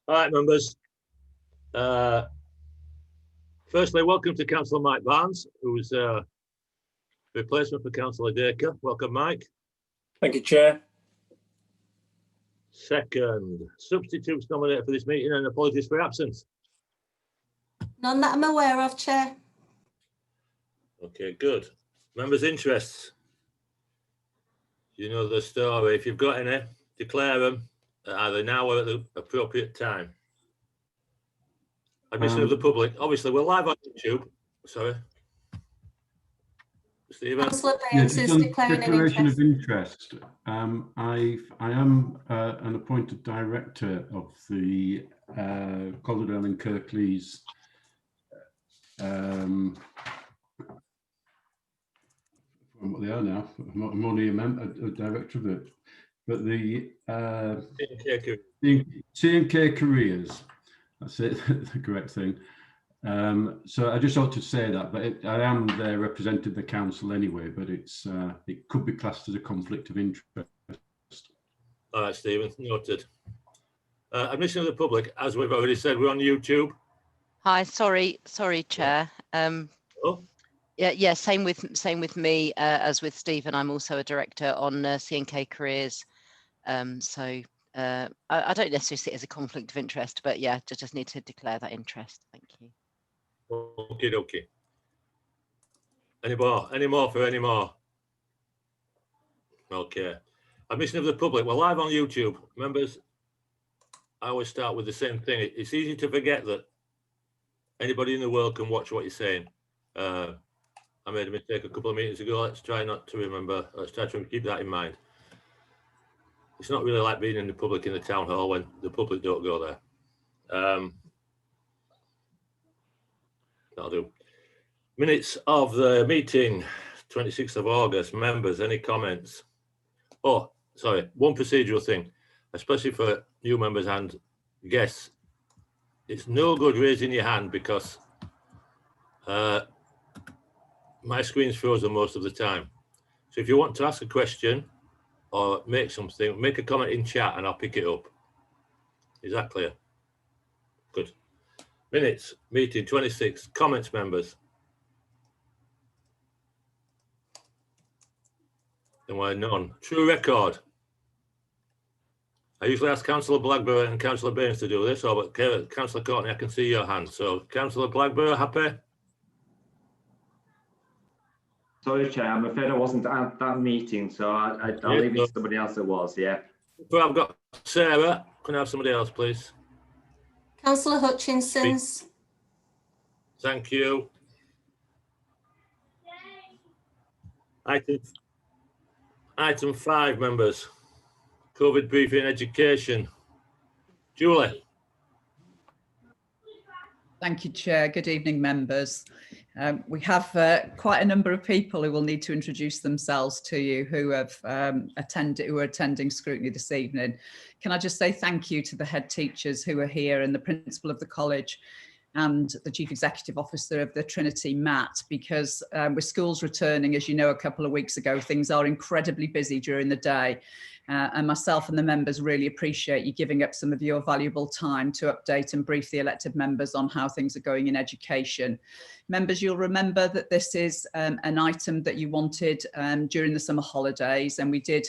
All right, members. Firstly, welcome to Councillor Mike Barnes, who's replacement for Councillor Dacre. Welcome, Mike. Thank you, Chair. Second, substitutes nominated for this meeting, and apologies for absence. None that I'm aware of, Chair. Okay, good. Members' interests. You know the story. If you've got any, declare them either now or at the appropriate time. Admission of the public. Obviously, we're live on YouTube. Sorry. Stephen? Councillor Baines is declaring an Declaration interest. of interest. I am an appointed director of the Calderdale and Kirklees what they are now. I'm only a director of it, but the C&K Careers. That's it, the correct thing. So I just ought to say that, but I am there representing the council anyway, but it could be classed as a conflict of interest. All right, Stephen, noted. Admission of the public, as we've already said, we're on YouTube. Hi, sorry, Chair. Yeah, same with me as with Stephen. I'm also a director on C&K Careers. So I don't necessarily see it as a conflict of interest, but yeah, just need to declare that interest. Thank you. Okay. Any more for any more? Okay. Admission of the public. We're live on YouTube. Members, I always start with the same thing. It's easy to forget that anybody in the world can watch what you're saying. I made a mistake a couple of meetings ago. Let's try not to remember. Let's try to keep that in mind. It's not really like being in the public in the town hall when the public don't go there. That'll do. Minutes of the meeting, 26th of August. Members, any comments? Oh, sorry, one procedural thing, especially for new members and guests. It's no good raising your hand because my screen's frozen most of the time. So if you want to ask a question or make something, make a comment in chat and I'll pick it up. Is that clear? Good. Minutes, meeting 26, comments, members. There were none. True record. I usually ask Councillor Blackburn and Councillor Baines to do this, but Councillor Courtney, I can see your hand. So Councillor Blackburn, happy? Sorry, Chair, I'm afraid I wasn't at that meeting, so I'll leave it to somebody else that was, yeah. Well, I've got Sarah. Can I have somebody else, please? Councillor Hutchinson's. Thank you. Item 5, members. COVID briefing education. Julie. Thank you, Chair. Good evening, members. We have quite a number of people who will need to introduce themselves to you who have who are attending scrutiny this evening. Can I just say thank you to the head teachers who are here and the principal of the college and the Chief Executive Officer of the Trinity, Matt, because with schools returning, as you know, a couple of weeks ago, things are incredibly busy during the day. And myself and the members really appreciate you giving up some of your valuable time to update and brief the elected members on how things are going in education. Members, you'll remember that this is an item that you wanted during the summer holidays, and we did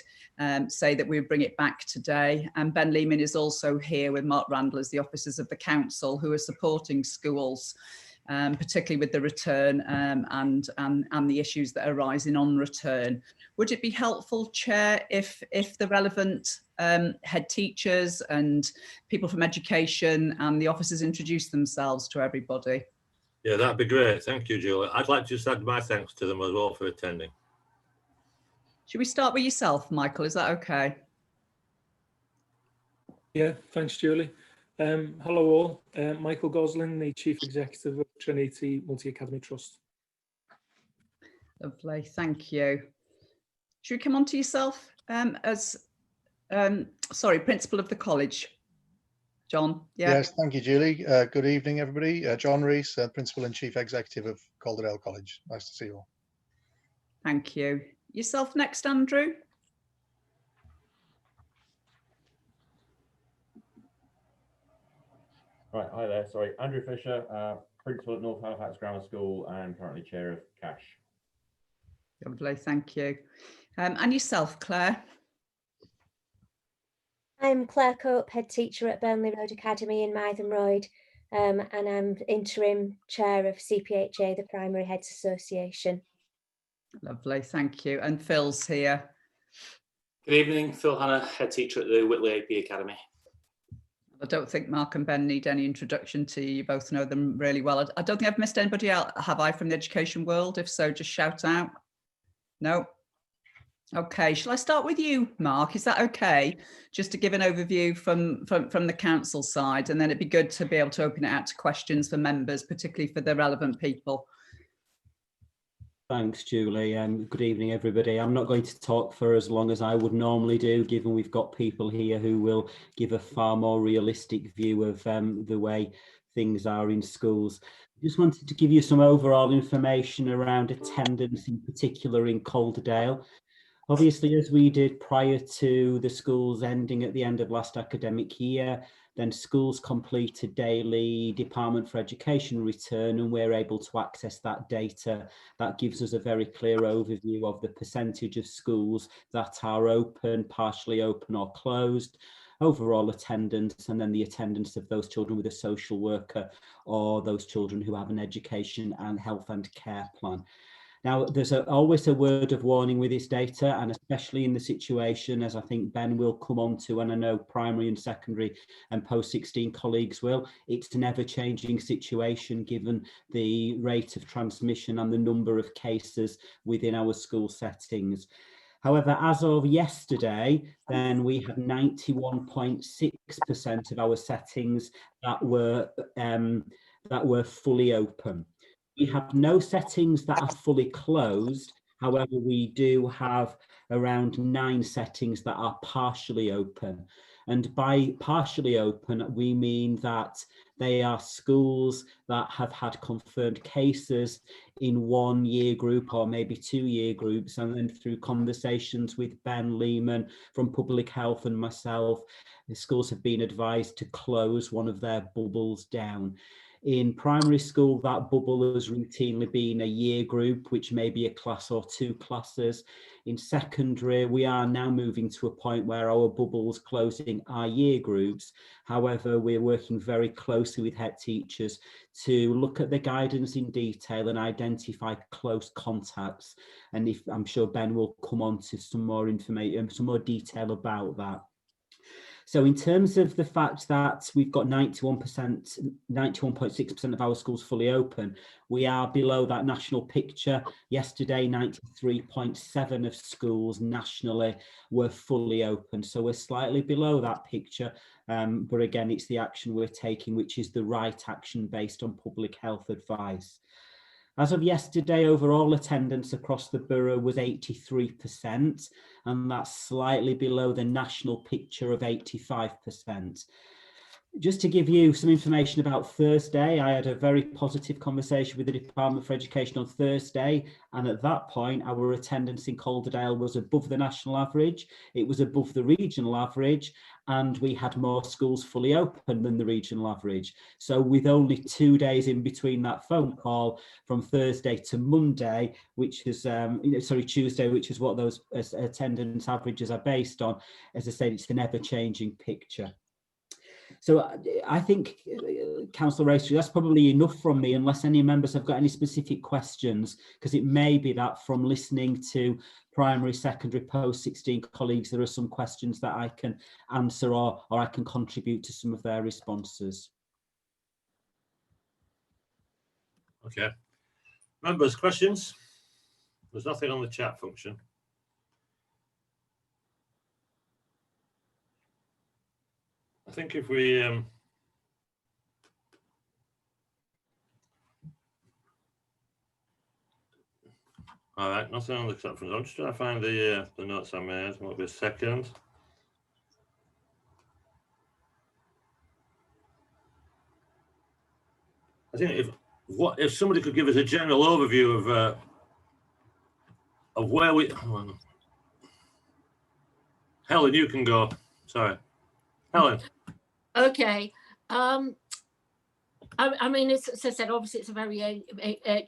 say that we would bring it back today. And Ben Lehman is also here with Mark Randall as the officers of the council who are supporting schools, particularly with the return and the issues that are arising on return. Would it be helpful, Chair, if the relevant head teachers and people from education and the officers introduce themselves to everybody? Yeah, that'd be great. Thank you, Julie. I'd like to just add my thanks to them as well for attending. Should we start with yourself, Michael? Is that okay? Yeah, thanks, Julie. Hello all, Michael Goslin, the Chief Executive of Trinity Multi-Academy Trust. Lovely, thank you. Should we come on to yourself as, Principal of the College? John, yeah. Yes, thank you, Julie. Good evening, everybody. John Rees, Principal and Chief Executive of Calderdale College. Nice to see you all. Thank you. Yourself next, Andrew? Right, hi there. Sorry, Andrew Fisher, principal at North Halifax Grammar School and currently chair of CASH. Lovely, thank you. And yourself, Claire? I'm Claire Cope, head teacher at Burnley Road Academy in Mytham Road, and I'm interim chair of CPHA, the Primary Heads Association. Lovely, thank you. And Phil's here. Good evening, Phil Hanna, head teacher at the Whitley AP Academy. I don't think Mark and Ben need any introduction to you. You both know them really well. I don't think I've missed anybody out, have I, from the education world? If so, just shout out. No? Okay, shall I start with you, Mark? Is that okay? Just to give an overview from the council side, and then it'd be good to be able to open it out to questions for members, particularly for the relevant people. Thanks, Julie. Good evening, everybody. I'm not going to talk for as long as I would normally do, given we've got people here who will give a far more realistic view of the way things are in schools. Just wanted to give you some overall information around attendance, in particular in Calderdale. Obviously, as we did prior to the schools ending at the end of last academic year, then schools completed daily Department for Education return, and we're able to access that data. That gives us a very clear overview of the percentage of schools that are open, partially open or closed, overall attendance, and then the attendance of those children with a social worker or those children who have an education and health and care plan. Now, there's always a word of warning with this data, and especially in the situation, as I think Ben will come on to, and I know primary and secondary and post-16 colleagues will, it's an ever-changing situation given the rate of transmission and the number of cases within our school settings. However, as of yesterday, then we had 91.6% of our settings that were fully open. We have no settings that are fully closed. However, we do have around 9 settings that are partially open. And by partially open, we mean that they are schools that have had confirmed cases in 1 year group or maybe 2 year groups. And then through conversations with Ben Lehman from Public Health and myself, the schools have been advised to close one of their bubbles down. In primary school, that bubble has routinely been a year group, which may be a class or 2 classes. In secondary, we are now moving to a point where our bubbles closing are year groups. However, we're working very closely with head teachers to look at the guidance in detail and identify close contacts. And I'm sure Ben will come on to some more information, some more detail about that. So in terms of the fact that we've got 91.6% of our schools fully open, we are below that national picture. Yesterday, 93.7% of schools nationally were fully open. So we're slightly below that picture. But again, it's the action we're taking, which is the right action based on public health advice. As of yesterday, overall attendance across the borough was 83%, and that's slightly below the national picture of 85%. Just to give you some information about Thursday, I had a very positive conversation with the Department for Education on Thursday, and at that point, our attendance in Calderdale was above the national average, it was above the regional average, and we had more schools fully open than the regional average. So with only 2 days in between that phone call from Thursday to Monday, which is, Tuesday, which is what those attendance averages are based on, as I said, it's an ever-changing picture. So I think, Councillor Race, that's probably enough from me, unless any members have got any specific questions, because it may be that from listening to primary, secondary, post-16 colleagues, there are some questions that I can answer or I can contribute to some of their responses. Okay. Members, questions? There's nothing on the chat function. I think if we all right, nothing on the chat function. I'm just trying to find the notes I made. Might be a second. I think if somebody could give us a general overview of where we. Helen, you can go. Sorry, Helen. Okay. I mean, as I said, obviously it's a very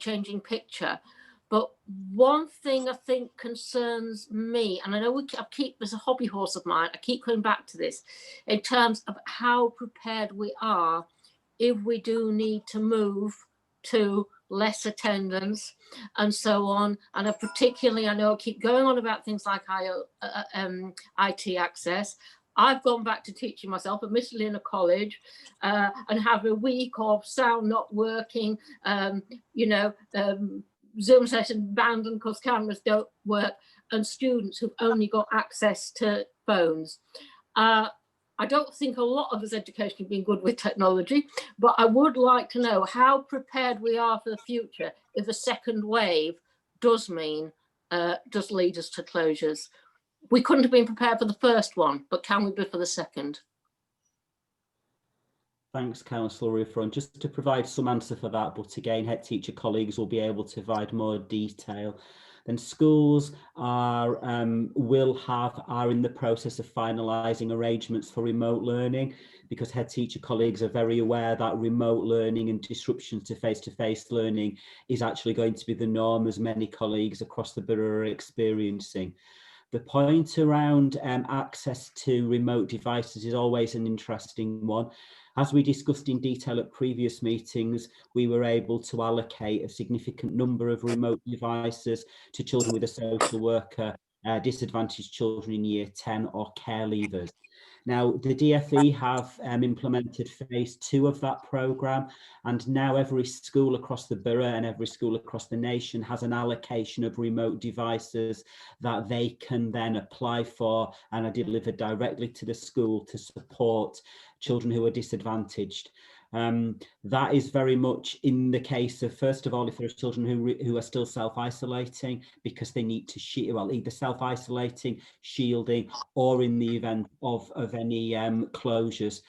changing picture. But one thing I think concerns me, and I know there's a hobby horse of mine, I keep coming back to this, in terms of how prepared we are if we do need to move to less attendance and so on. And particularly, I know I keep going on about things like IT access. I've gone back to teaching myself, admittedly in a college, and have a week of sound not working, Zoom session abandoned because cameras don't work, and students who've only got access to phones. I don't think a lot of us education have been good with technology, but I would like to know how prepared we are for the future if a second wave does lead us to closures. We couldn't have been prepared for the first one, but can we be for the second? Thanks, Councillor Ruffron. Just to provide some answer for that, but again, head teacher colleagues will be able to provide more detail. Then schools are in the process of finalising arrangements for remote learning, because head teacher colleagues are very aware that remote learning and disruptions to face-to-face learning is actually going to be the norm, as many colleagues across the borough are experiencing. The point around access to remote devices is always an interesting one. As we discussed in detail at previous meetings, we were able to allocate a significant number of remote devices to children with a social worker, disadvantaged children in year 10 or care leavers. Now, the DfE have implemented phase 2 of that programme, and now every school across the borough and every school across the nation has an allocation of remote devices that they can then apply for and are delivered directly to the school to support children who are disadvantaged. That is very much in the case of, first of all, if there are children who are still self-isolating because they need to either self-isolating, shielding, or in the event of any closures.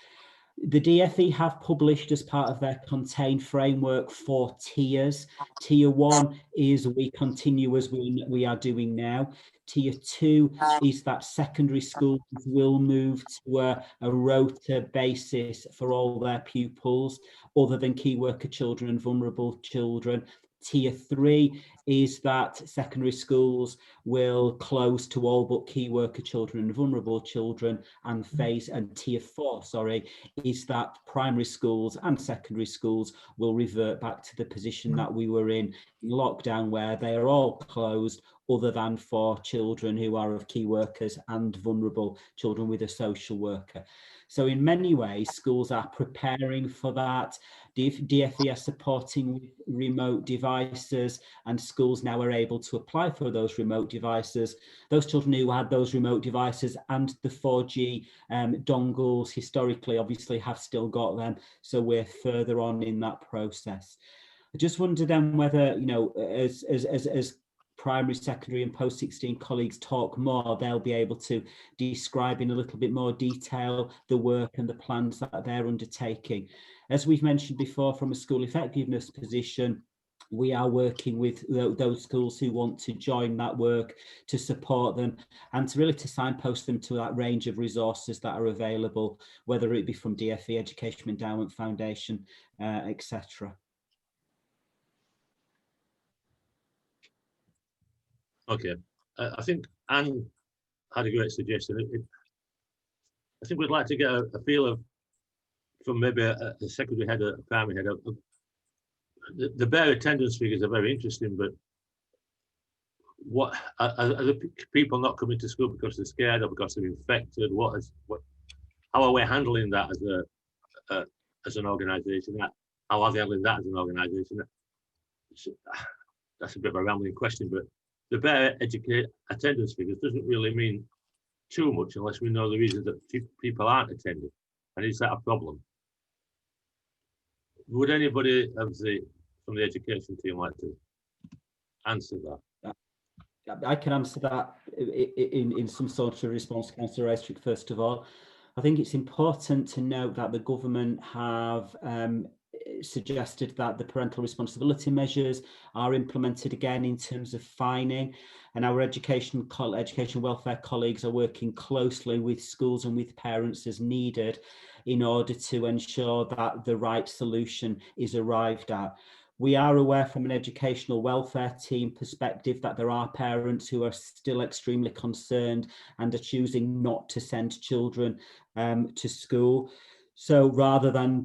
The DfE have published, as part of their contained framework, 4 tiers. Tier 1 is we continue as we are doing now. Tier 2 is that secondary schools will move to a rota basis for all their pupils, other than key worker children and vulnerable children. Tier 3 is that secondary schools will close to all but key worker children and vulnerable children, and tier 4, is that primary schools and secondary schools will revert back to the position that we were in lockdown, where they are all closed other than for children who are of key workers and vulnerable children with a social worker. So in many ways, schools are preparing for that. DfE are supporting with remote devices, and schools now are able to apply for those remote devices. Those children who had those remote devices and the 4G dongles historically obviously have still got them, so we're further on in that process. I just wonder then whether, as primary, secondary and post-16 colleagues talk more, they'll be able to describe in a little bit more detail the work and the plans that they're undertaking. As we've mentioned before, from a school effectiveness position, we are working with those schools who want to join that work to support them and to signpost them to that range of resources that are available, whether it be from DfE, Education Endowment Foundation, etc. Okay, I think Anne had a great suggestion. I think we'd like to get a feel of, from maybe a secondary head, a primary head. The bare attendance figures are very interesting, but what are the people not coming to school because they're scared or because they're infected? How are we handling that as an organisation? How are they handling that as an organisation? That's a bit of a rambling question, but the bare attendance figures doesn't really mean too much unless we know the reasons that people aren't attending. And is that a problem? Would anybody from the education team like to answer that? I can answer that in some sort of response to Councillor Raystrick. First of all, I think it's important to note that the government have suggested that the parental responsibility measures are implemented again in terms of fining, and our education welfare colleagues are working closely with schools and with parents as needed in order to ensure that the right solution is arrived at. We are aware from an educational welfare team perspective that there are parents who are still extremely concerned and are choosing not to send children to school. So rather than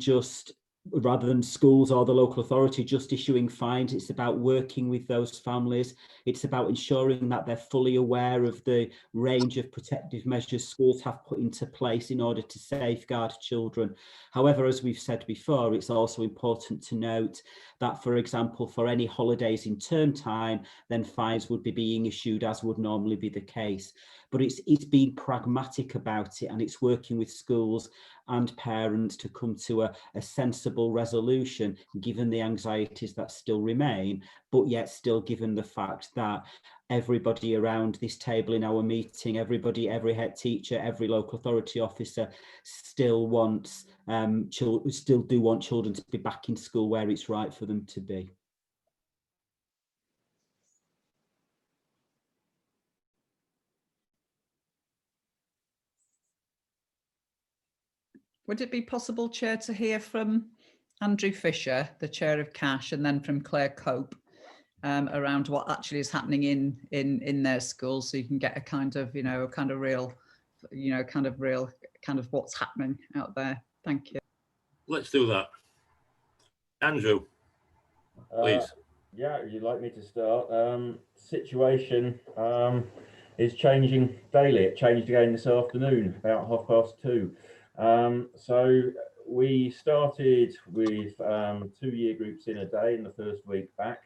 schools or the local authority just issuing fines, it's about working with those families. It's about ensuring that they're fully aware of the range of protective measures schools have put into place in order to safeguard children. However, as we've said before, it's also important to note that, for example, for any holidays in term time, then fines would be being issued as would normally be the case. But it's being pragmatic about it, and it's working with schools and parents to come to a sensible resolution, given the anxieties that still remain, but yet still given the fact that everybody around this table in our meeting, everybody, every head teacher, every local authority officer still wants still do want children to be back in school where it's right for them to be. Would it be possible, Chair, to hear from Andrew Fisher, the Chair of CASH, and then from Claire Cope around what actually is happening in their schools, so you can get a kind of, real what's happening out there. Thank you. Let's do that. Andrew, please. Yeah, you'd like me to start? Situation is changing daily. It changed again this afternoon, about 2:30. So we started with 2-year groups in a day in the first week back,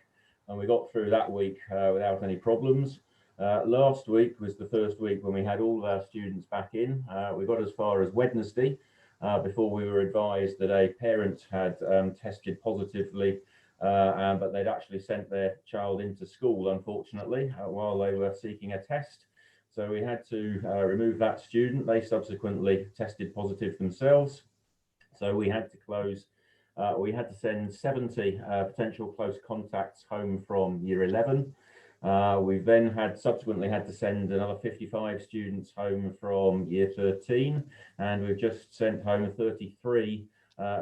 and we got through that week without any problems. Last week was the first week when we had all of our students back in. We got as far as Wednesday before we were advised that a parent had tested positively, but they'd actually sent their child into school, unfortunately, while they were seeking a test. So we had to remove that student. They subsequently tested positive themselves. So we had to close, we had to send 70 potential close contacts home from year 11. We've then subsequently had to send another 55 students home from year 13. And we've just sent home 33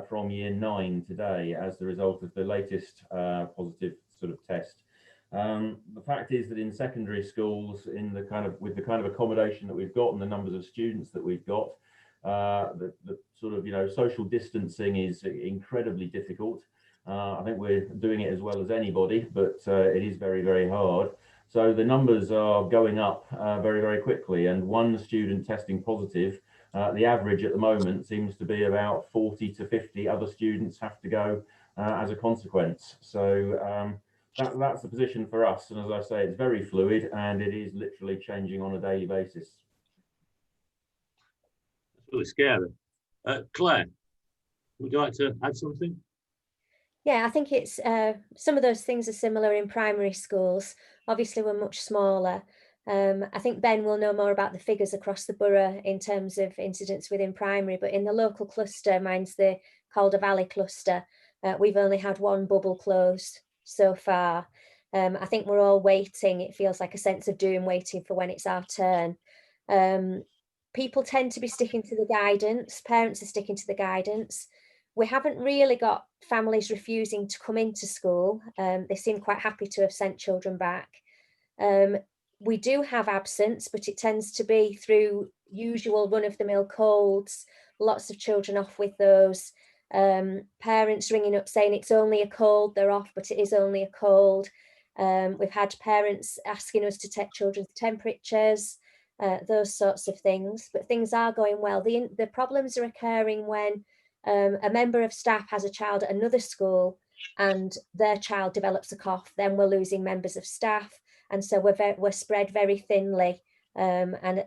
from year 9 today as the result of the latest positive sort of test. The fact is that in secondary schools, with the kind of accommodation that we've got and the numbers of students that we've got, the sort of social distancing is incredibly difficult. I think we're doing it as well as anybody, but it is very, very hard. So the numbers are going up very, very quickly, and one student testing positive, the average at the moment seems to be about 40 to 50 other students have to go as a consequence. So that's the position for us. And as I say, it's very fluid and it is literally changing on a daily basis. It's really scary. Claire, would you like to add something? Yeah, I think it's some of those things are similar in primary schools. Obviously, we're much smaller. I think Ben will know more about the figures across the borough in terms of incidents within primary, but in the local cluster, mine's the Calder Valley cluster, we've only had one bubble closed so far. I think we're all waiting. It feels like a sense of doom, waiting for when it's our turn. People tend to be sticking to the guidance. Parents are sticking to the guidance. We haven't really got families refusing to come into school. They seem quite happy to have sent children back. We do have absence, but it tends to be through usual run-of-the-mill colds, lots of children off with those. Parents ringing up saying it's only a cold, they're off, but it is only a cold. We've had parents asking us to take children's temperatures, those sorts of things, but things are going well. The problems are occurring when a member of staff has a child at another school and their child develops a cough, then we're losing members of staff. And so we're spread very thinly. And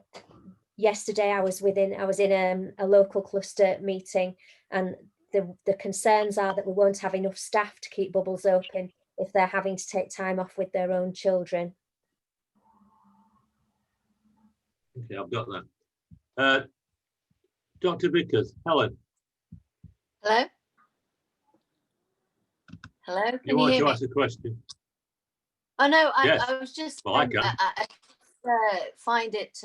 yesterday I was in a local cluster meeting, and the concerns are that we won't have enough staff to keep bubbles open if they're having to take time off with their own children. Okay, I've got that. Dr. Vickers, Helen. Hello. Hello, can You you want hear to me? ask a question? Oh no, Yes. I was just Well, I can. I find it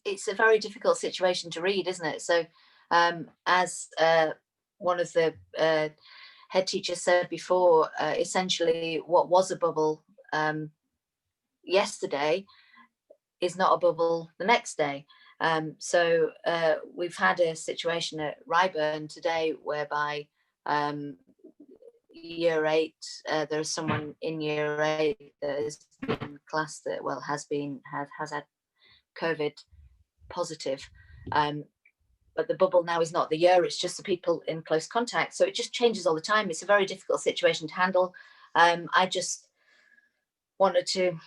it's a very difficult situation to read, isn't it? So as one of the head teachers said before, essentially what was a bubble yesterday is not a bubble the next day. So we've had a situation at Ryburn today whereby year 8, there's someone in year 8 that has been classed that, well, has had COVID positive. But the bubble now is not the year, it's just the people in close contact. So it just changes all the time. It's a very difficult situation to handle. I just wanted to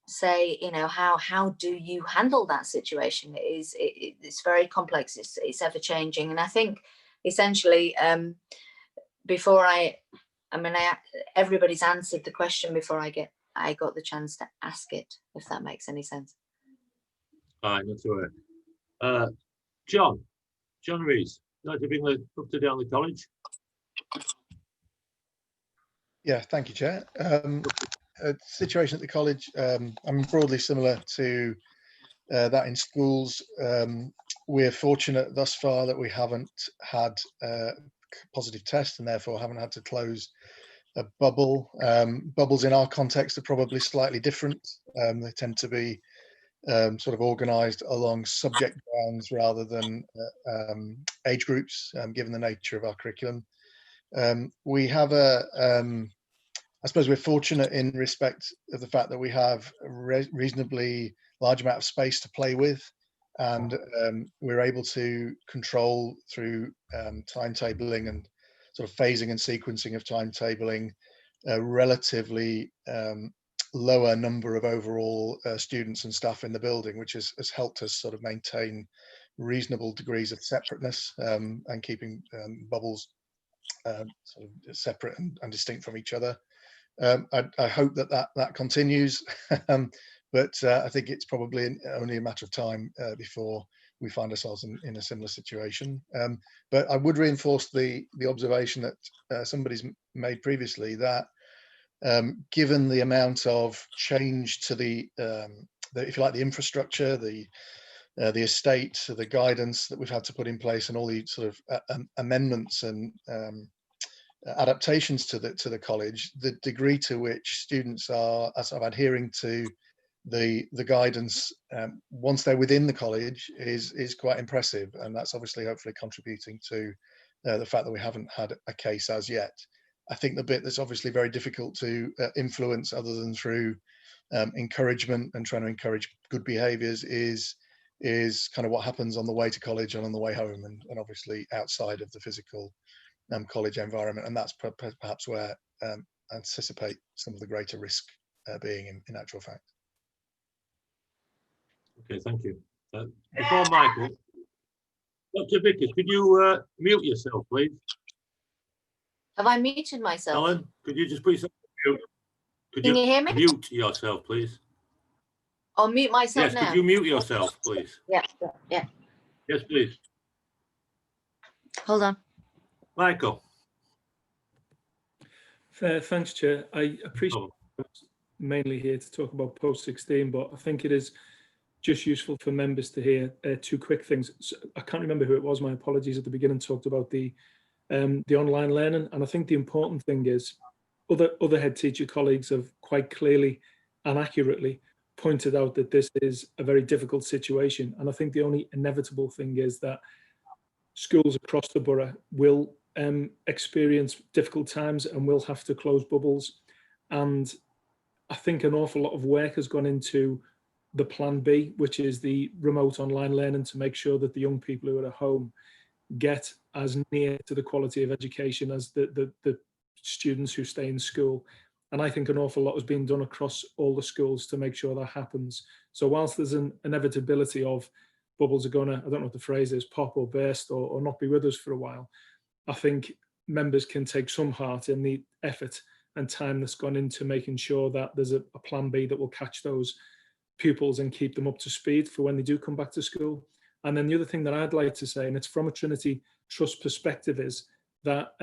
say, you know, how do you handle that situation? It's very complex, it's ever changing. And I think essentially, before everybody's answered the question before I got the chance to ask it, if that makes any sense. All right, that's all right. John Rees, like to bring the up to date on the college? Yeah, thank you, Chair. Situation at the college, I'm broadly similar to that in schools. We're fortunate thus far that we haven't had a positive test and therefore haven't had to close a bubble. Bubbles in our context are probably slightly different. They tend to be sort of organised along subject grounds rather than age groups, given the nature of our curriculum. We have I suppose we're fortunate in respect of the fact that we have a reasonably large amount of space to play with, and we're able to control through timetabling and sort of phasing and sequencing of timetabling a relatively lower number of overall students and staff in the building, which has helped us sort of maintain reasonable degrees of separateness and keeping bubbles sort of separate and distinct from each other. I hope that continues, but I think it's probably only a matter of time before we find ourselves in a similar situation. But I would reinforce the observation that somebody's made previously, that given the amount of change to the if you like, the infrastructure, the estate, the guidance that we've had to put in place, and all the sort of amendments and adaptations to the college, the degree to which students are sort of adhering to the guidance once they're within the college is quite impressive, and that's obviously hopefully contributing to the fact that we haven't had a case as yet. I think the bit that's obviously very difficult to influence, other than through encouragement and trying to encourage good behaviours, is kind of what happens on the way to college and on the way home, and obviously outside of the physical college environment, and that's perhaps where I anticipate some of the greater risk being in actual fact. Okay, thank you. Before Michael, Dr. Vickers, could you mute yourself, please? Have I muted myself? Ellen, could you just put yourself on mute? Can you hear me? Mute yourself, please? I'll mute myself yes, now. Could you mute yourself, please? Yeah. Yes, please. Hold on. Michael. Thanks, Chair. I appreciate mainly here to talk about post-16, but I think it is just useful for members to hear two quick things. So I can't remember who it was, my apologies, at the beginning talked about the online learning, and I think the important thing is other head teacher colleagues have quite clearly and accurately pointed out that this is a very difficult situation, and I think the only inevitable thing is that schools across the borough will experience difficult times and will have to close bubbles. And I think an awful lot of work has gone into the plan B, which is the remote online learning, to make sure that the young people who are at home get as near to the quality of education as the students who stay in school. And I think an awful lot has been done across all the schools to make sure that happens. So whilst there's an inevitability of bubbles are going to, I don't know what the phrase is, pop or burst or not be with us for a while, I think members can take some heart in the effort and time that's gone into making sure that there's a plan B that will catch those pupils and keep them up to speed for when they do come back to school. And then the other thing that I'd like to say, and it's from a Trinity Trust perspective, is that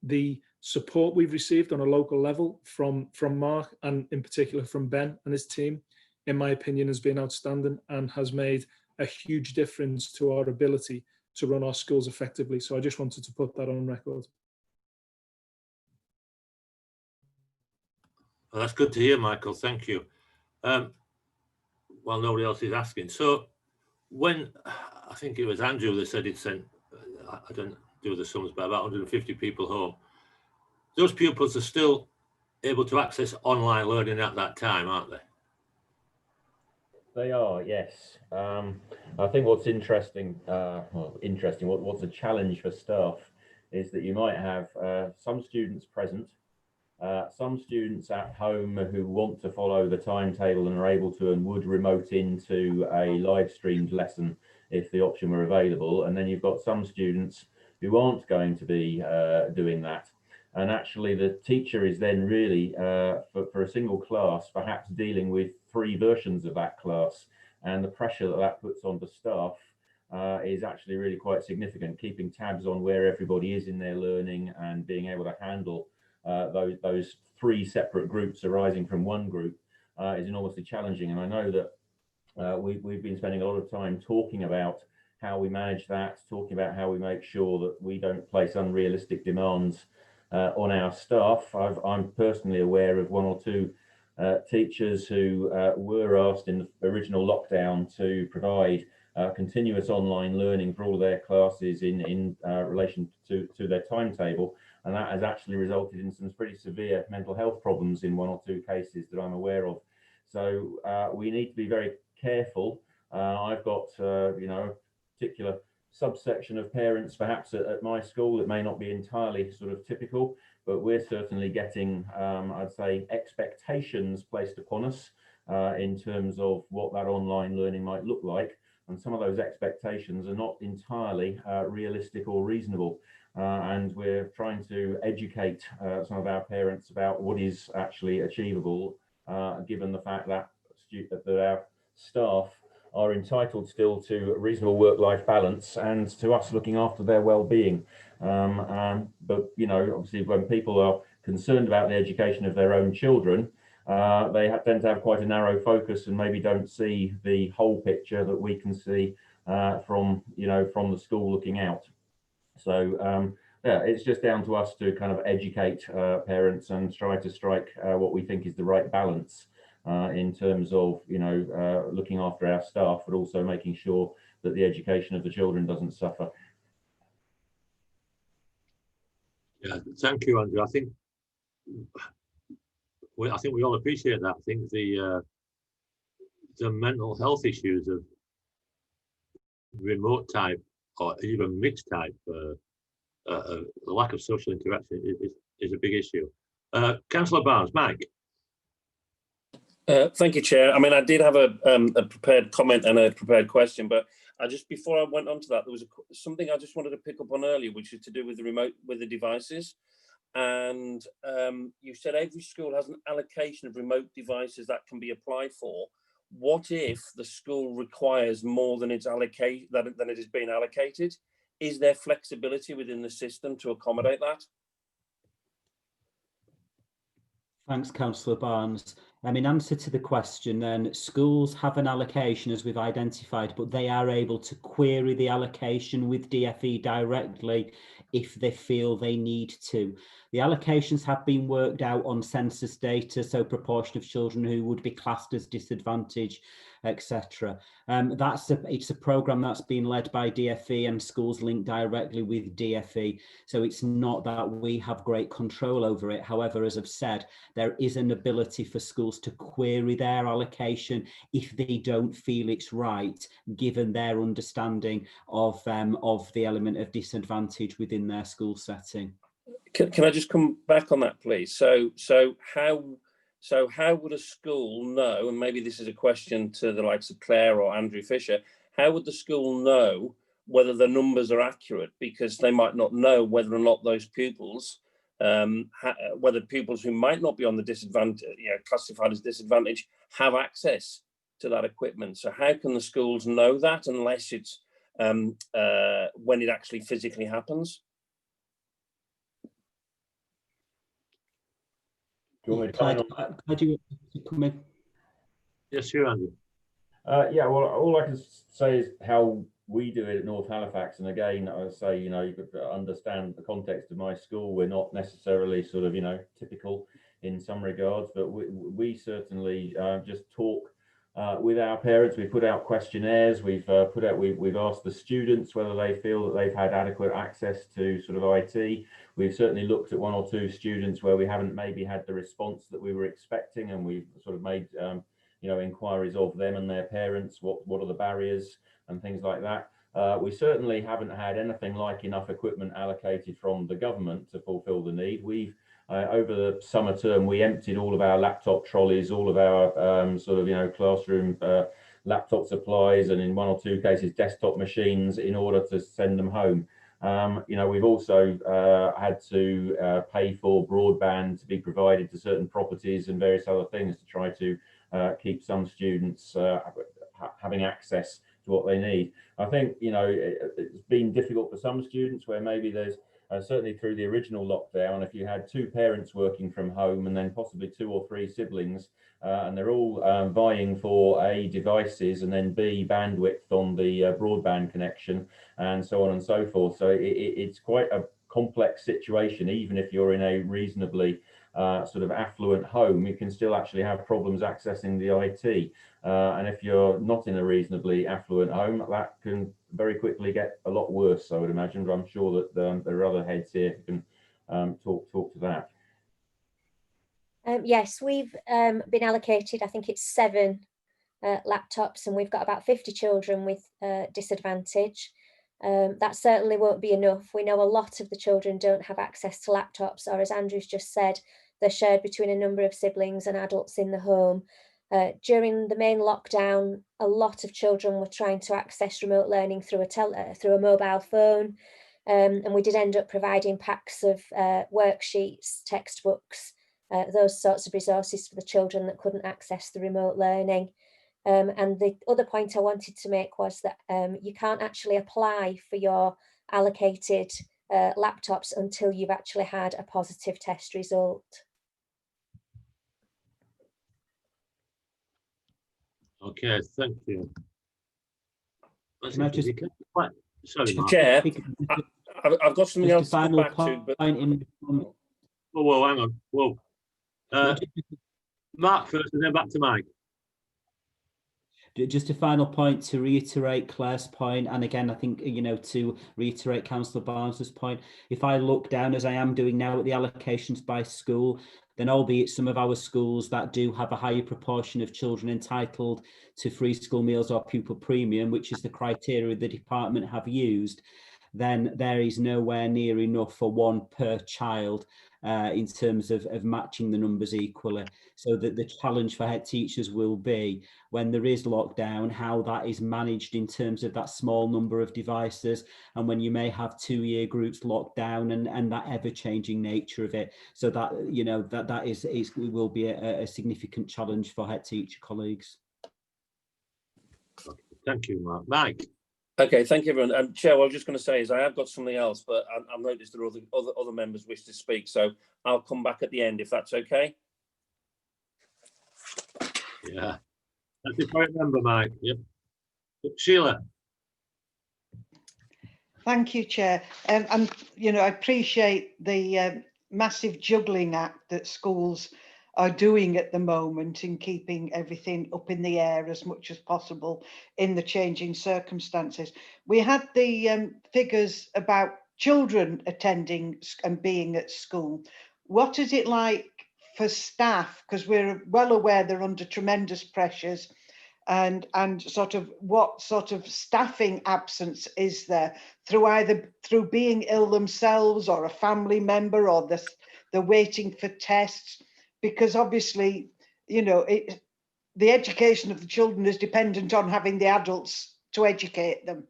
the support we've received on a local level from Mark, and in particular from Ben and his team, in my opinion, has been outstanding and has made a huge difference to our ability to run our schools effectively. So I just wanted to put that on record. Well, that's good to hear, Michael. Thank you. While nobody else is asking, so when I think it was Andrew that said it sent, I don't do the sums, but about 150 people home. Those pupils are still able to access online learning at that time, aren't they? They are, yes. I think what's interesting, what's a challenge for staff is that you might have some students present, some students at home who want to follow the timetable and are able to and would remote into a live streamed lesson if the option were available. And then you've got some students who aren't going to be doing that. And actually the teacher is then really, for a single class, perhaps dealing with 3 versions of that class. And the pressure that that puts on the staff is actually really quite significant, keeping tabs on where everybody is in their learning and being able to handle those 3 separate groups arising from one group is enormously challenging. And I know that we've been spending a lot of time talking about how we manage that, talking about how we make sure that we don't place unrealistic demands on our staff. I'm personally aware of 1 or 2 teachers who were asked in the original lockdown to provide continuous online learning for all of their classes in relation to their timetable. And that has actually resulted in some pretty severe mental health problems in 1 or 2 cases that I'm aware of. So we need to be very careful. I've got, a particular subsection of parents perhaps at my school that may not be entirely sort of typical, but we're certainly getting, I'd say, expectations placed upon us in terms of what that online learning might look like. And some of those expectations are not entirely realistic or reasonable. And we're trying to educate some of our parents about what is actually achievable, given the fact that our staff are entitled still to a reasonable work-life balance and to us looking after their well-being. But, obviously when people are concerned about the education of their own children, they tend to have quite a narrow focus and maybe don't see the whole picture that we can see from the school looking out. So yeah, it's just down to us to kind of educate parents and try to strike what we think is the right balance in terms of looking after our staff, but also making sure that the education of the children doesn't suffer. Yeah, thank you, Andrew. I think we all appreciate that. I think the mental health issues of remote type or even mixed type, the lack of social interaction is a big issue. Councillor Barnes, Mike. Thank you, Chair. I mean, I did have a prepared comment and a prepared question, but before I went on to that, there was something I just wanted to pick up on earlier, which is to do with the devices. And you said every school has an allocation of remote devices that can be applied for. What if the school requires more than it is being allocated? Is there flexibility within the system to accommodate that? Thanks, Councillor Barnes. In answer to the question, then, schools have an allocation as we've identified, but they are able to query the allocation with DfE directly if they feel they need to. The allocations have been worked out on census data, so proportion of children who would be classed as disadvantaged, etc. It's a programme that's been led by DfE and schools linked directly with DfE, so it's not that we have great control over it. However, as I've said, there is an ability for schools to query their allocation if they don't feel it's right, given their understanding of the element of disadvantage within their school setting. Can I just come back on that, please? So how would a school know, and maybe this is a question to the likes of Claire or Andrew Fisher, how would the school know whether the numbers are accurate? Because they might not know whether or not those pupils, whether pupils who might not be on the disadvantage, classified as disadvantaged, have access to that equipment. So how can the schools know that unless it's when it actually physically happens? you want me to comment on? Clyde, you come in? Yes, sure, Andrew. Yeah, well, all I can say is how we do it at North Halifax. And again, I say, you know, you could understand the context of my school. We're not necessarily sort of, you know, typical in some regards, but we certainly just talk with our parents. We put out questionnaires. We've asked the students whether they feel that they've had adequate access to sort of IT. We've certainly looked at one or two students where we haven't maybe had the response that we were expecting, and we've sort of made you know, inquiries of them and their parents. What are the barriers and things like that. We certainly haven't had anything like enough equipment allocated from the government to fulfil the need. We've over the summer term, we emptied all of our laptop trolleys, all of our sort of, you know, classroom laptop supplies, and in one or two cases, desktop machines, in order to send them home. You know, we've also had to pay for broadband to be provided to certain properties and various other things to try to keep some students having access to what they need. I think, you know, it's been difficult for some students where maybe there's certainly through the original lockdown, if you had two parents working from home and then possibly two or three siblings, and they're all vying for A, devices, and then B, bandwidth on the broadband connection, and so on and so forth. So it's quite a complex situation. Even if you're in a reasonably sort of affluent home, you can still actually have problems accessing the IT. And if you're not in a reasonably affluent home, that can very quickly get a lot worse, I would imagine. But I'm sure that there are other heads here who can talk to that. Yes, we've been allocated, I think it's 7 laptops, and we've got about 50 children with disadvantage. That certainly won't be enough. We know a lot of the children don't have access to laptops, or as Andrew's just said, they're shared between a number of siblings and adults in the home. During the main lockdown, a lot of children were trying to access remote learning through a mobile phone, and we did end up providing packs of worksheets, textbooks, those sorts of resources for the children that couldn't access the remote learning. And the other point I wanted to make was that you can't actually apply for your allocated laptops until you've actually had a positive test result. Okay, thank you. Can I just, sorry, Mark. Chair, I've got something else to come back to. But... Whoa, hang on. Whoa. Mark first, and then back to Mike. Just a final point to reiterate Claire's point, and again, I think, you know, to reiterate Councillor Barnes's point, if I look down, as I am doing now, at the allocations by school, then albeit some of our schools that do have a higher proportion of children entitled to free school meals or pupil premium, which is the criteria the department have used, then there is nowhere near enough for one per child in terms of matching the numbers equally. So that the challenge for head teachers will be, when there is lockdown, how that is managed in terms of that small number of devices, and when you may have 2-year groups locked down, and that ever-changing nature of it. So that, you know, that will be a significant challenge for head teacher colleagues. Thank you, Mark. Mike. Okay, thank you, everyone. Chair, what I was just going to say is I have got something else, but I've noticed there are other members wish to speak, so I'll come back at the end if that's okay. Yeah, that's if I remember, Mike. Yep. Sheila. Thank you, Chair. And you know, I appreciate the massive juggling act that schools are doing at the moment in keeping everything up in the air as much as possible in the changing circumstances. We had the figures about children attending and being at school. What is it like for staff? Because we're well aware they're under tremendous pressures, and sort of what sort of staffing absence is there through being ill themselves, or a family member, or they're waiting for tests? Because obviously, you know, the education of the children is dependent on having the adults to educate them.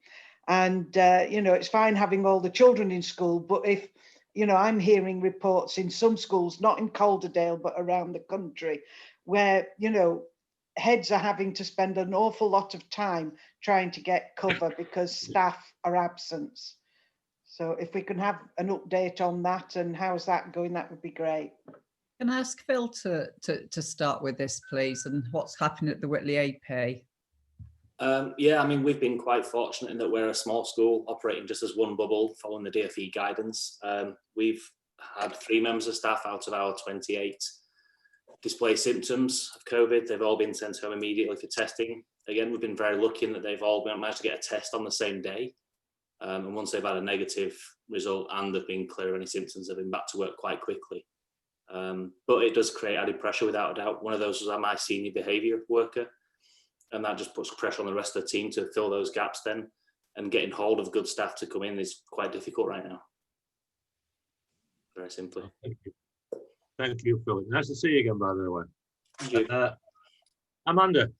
And, you know, it's fine having all the children in school, but if, you know, I'm hearing reports in some schools, not in Calderdale, but around the country, where, you know, heads are having to spend an awful lot of time trying to get cover because staff are absent. So if we can have an update on that and how's that going, that would be great. Can I ask Phil to start with this, please, and what's happened at the Whitley AP? Yeah, I mean, we've been quite fortunate in that we're a small school operating just as one bubble, following the DfE guidance. We've had 3 members of staff out of our 28 display symptoms of COVID. They've all been sent home immediately for testing. Again, we've been very lucky in that they've all managed to get a test on the same day. And once they've had a negative result and they've been clear of any symptoms, they've been back to work quite quickly. But it does create added pressure without a doubt. One of those was my senior behaviour worker, and that just puts pressure on the rest of the team to fill those gaps then, and getting hold of good staff to come in is quite difficult right now. Very simply. Thank you, Phil. Nice to see you again, by the way. Amanda.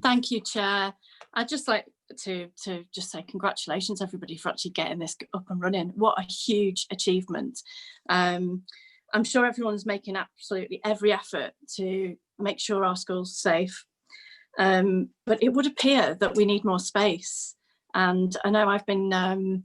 Thank you, Chair. I'd just like to just say congratulations, everybody, for actually getting this up and running. What a huge achievement. I'm sure everyone's making absolutely every effort to make sure our school's safe. But it would appear that we need more space. And I know I've been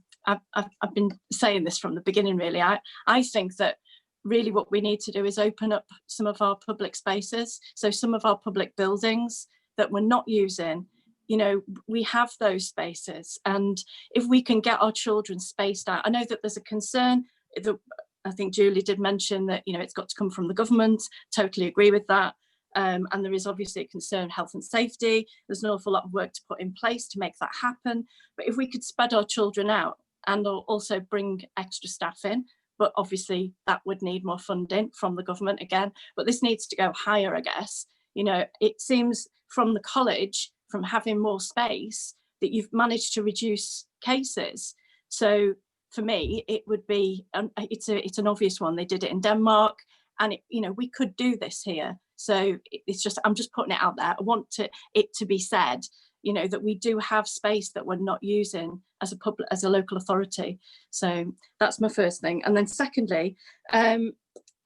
saying this from the beginning, really. I think that really what we need to do is open up some of our public spaces. So some of our public buildings that we're not using, you know, we have those spaces. And if we can get our children spaced out, I know that there's a concern that I think Julie did mention that, you know, it's got to come from the government. Totally agree with that. And there is obviously a concern, health and safety. There's an awful lot of work to put in place to make that happen. But if we could spread our children out and also bring extra staff in, but obviously that would need more funding from the government again. But this needs to go higher, I guess. You know, it seems from the college, from having more space, that you've managed to reduce cases. So for me, it would be, it's an obvious one. They did it in Denmark, and you know, we could do this here. So it's just, I'm just putting it out there. I want it to be said, you know, that we do have space that we're not using as a local authority. So that's my first thing. And then secondly, I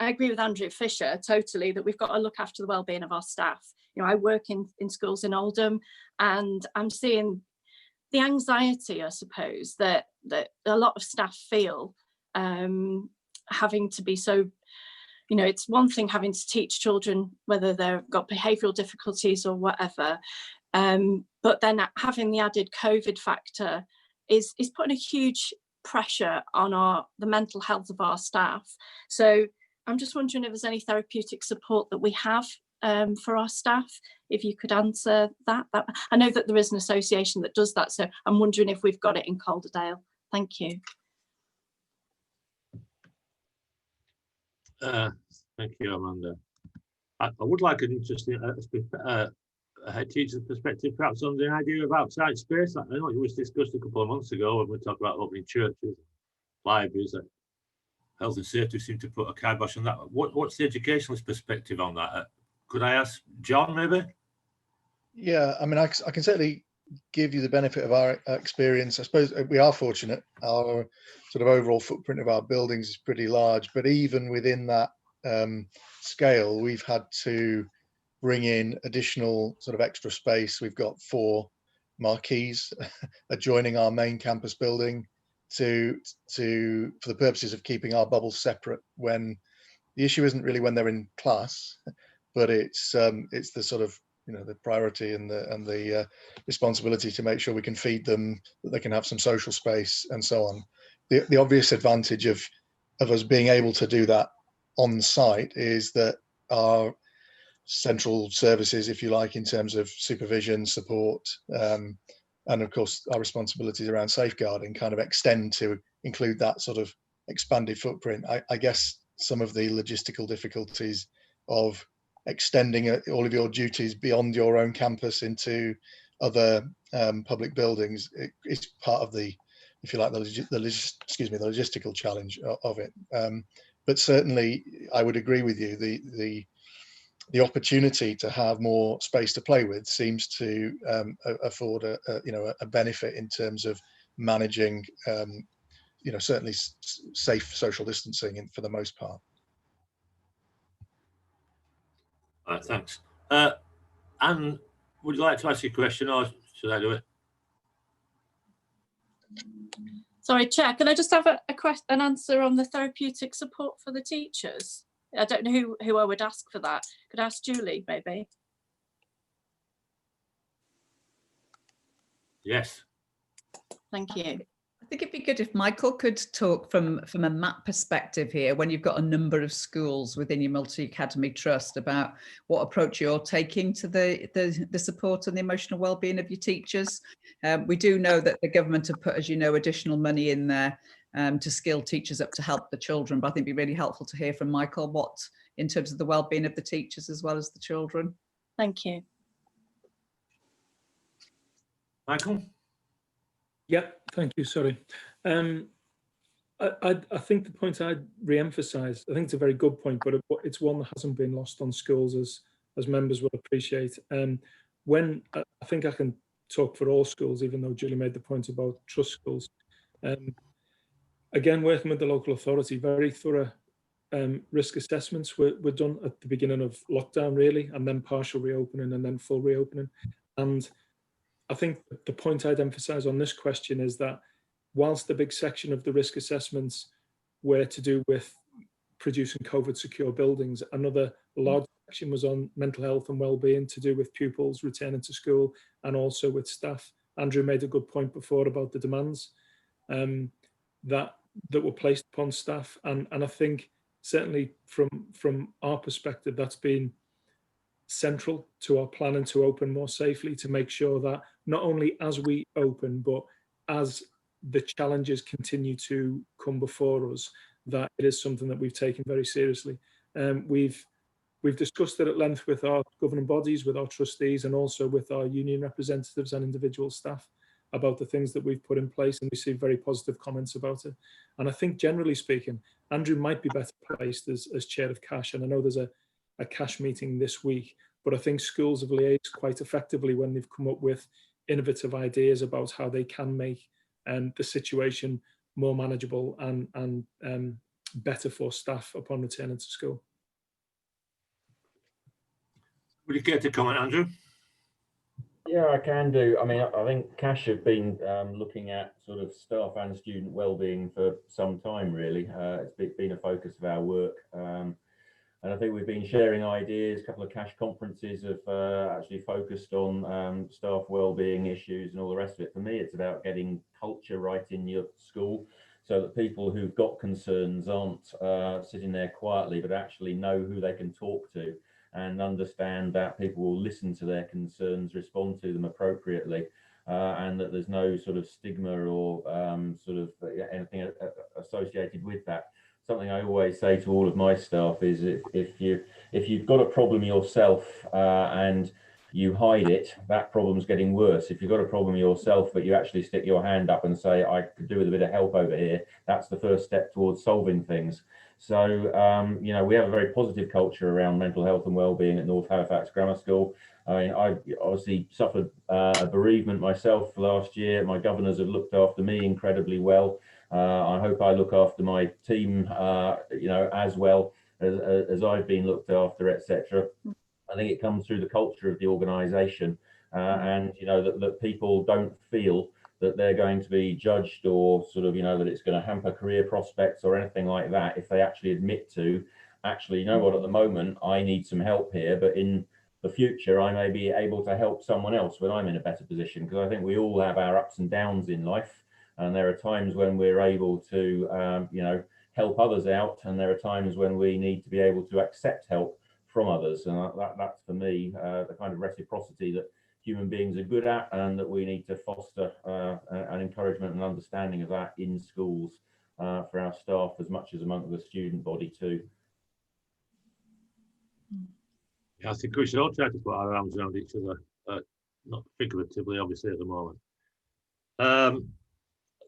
agree with Andrew Fisher totally that we've got to look after the well-being of our staff. You know, I work in schools in Oldham, and I'm seeing the anxiety, I suppose, that a lot of staff feel, having to be so, you know, it's one thing having to teach children whether they've got behavioural difficulties or whatever, but then having the added COVID factor is putting a huge pressure on the mental health of our staff. So I'm just wondering if there's any therapeutic support that we have for our staff, if you could answer that. I know that there is an association that does that, so I'm wondering if we've got it in Calderdale. Thank you. Thank you, Amanda. I would like an interesting head teacher's perspective, perhaps on the idea of outside space. I know it was discussed a couple of months ago when we talked about opening churches, libraries. Health and safety seem to put a kibosh on that. What's the educationalist perspective on that? Could I ask John, maybe? Yeah, I mean, I can certainly give you the benefit of our experience. I suppose we are fortunate. Our sort of overall footprint of our buildings is pretty large, but even within that scale, we've had to bring in additional sort of extra space. We've got 4 marquees adjoining our main campus building for the purposes of keeping our bubbles separate. When the issue isn't really when they're in class, but it's the sort of, you know, the priority and the responsibility to make sure we can feed them, that they can have some social space and so on. The obvious advantage of us being able to do that on site is that our central services, if you like, in terms of supervision, support, and of course our responsibilities around safeguarding kind of extend to include that sort of expanded footprint. I guess some of the logistical difficulties of extending all of your duties beyond your own campus into other public buildings is part of the, if you like, the logistical challenge of it. But certainly I would agree with you, the opportunity to have more space to play with seems to afford a benefit in terms of managing certainly safe social distancing for the most part. All right, thanks. Anne, would you like to ask your question, or should I do it? Sorry, Chair, can I just have an answer on the therapeutic support for the teachers? I don't know who I would ask for that. Could I ask Julie, maybe? Yes. Thank you. I think it'd be good if Michael could talk from a map perspective here, when you've got a number of schools within your multi-academy trust, about what approach you're taking to the support and the emotional well-being of your teachers. We do know that the government have put, as you know, additional money in there to skill teachers up to help the children, but I think it'd be really helpful to hear from Michael what, in terms of the well-being of the teachers as well as the children. Thank you. Michael? Yeah, thank you. Sorry. I think the point I'd re-emphasise, I think it's a very good point, but it's one that hasn't been lost on schools, as members will appreciate. When I think I can talk for all schools, even though Julie made the point about trust schools. Again, working with the local authority, very thorough risk assessments were done at the beginning of lockdown, really, and then partial reopening and then full reopening. And I think the point I'd emphasise on this question is that whilst the big section of the risk assessments were to do with producing COVID secure buildings, another large section was on mental health and well-being, to do with pupils returning to school and also with staff. Andrew made a good point before about the demands that were placed upon staff, and I think certainly from our perspective, that's been central to our planning to open more safely, to make sure that not only as we open, but as the challenges continue to come before us, that it is something that we've taken very seriously. We've discussed it at length with our governing bodies, with our trustees, and also with our union representatives and individual staff about the things that we've put in place, and we see very positive comments about it. And I think, generally speaking, Andrew might be better placed as chair of CASH, and I know there's a CASH meeting this week, but I think schools have liaised quite effectively when they've come up with innovative ideas about how they can make the situation more manageable and better for staff upon returning to school. Would you care to comment, Andrew? Yeah, I can do. I mean, I think CASH have been looking at sort of staff and student wellbeing for some time, really. It's been a focus of our work. And I think we've been sharing ideas. A couple of CASH conferences have actually focused on staff wellbeing issues and all the rest of it. For me, it's about getting culture right in your school, so that people who've got concerns aren't sitting there quietly, but actually know who they can talk to, and understand that people will listen to their concerns, respond to them appropriately, and that there's no sort of stigma or sort of anything associated with that. Something I always say to all of my staff is, if you've got a problem yourself and you hide it, that problem's getting worse. If you've got a problem yourself, but you actually stick your hand up and say, I could do with a bit of help over here, that's the first step towards solving things. So, you know, we have a very positive culture around mental health and wellbeing at North Halifax Grammar School. I mean, I obviously suffered a bereavement myself last year. My governors have looked after me incredibly well. I hope I look after my team, you know, as well as I've been looked after, etc. I think it comes through the culture of the organisation, and you know that people don't feel that they're going to be judged, or sort of, you know, that it's going to hamper career prospects or anything like that, if they actually admit to, actually, you know what, at the moment I need some help here, but in the future I may be able to help someone else when I'm in a better position, because I think we all have our ups and downs in life, and there are times when we're able to you know, help others out, and there are times when we need to be able to accept help from others, and that's for me the kind of reciprocity that human beings are good at, and that we need to foster an encouragement and understanding of that in schools for our staff as much as among the student body too. Yeah, I think we should all try to put our arms around each other, not figuratively, obviously, at the moment.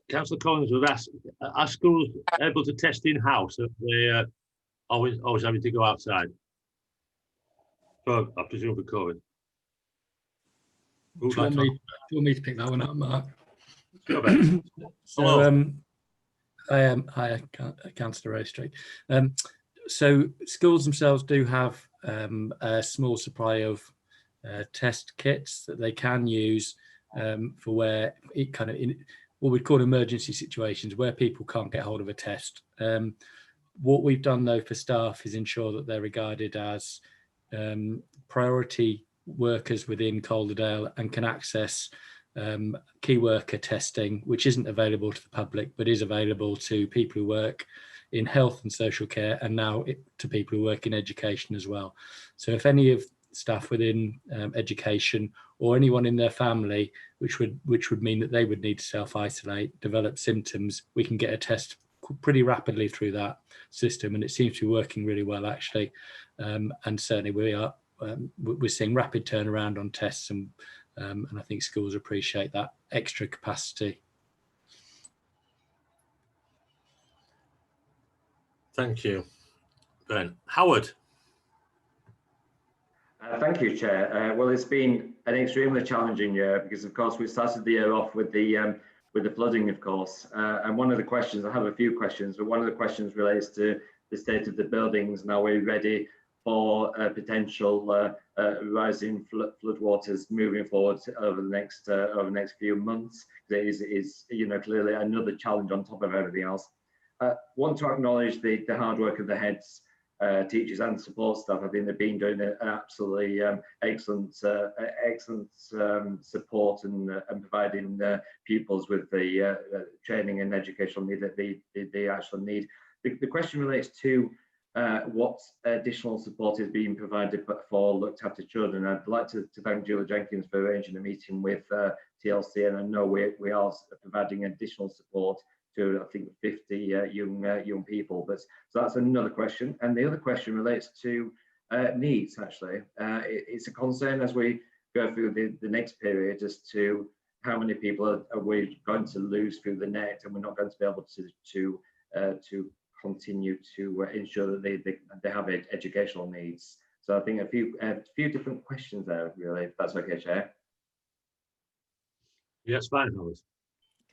Councillor Collins was asked, are schools able to test in-house? Are they always having to go outside? Oh, I presume for COVID. Do you want me to pick that one up, Mark? Sure, Ben. So, I am Councillor Ray Street. So schools themselves do have a small supply of test kits that they can use for where it kind of what we'd call emergency situations where people can't get hold of a test. What we've done though for staff is ensure that they're regarded as priority workers within Calderdale and can access key worker testing, which isn't available to the public, but is available to people who work in health and social care, and now to people who work in education as well. So if any of staff within education or anyone in their family, which would mean that they would need to self-isolate, develop symptoms, we can get a test pretty rapidly through that system, and it seems to be working really well actually. And certainly we're seeing rapid turnaround on tests, and I think schools appreciate that extra capacity. Thank you, Ben. Howard. Thank you, Chair. Well, it's been an extremely challenging year because, of course, we started the year off with the flooding, of course. And one of the questions, I have a few questions, but one of the questions relates to the state of the buildings. Now we're ready for potential rising floodwaters moving forward over the next few months. There is clearly another challenge on top of everything else. Want to acknowledge the hard work of the heads, teachers and support staff. I think they've been doing an absolutely excellent support and providing pupils with the training and educational need that they actually need. The question relates to what additional support is being provided for looked after children. I'd like to thank Julie Jenkins for arranging a meeting with TLC, and I know we are providing additional support to, I think, 50 young people. But so that's another question. And the other question relates to needs, actually. It's a concern as we go through the next period as to how many people are we going to lose through the net, and we're not going to be able to continue to ensure that they have educational needs. So I think a few different questions there, really, if that's okay, Chair. Yes, fine, Howard.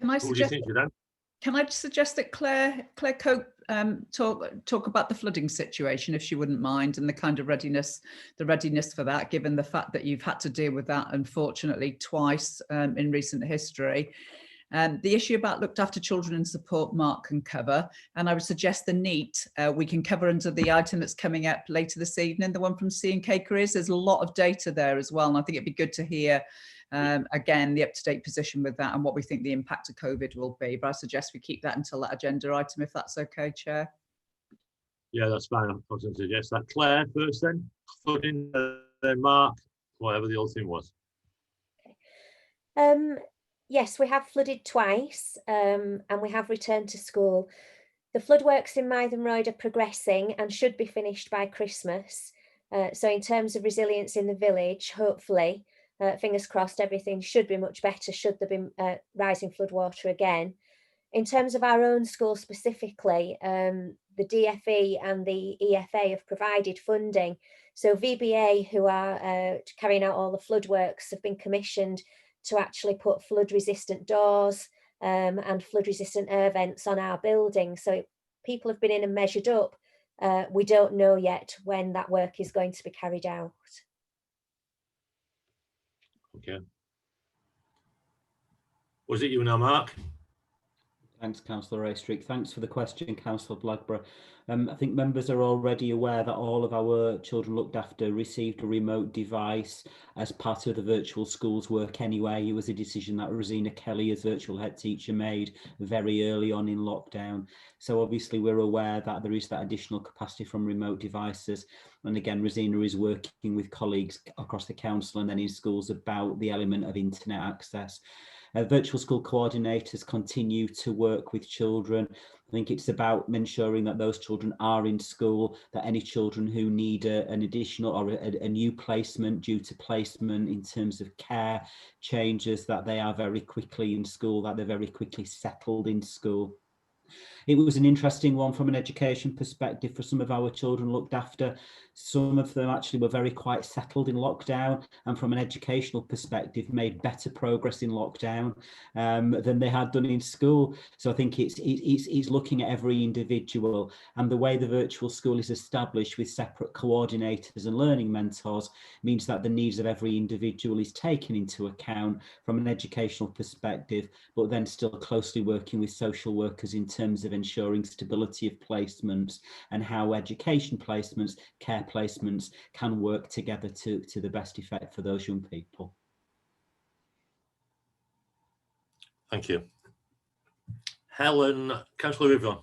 Can I suggest that Claire Cope talk about the flooding situation, if she wouldn't mind, and the kind of readiness for that, given the fact that you've had to deal with that, unfortunately, twice in recent history. The issue about looked after children and support, Mark can cover, and I would suggest the NEAT we can cover under the item that's coming up later this evening, the one from C&K Careers. There's a lot of data there as well, and I think it'd be good to hear again the up-to-date position with that and what we think the impact of COVID will be. But I suggest we keep that until that agenda item, if that's okay, Chair. Yeah, that's fine. I was going to suggest that. Claire first, then flooding, then Mark, whatever the other thing was. Yes, we have flooded twice, and we have returned to school. The flood works in Mythen Road are progressing and should be finished by Christmas. So in terms of resilience in the village, hopefully, fingers crossed, everything should be much better should there be rising floodwater again. In terms of our own school specifically, the DFE and the EFA have provided funding. So VBA, who are carrying out all the flood works, have been commissioned to actually put flood resistant doors and flood resistant air vents on our building. So people have been in and measured up. We don't know yet when that work is going to be carried out. Okay. Was it you now, Mark? Thanks, Councillor Raystrick. Thanks for the question, Councillor Blackburn. I think members are already aware that all of our children looked after received a remote device as part of the virtual schools work anyway. It was a decision that Rosina Kelly, as virtual head teacher, made very early on in lockdown. So obviously we're aware that there is that additional capacity from remote devices. And again, Rosina is working with colleagues across the council and then in schools about the element of internet access. Virtual school coordinators continue to work with children. I think it's about ensuring that those children are in school, that any children who need an additional or a new placement due to placement in terms of care changes, that they are very quickly in school, that they're very quickly settled in school. It was an interesting one from an education perspective for some of our children looked after. Some of them actually were very quite settled in lockdown, and from an educational perspective made better progress in lockdown than they had done in school. So I think it's looking at every individual, and the way the virtual school is established with separate coordinators and learning mentors means that the needs of every individual is taken into account from an educational perspective, but then still closely working with social workers in terms of ensuring stability of placements and how education placements, care placements can work together to the best effect for those young people. Thank you. Helen, Councillor Rivon.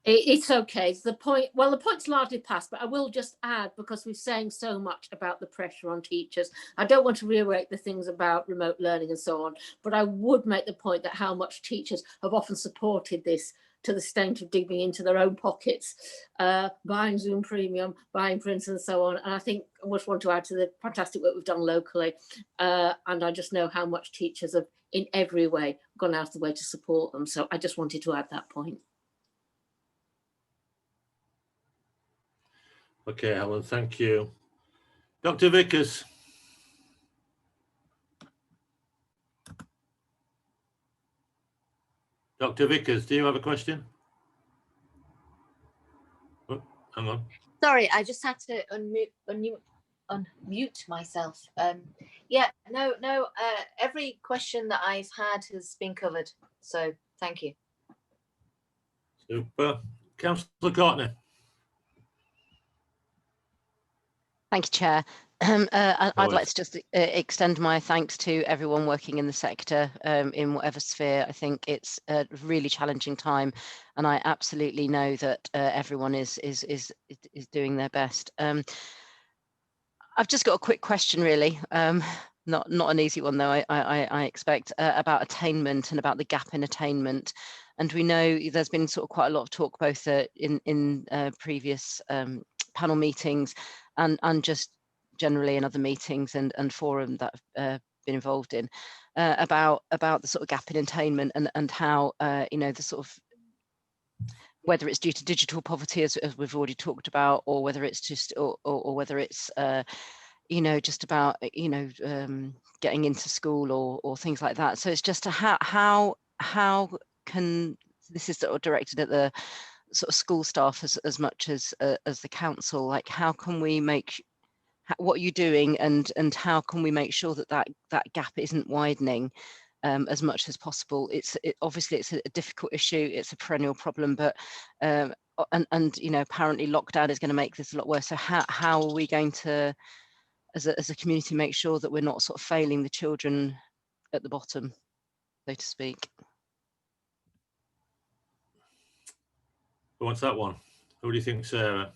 It's okay. It's the point. Well, the point's largely passed, but I will just add, because we're saying so much about the pressure on teachers. I don't want to reiterate the things about remote learning and so on, but I would make the point that how much teachers have often supported this to the extent of digging into their own pockets, buying Zoom Premium, buying prints and so on. And I think I just want to add to the fantastic work we've done locally. And I just know how much teachers have in every way gone out of the way to support them. So I just wanted to add that point. Okay, Helen, thank you. Dr. Vickers. Dr. Vickers, do you have a question? Oh, hang on. Sorry, I just had to unmute myself. Yeah, no, every question that I've had has been covered. So thank you. Super. Councillor Courtney. Thank you, Chair. I'd like to just extend my thanks to everyone working in the sector in whatever sphere. I think it's a really challenging time, and I absolutely know that everyone is doing their best. I've just got a quick question, really. Not an easy one, though, I expect, about attainment and about the gap in attainment. And we know there's been sort of quite a lot of talk both in previous panel meetings and just generally in other meetings and forum that I've been involved in about the sort of gap in attainment and how you know, the sort of, whether it's due to digital poverty as we've already talked about, or whether it's just or whether it's you know, just about, you know, getting into school or things like that. So it's just how can, this is sort of directed at the sort of school staff as much as the council, like how can we make, what are you doing and how can we make sure that gap isn't widening as much as possible? Obviously it's a difficult issue, it's a perennial problem, but and you know, apparently lockdown is going to make this a lot worse. So how are we going to, as a community, make sure that we're not sort of failing the children at the bottom, so to speak? Who wants that one? Who do you think, Sarah?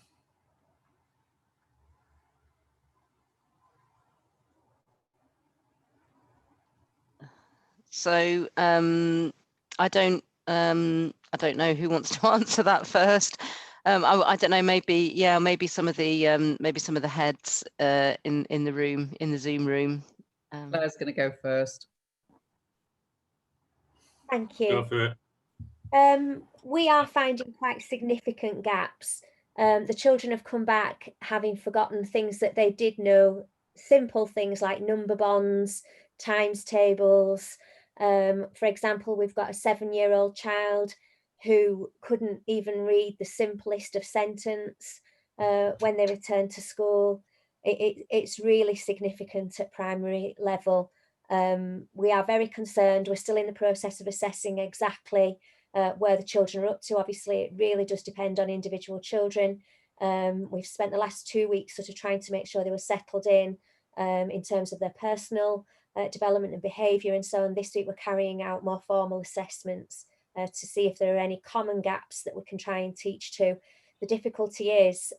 So I don't know who wants to answer that first. I don't know. Maybe some of the heads in the room, in the Zoom room. Claire's going to go first. Thank you. Go for it. We are finding quite significant gaps. The children have come back having forgotten things that they did know, simple things like number bonds, times tables. For example, we've got a 7-year-old child who couldn't even read the simplest of sentence when they returned to school. It's really significant at primary level. We are very concerned. We're still in the process of assessing exactly where the children are up to. Obviously, it really does depend on individual children. We've spent the last 2 weeks sort of trying to make sure they were settled in terms of their personal development and behaviour and so on. This week we're carrying out more formal assessments to see if there are any common gaps that we can try and teach to. The difficulty is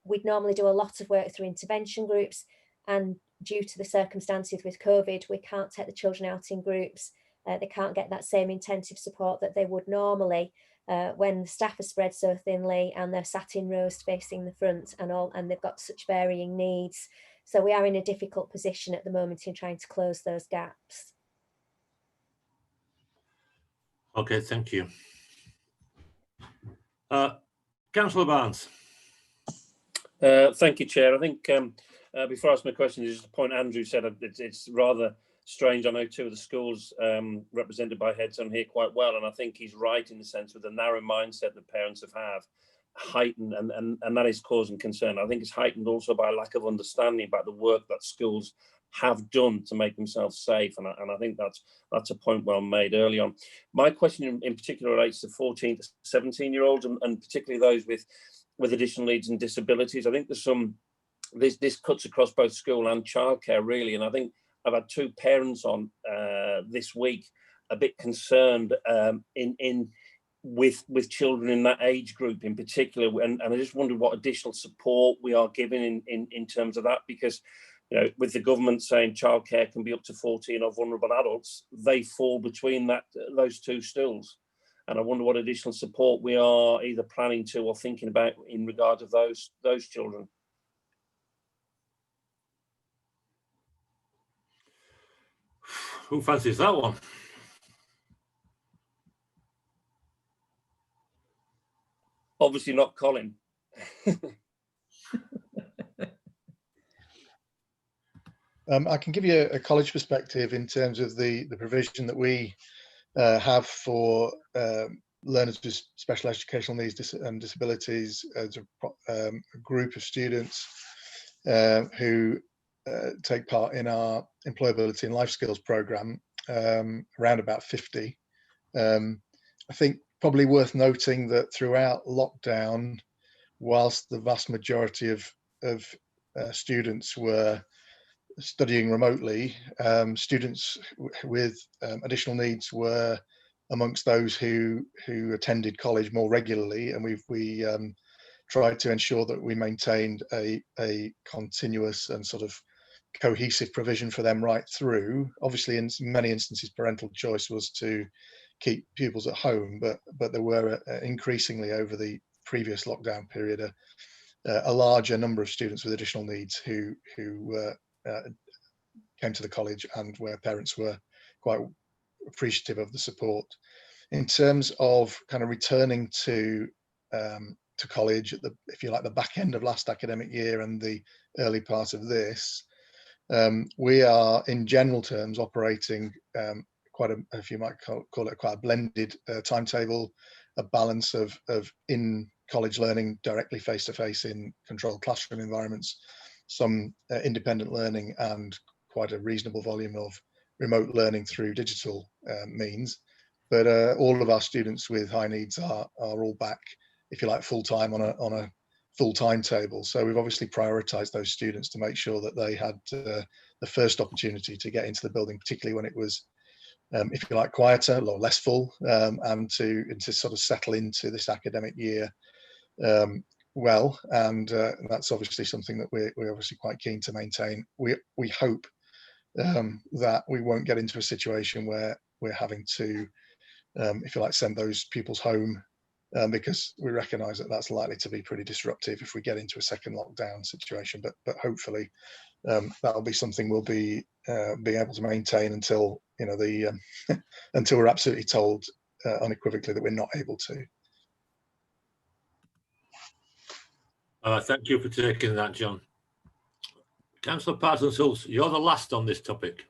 we'd normally do a lot of work through intervention groups, and due to the circumstances with COVID, we can't take the children out in groups. They can't get that same intensive support that they would normally when the staff are spread so thinly and they're sat in rows facing the front and they've got such varying needs. So we are in a difficult position at the moment in trying to close those gaps. Okay, thank you. Councillor Barnes. Thank you, Chair. I think before I ask my question, just a point Andrew said, it's rather strange. I know two of the schools represented by heads on here quite well, and I think he's right in the sense with the narrow mindset that parents have heightened, and that is causing concern. I think it's heightened also by a lack of understanding about the work that schools have done to make themselves safe, and I think that's a point well made early on. My question in particular relates to 14 to 17-year-olds, and particularly those with additional needs and disabilities. I think there's this cuts across both school and childcare really, and I think I've had two parents on this week a bit concerned with children in that age group in particular, and I just wondered what additional support we are giving in terms of that, because with the government saying childcare can be up to 14 of vulnerable adults, they fall between those two stools. And I wonder what additional support we are either planning to or thinking about in regard of those children. Who fancies that one? Obviously not Colin. I can give you a college perspective in terms of the provision that we have for learners with special educational needs and disabilities as a group of students who take part in our employability and life skills program, around about 50. I think probably worth noting that throughout lockdown, whilst the vast majority of students were studying remotely, students with additional needs were amongst those who attended college more regularly, and we tried to ensure that we maintained a continuous and sort of cohesive provision for them right through. Obviously, in many instances, parental choice was to keep pupils at home, but there were increasingly over the previous lockdown period a larger number of students with additional needs who came to the college, and where parents were quite appreciative of the support. In terms of kind of returning to college at if you like, the back end of last academic year and the early part of this, we are in general terms operating quite a, if you might call it, quite a blended timetable, a balance of in college learning directly face-to-face in controlled classroom environments, some independent learning, and quite a reasonable volume of remote learning through digital means. But all of our students with high needs are all back, if you like, full-time on a full timetable. So we've obviously prioritized those students to make sure that they had the first opportunity to get into the building, particularly when it was, if you like, quieter or less full, and to sort of settle into this academic year well. And that's obviously something that we're obviously quite keen to maintain. We hope that we won't get into a situation where we're having to, if you like, send those pupils home, because we recognise that that's likely to be pretty disruptive if we get into a second lockdown situation. But hopefully that'll be something we'll be being able to maintain until until we're absolutely told unequivocally that we're not able to. Thank you for taking that, John. Councillor Parsons-Hulse, you're the last on this topic.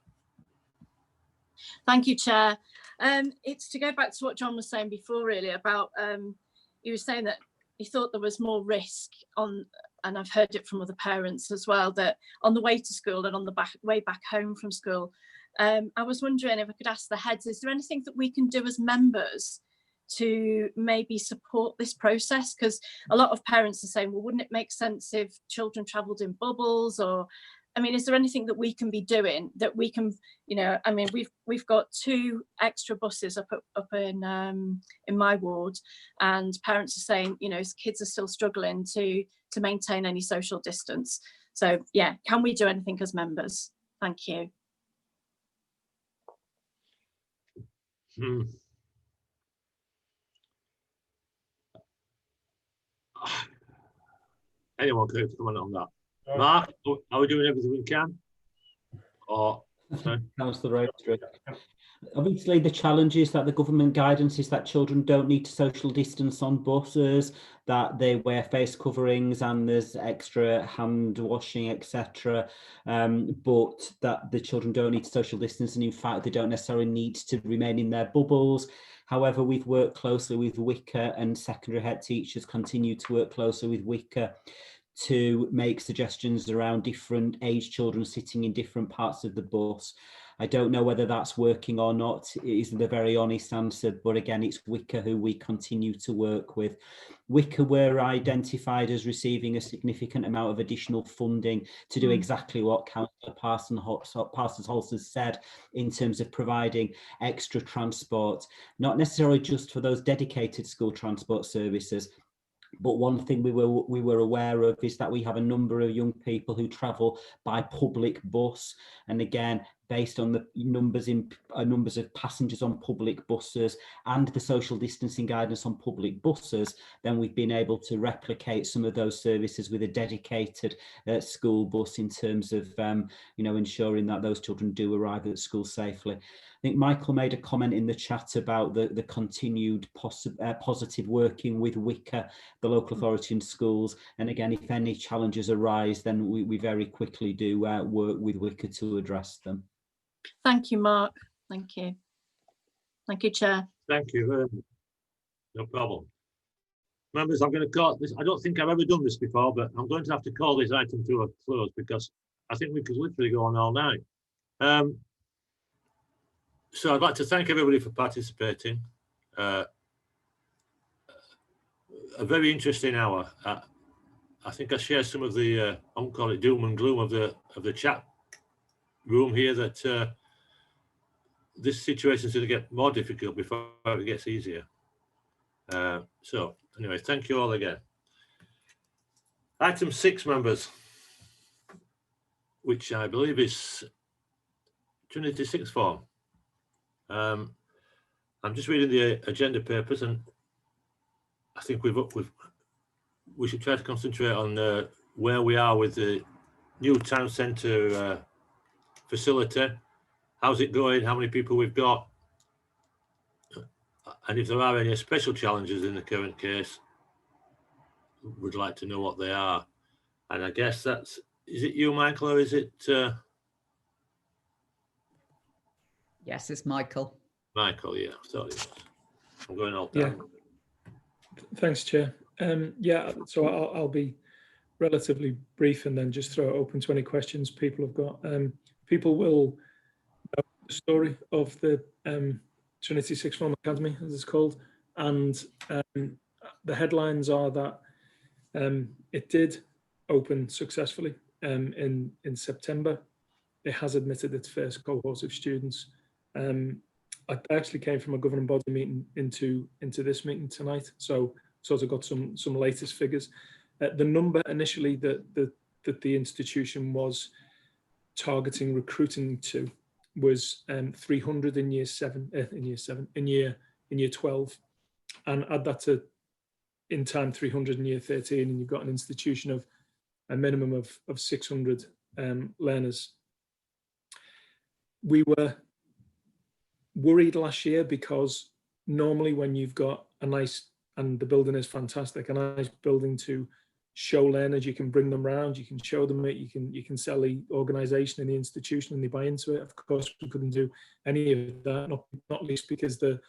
Thank you, Chair. It's to go back to what John was saying before, really, about he was saying that he thought there was more risk on, and I've heard it from other parents as well, that on the way to school and on the way back home from school. I was wondering if I could ask the heads, is there anything that we can do as members to maybe support this process? Because a lot of parents are saying, well, wouldn't it make sense if children travelled in bubbles? Or, I mean, is there anything that we can be doing that we can, I mean, we've got 2 extra buses up in my ward, and parents are saying, kids are still struggling to maintain any social distance. So yeah, can we do anything as members? Thank you. Anyone could comment on that? Mark, are we doing everything we can? Or Councillor Rosetree. Obviously, the challenge is that the government guidance is that children don't need to social distance on buses, that they wear face coverings and there's extra hand washing, etc. But that the children don't need to social distance, and in fact, they don't necessarily need to remain in their bubbles. However, we've worked closely with WICA, and secondary head teachers continue to work closely with WICA to make suggestions around different age children sitting in different parts of the bus. I don't know whether that's working or not. It isn't a very honest answer, but again, it's WICA who we continue to work with. WICA were identified as receiving a significant amount of additional funding to do exactly what Councillor Parsons-Holst has said in terms of providing extra transport, not necessarily just for those dedicated school transport services. But one thing we were aware of is that we have a number of young people who travel by public bus, and again, based on the numbers of passengers on public buses and the social distancing guidance on public buses, then we've been able to replicate some of those services with a dedicated school bus in terms of ensuring that those children do arrive at school safely. I think Michael made a comment in the chat about the continued positive working with WICA, the local authority and schools. And again, if any challenges arise, then we very quickly do work with WICA to address them. Thank you, Mark. Thank you. Thank you, Chair. Thank you very much. No problem. Members, I'm going to call this. I don't think I've ever done this before, but I'm going to have to call this item to a close because I think we could literally go on all night. So I'd like to thank everybody for participating. A very interesting hour. I think I share some of the I won't call it doom and gloom of the chat room here, that this situation is going to get more difficult before it gets easier. So anyway, thank you all again. Item 6, members, which I believe is Trinity Sixth Form. I'm just reading the agenda papers, and I think we should try to concentrate on where we are with the new town centre facility. How's it going? How many people we've got? And if there are any special challenges in the current case, we'd like to know what they are. And I guess is it you, Michael, or is it? Yes, it's Michael. Michael, yeah, I thought it was. I'm going all down. Yeah. Thanks, Chair. Yeah, so I'll be relatively brief and then just throw it open to any questions people have got. People will know the story of the Trinity Sixth Form Academy, as it's called, and the headlines are that it did open successfully in September. It has admitted its first cohort of students. I actually came from a governing body meeting into this meeting tonight, so sort of got some latest figures. The number initially that the institution was targeting recruiting to was 300 in year 12, and add that to in time 300 in year 13, and you've got an institution of a minimum of 600 learners. We were worried last year because normally when you've got a nice, and the building is fantastic, a nice building to show learners, you can bring them around, you can show them it, you can sell the organisation and the institution and they buy into it. Of course, we couldn't do any of that, not least because the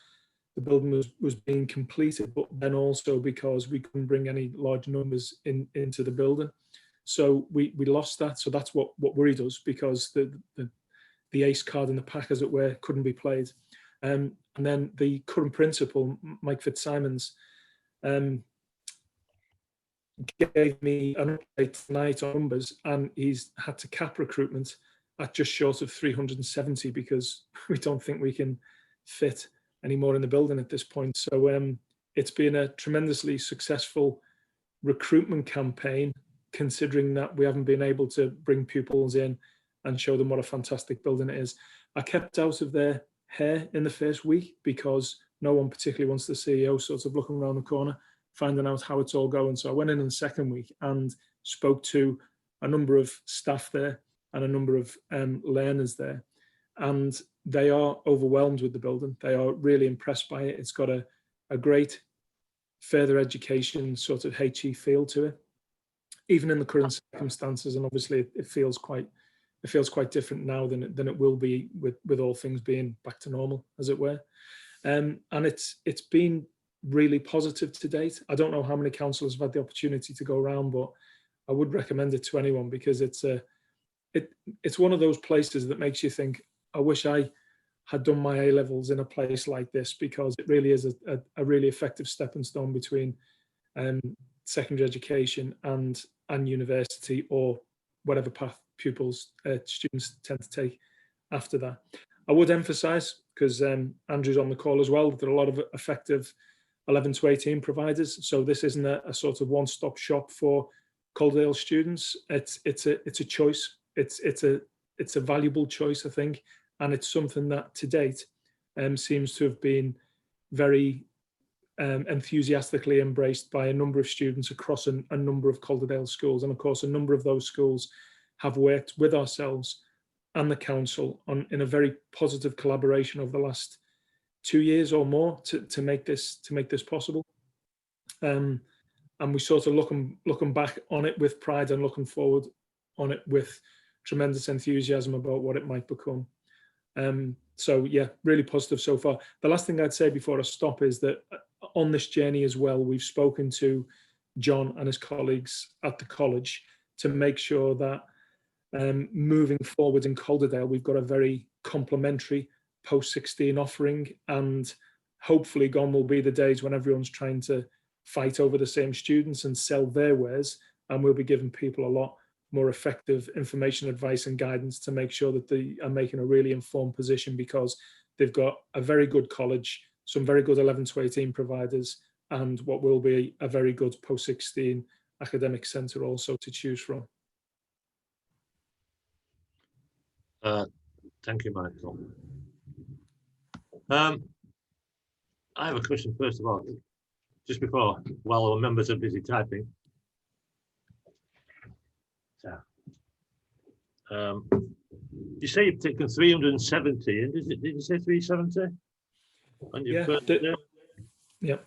building was being completed, but then also because we couldn't bring any large numbers into the building. So we lost that. So that's what worried us, because the ace card in the pack, as it were, couldn't be played. And then the current principal, Mike Fitzsimons, gave me an update tonight on numbers, and he's had to cap recruitment at just short of 370 because we don't think we can fit any more in the building at this point. So it's been a tremendously successful recruitment campaign, considering that we haven't been able to bring pupils in and show them what a fantastic building it is. I kept out of their hair in the first week because no one particularly wants the CEO sort of looking around the corner, finding out how it's all going. So I went in the second week and spoke to a number of staff there and a number of learners there, and they are overwhelmed with the building. They are really impressed by it. It's got a great further education sort of HE feel to it, even in the current circumstances. And obviously it feels quite different now than it will be with all things being back to normal, as it were. And it's been really positive to date. I don't know how many councillors have had the opportunity to go around, but I would recommend it to anyone, because it's one of those places that makes you think, I wish I had done my A-levels in a place like this, because it really is a really effective stepping stone between secondary education and university, or whatever path pupils, students tend to take after that. I would emphasise, because Andrew's on the call as well, that there are a lot of effective 11 to 18 providers. So this isn't a sort of one-stop shop for Calderdale students. It's a choice. It's a valuable choice, I think, and it's something that to date seems to have been very enthusiastically embraced by a number of students across a number of Calderdale schools. And of course, a number of those schools have worked with ourselves and the council in a very positive collaboration over the last 2 years or more to make this possible. And we sort of looking back on it with pride and looking forward on it with tremendous enthusiasm about what it might become. So yeah, really positive so far. The last thing I'd say before I stop is that on this journey as well, we've spoken to John and his colleagues at the college to make sure that moving forward in Calderdale, we've got a very complementary post-16 offering, and hopefully gone will be the days when everyone's trying to fight over the same students and sell their wares, and we'll be giving people a lot more effective information, advice and guidance to make sure that they are making a really informed position, because they've got a very good college, some very good 11 to 18 providers, and what will be a very good post-16 academic centre also to choose from. Thank you, Michael. I have a question, first of all, just before, while our members are busy typing. So, you say you've taken 370, and did you say 370? Yeah. Yep.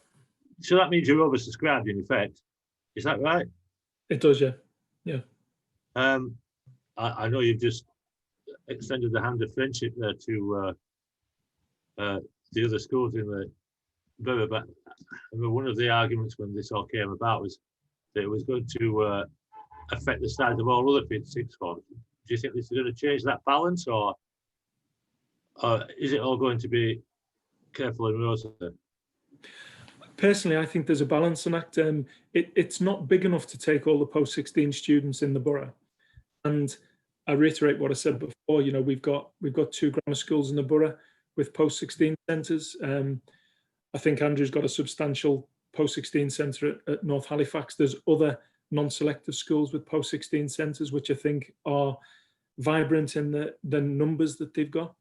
So that means you're oversubscribed in effect. Is that right? It does, yeah. Yeah. I know you've just extended the hand of friendship there to the other schools in the borough, but one of the arguments when this all came about was that it was going to affect the size of all other sixth forms. Do you think this is going to change that balance, or is it all going to be careful and rosy? Personally, I think there's a balancing act. It's not big enough to take all the post-16 students in the borough, and I reiterate what I said before. You know, we've got 2 grammar schools in the borough with post-16 centres. I think Andrew's got a substantial post-16 centre at North Halifax. There's other non-selective schools with post-16 centres, which I think are vibrant in the numbers that they've got.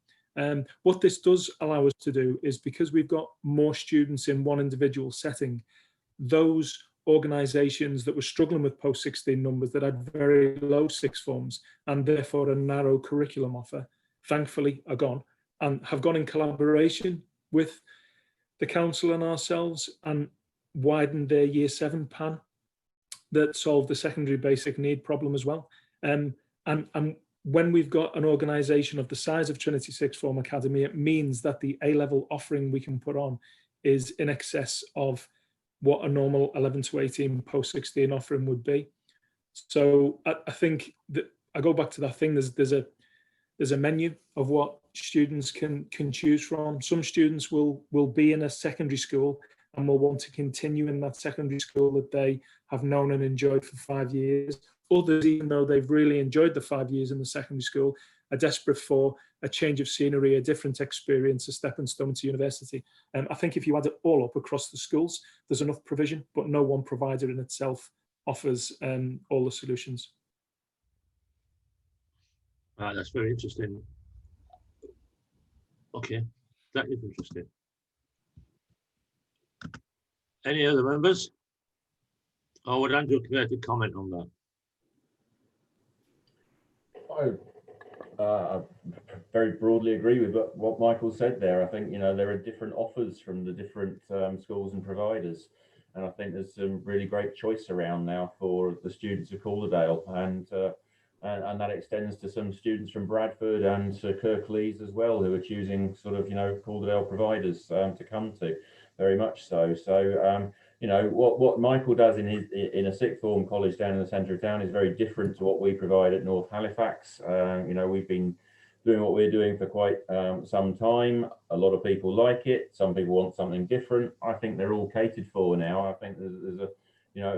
What this does allow us to do is, because we've got more students in one individual setting, those organisations that were struggling with post-16 numbers, that had very low sixth forms and therefore a narrow curriculum offer, thankfully are gone, and have gone in collaboration with the council and ourselves and widened their year 7 pan that solved the secondary basic need problem as well. And when we've got an organisation of the size of Trinity Sixth Form Academy, it means that the A-level offering we can put on is in excess of what a normal 11 to 18 post-16 offering would be. So I think that I go back to that thing. There's a menu of what students can choose from. Some students will be in a secondary school and will want to continue in that secondary school that they have known and enjoyed for 5 years. Others, even though they've really enjoyed the 5 years in the secondary school, are desperate for a change of scenery, a different experience, a stepping stone to university. I think if you add it all up across the schools, there's enough provision, but no one provider in itself offers all the solutions. Right, that's very interesting. Okay, that is interesting. Any other members? Or would Andrew care to comment on that? I very broadly agree with what Michael said there. I think, there are different offers from the different schools and providers. And I think there's some really great choice around now for the students of Calderdale, and that extends to some students from Bradford and to Kirklees as well, who are choosing sort of, Calderdale providers to come to, very much so. So, what Michael does in a sixth form college down in the centre of town is very different to what we provide at North Halifax. We've been doing what we're doing for quite some time. A lot of people like it. Some people want something different. I think they're all catered for now. I think there's a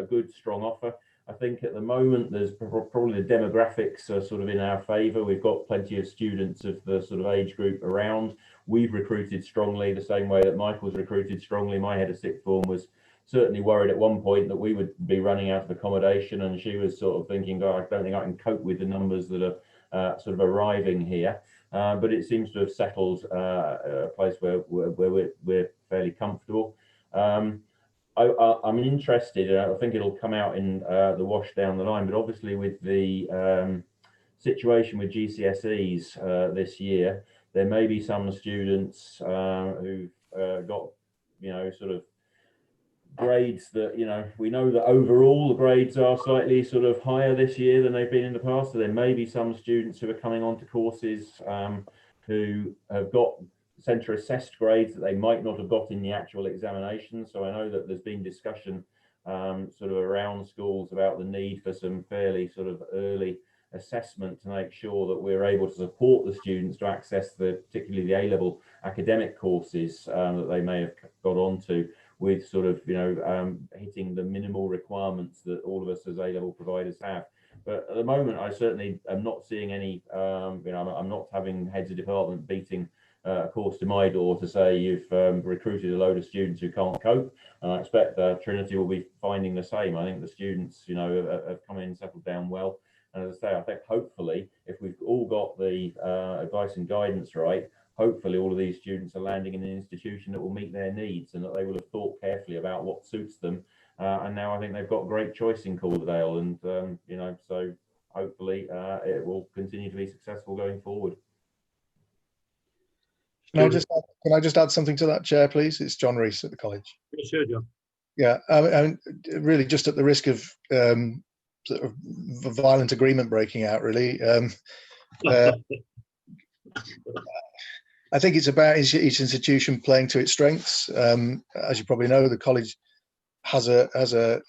good, strong offer. I think at the moment there's probably the demographics are sort of in our favour. We've got plenty of students of the sort of age group around. We've recruited strongly the same way that Michael's recruited strongly. My head of sixth form was certainly worried at one point that we would be running out of accommodation, and she was sort of thinking, oh, I don't think I can cope with the numbers that are sort of arriving here, but it seems to have settled a place where we're fairly comfortable. I'm interested, and I think it'll come out in the wash down the line, but obviously with the situation with GCSEs this year, there may be some students who've got, sort of grades that, we know that overall the grades are slightly sort of higher this year than they've been in the past. So there may be some students who are coming onto courses who have got centre assessed grades that they might not have got in the actual examination. So I know that there's been discussion sort of around schools about the need for some fairly sort of early assessment to make sure that we're able to support the students to access particularly the A-level academic courses that they may have got onto, with sort of, hitting the minimal requirements that all of us as A-level providers have. But at the moment, I certainly am not seeing any, I'm not having heads of department beating a course to my door to say you've recruited a load of students who can't cope. And I expect Trinity will be finding the same. I think the students, have come in, settled down well. And as I say, I think hopefully, if we've all got the advice and guidance right, hopefully all of these students are landing in an institution that will meet their needs and that they will have thought carefully about what suits them. And now I think they've got great choice in Calderdale, and so hopefully it will continue to be successful going forward. Can I just add something to that, Chair, please? It's John Rees at the college. Sure, John. Yeah, I really, just at the risk of sort of violent agreement breaking out, really. I think it's about each institution playing to its strengths. As you probably know, the college has a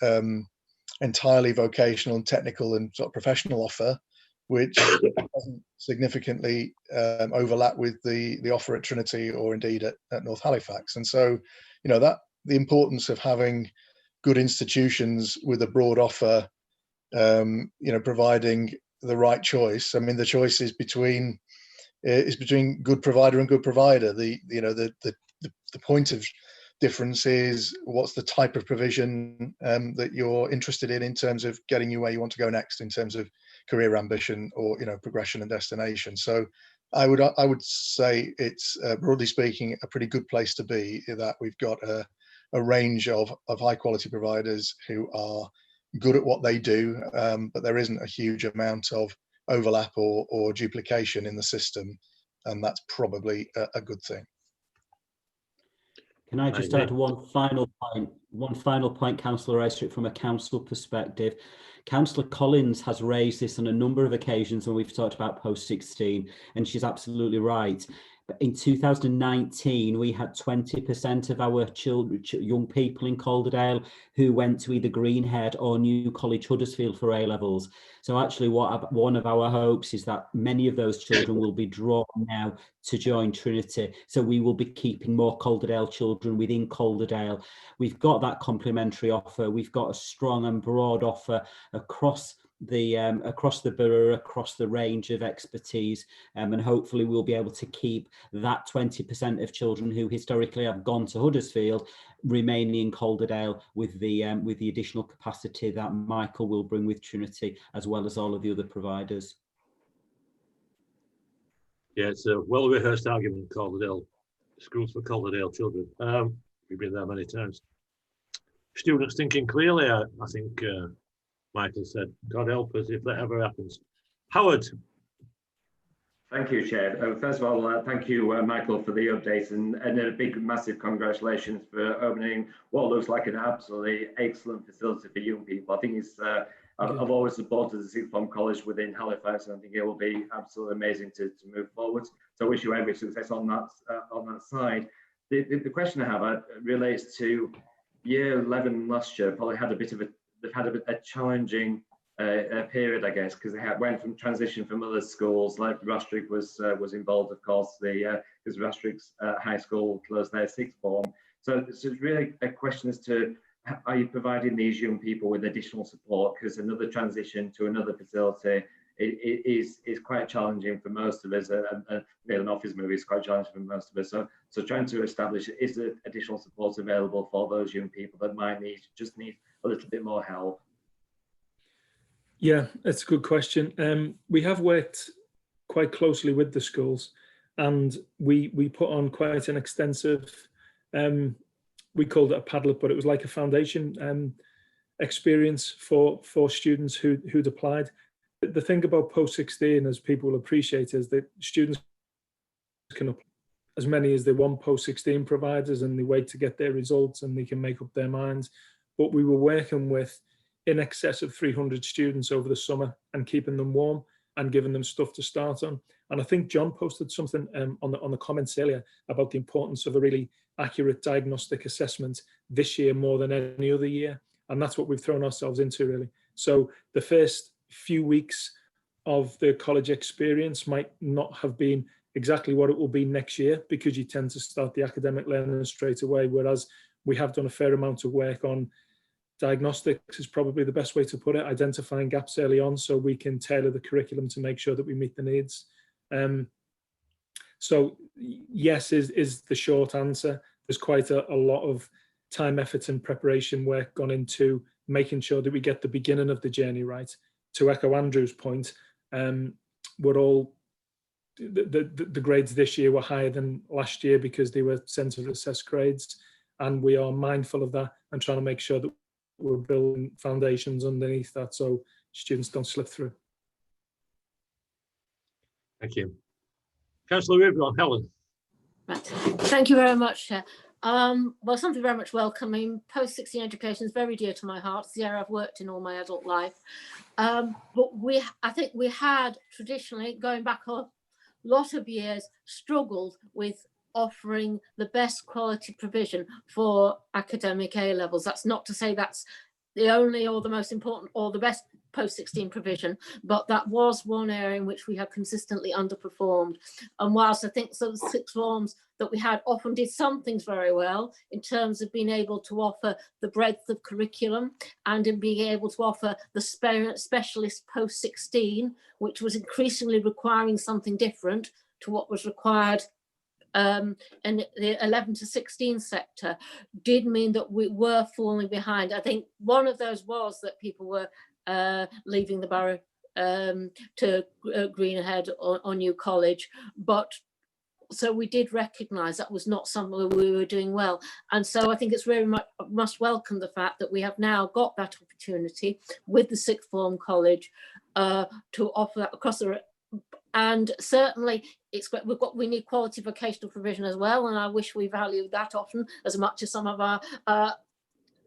entirely vocational and technical and sort of professional offer, which doesn't significantly overlap with the offer at Trinity or indeed at North Halifax. And so, that the importance of having good institutions with a broad offer, providing the right choice. I mean, the choice is between good provider and good provider. The point of difference is what's the type of provision that you're interested in terms of getting you where you want to go next, in terms of career ambition or progression and destination. So I would say it's broadly speaking a pretty good place to be, that we've got a range of high quality providers who are good at what they do, but there isn't a huge amount of overlap or duplication in the system, and that's probably a good thing. Can I just add one final point, Councillor Estridge, from a council perspective? Councillor Collins has raised this on a number of occasions when we've talked about post-16, and she's absolutely right. But in 2019, we had 20% of our young people in Calderdale who went to either Greenhead or New College Huddersfield for A-levels. So actually one of our hopes is that many of those children will be drawn now to join Trinity. So we will be keeping more Calderdale children within Calderdale. We've got that complementary offer. We've got a strong and broad offer across the borough, across the range of expertise, and hopefully we'll be able to keep that 20% of children who historically have gone to Huddersfield remaining in Calderdale with the additional capacity that Michael will bring with Trinity, as well as all of the other providers. Yeah, it's a well-rehearsed argument, Calderdale, schools for Calderdale children. We've been there many times. Students thinking clearly, I think Michael said, God help us if that ever happens. Howard, Thank you, Chair. First of all, thank you, Michael, for the update, and a big, massive congratulations for opening what looks like an absolutely excellent facility for young people. I think it's, I've always supported the sixth form college within Halifax, and I think it will be absolutely amazing to move forward. So I wish you every success on that side. The question I have relates to year 11 last year. Probably had a bit of they've had a challenging period, I guess, because they went from transition from other schools. Like Rastrick was involved, of course, because Rastrick's high school closed their sixth form. So it's really a question as to, are you providing these young people with additional support? Because another transition to another facility is quite challenging for most of us, and an office move is quite challenging for most of us. So trying to establish, is there additional support available for those young people that might just need a little bit more help? Yeah, that's a good question. We have worked quite closely with the schools, and we put on quite an extensive, we called it a Padlet, but it was like a foundation experience for students who'd applied. The thing about post-16, as people will appreciate, is that students can apply as many as they want post-16 providers, and they wait to get their results and they can make up their minds. But we were working with in excess of 300 students over the summer and keeping them warm and giving them stuff to start on. And I think John posted something on the comments earlier about the importance of a really accurate diagnostic assessment this year more than any other year. And that's what we've thrown ourselves into, really. So the first few weeks of the college experience might not have been exactly what it will be next year, because you tend to start the academic learning straight away, whereas we have done a fair amount of work on diagnostics, is probably the best way to put it, identifying gaps early on so we can tailor the curriculum to make sure that we meet the needs. So yes is the short answer. There's quite a lot of time, effort and preparation work gone into making sure that we get the beginning of the journey right. To echo Andrew's point, we're all, the grades this year were higher than last year because they were centre assessed grades, and we are mindful of that and trying to make sure that we're building foundations underneath that so students don't slip through. Thank you. Councillor Riverton, Helen. Right. Thank you very much, Chair. Well, something very much welcoming. Post-16 education is very dear to my heart. It's the area I've worked in all my adult life. But I think we had traditionally, going back a lot of years, struggled with offering the best quality provision for academic A levels. That's not to say that's the only or the most important or the best post-16 provision, but that was one area in which we have consistently underperformed. And whilst I think some sixth forms that we had often did some things very well in terms of being able to offer the breadth of curriculum and in being able to offer the specialist post-16, which was increasingly requiring something different to what was required in the 11 to 16 sector, did mean that we were falling behind. I think one of those was that people were leaving the borough to Greenhead or New College, but so we did recognise that was not something we were doing well. And so I think it's very much must welcome the fact that we have now got that opportunity with the sixth form college to offer that across the, and certainly it's we need quality vocational provision as well, and I wish we valued that often as much as some of our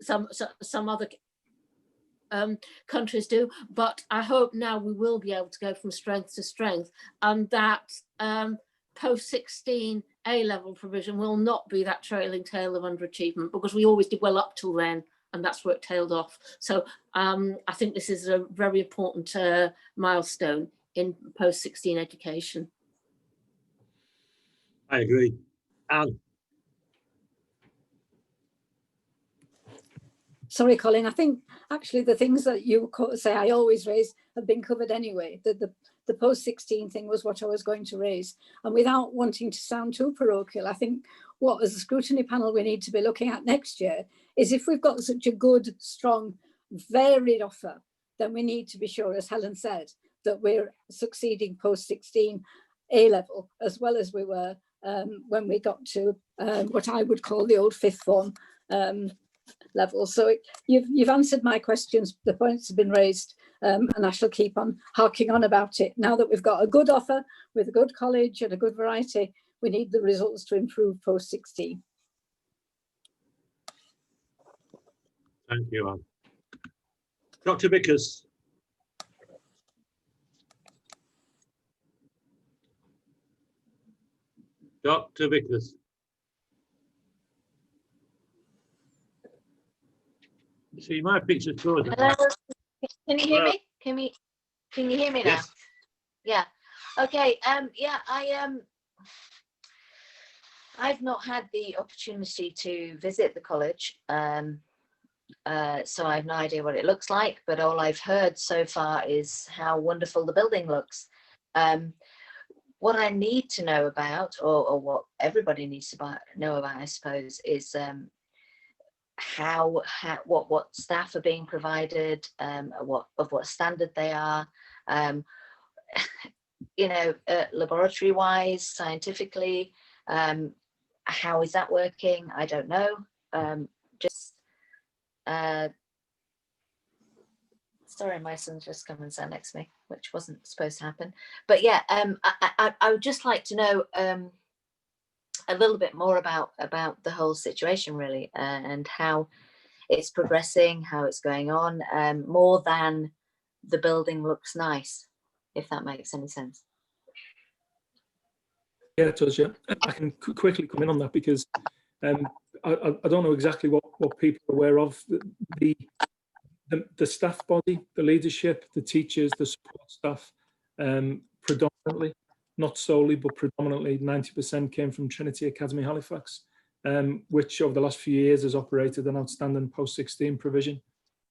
some other countries do. But I hope now we will be able to go from strength to strength, and that post-16 A-level provision will not be that trailing tail of underachievement, because we always did well up till then, and that's where it tailed off. So I think this is a very important milestone in post-16 education. I agree. Anne. Sorry, Colin, I think actually the things that you say I always raise have been covered anyway. The post-16 thing was what I was going to raise. And without wanting to sound too parochial, I think what as a scrutiny panel we need to be looking at next year is, if we've got such a good, strong, varied offer, then we need to be sure, as Helen said, that we're succeeding post-16 A-level as well as we were when we got to what I would call the old fifth form level. So you've answered my questions. The points have been raised. and I shall keep on harking on about it. Now that we've got a good offer with a good college and a good variety, we need the results to improve post-16. Thank you, Anne. Dr. Vickers. Dr. Vickers. See, my picture's frozen. Hello, can you hear me? Can you hear me now? Yes. Yeah. Okay. Yeah, I've not had the opportunity to visit the college, so I have no idea what it looks like, but all I've heard so far is how wonderful the building looks. What I need to know about, or what everybody needs to know about, I suppose, is what staff are being provided, what standard they are, you know, laboratory wise, scientifically, how is that working? I don't know. Sorry, my son's just come and sat next to me, which wasn't supposed to happen. But yeah, I would just like to know a little bit more about the whole situation, really, and how it's progressing, how it's going on, more than the building looks nice, if that makes any sense. Yeah, it does, yeah. I can quickly come in on that because I don't know exactly what people are aware of. The staff body, the leadership, the teachers, the support staff, predominantly, not solely, but predominantly 90% came from Trinity Academy Halifax, which over the last few years has operated an outstanding post-16 provision,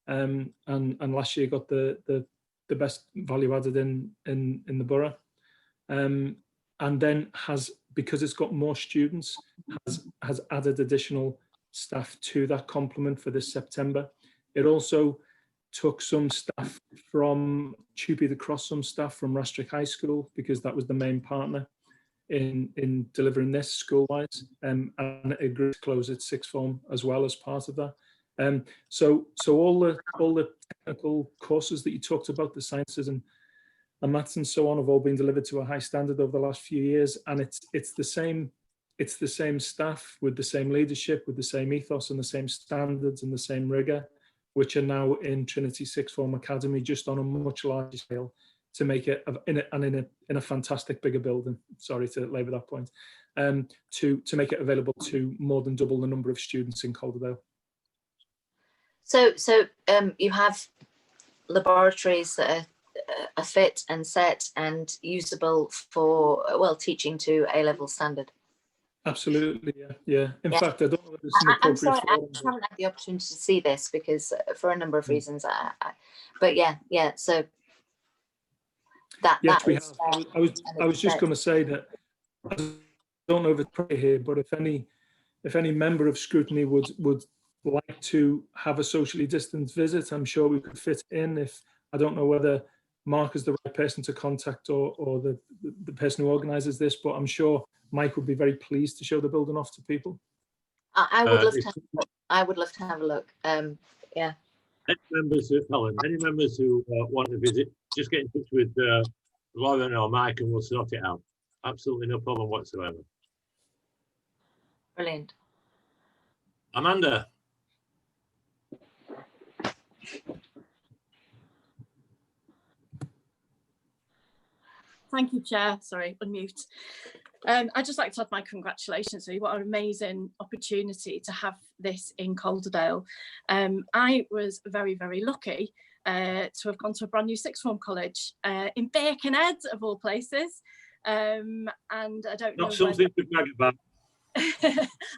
and last year got the best value added in the borough, and then has, because it's got more students, has added additional staff to that complement for this September. It also took some staff from Tewkesbury the Cross, some staff from Rastrick High School, because that was the main partner in delivering this school-wise, and it agreed to close its sixth form as well as part of that. So all the technical courses that you talked about, the sciences and maths and so on, have all been delivered to a high standard over the last few years, and it's the same staff with the same leadership, with the same ethos and the same standards and the same rigor, which are now in Trinity Sixth Form Academy, just on a much larger scale, to make it in a fantastic bigger building. Sorry to labour that point, to make it available to more than double the number of students in Calderdale. So you have laboratories that are fit and set and usable for, well, teaching to A-level standard. Absolutely, yeah. In fact, I don't know whether it's an I'm appropriate sorry, I forum, just haven't had the opportunity to see this because for a number of reasons. But yeah. So that yes, we was, have. I was just going to say that I don't know if it's probably here, but if any member of Scrutiny would like to have a socially distanced visit, I'm sure we could fit in. If I don't know whether Mark is the right person to contact or the person who organises this, but I'm sure Mike would be very pleased to show the building off to people. I would love to have a look. I would love to have a look. Yeah. Any members who want to visit, just get in touch with Lauren or Mike and we'll sort it out. Absolutely no problem whatsoever. Brilliant. Amanda. Thank you, Chair. Sorry, unmute. I'd just like to add my congratulations. What an amazing opportunity to have this in Calderdale. I was very, very lucky to have gone to a brand new sixth form college in Birkenhead, of all places. And I don't know. Not something to brag about.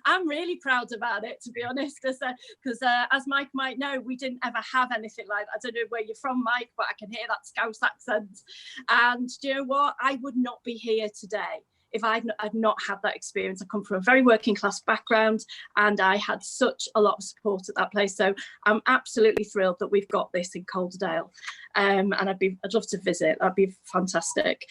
I'm really proud about it, to be honest, because as Mike might know, we didn't ever have anything like that. I don't know where you're from, Mike, but I can hear that Scouse accent. And do you know what? I would not be here today if I'd not had that experience. I come from a very working class background and I had such a lot of support at that place. So I'm absolutely thrilled that we've got this in Calderdale. And I'd love to visit. That'd be fantastic.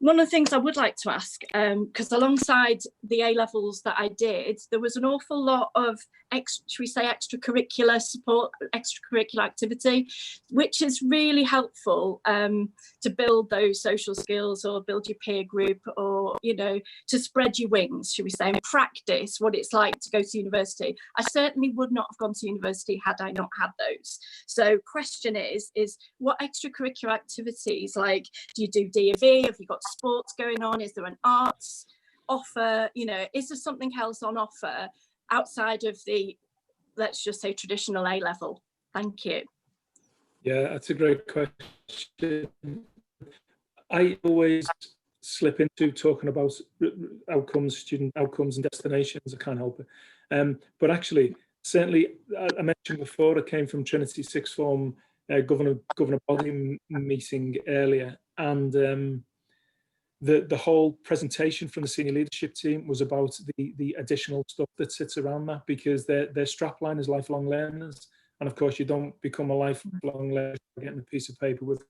One of the things I would like to ask, because alongside the A-levels that I did, there was an awful lot of, should we say, extracurricular support, extracurricular activity, which is really helpful to build those social skills or build your peer group, or, you know, to spread your wings, should we say, and practice what it's like to go to university. I certainly would not have gone to university had I not had those. So question is what extracurricular activities, like, do you do D&V? Have you got sports going on? Is there an arts offer? You know, is there something else on offer outside of the, let's just say, traditional A level? Thank you. Yeah, that's a great question. I always slip into talking about outcomes, student outcomes and destinations. I can't help it. But actually, certainly, I mentioned before, I came from Trinity Sixth Form Governor body meeting earlier, and the whole presentation from the senior leadership team was about the additional stuff that sits around that, because their strapline is lifelong learners, and of course you don't become a lifelong learner by getting a piece of paper with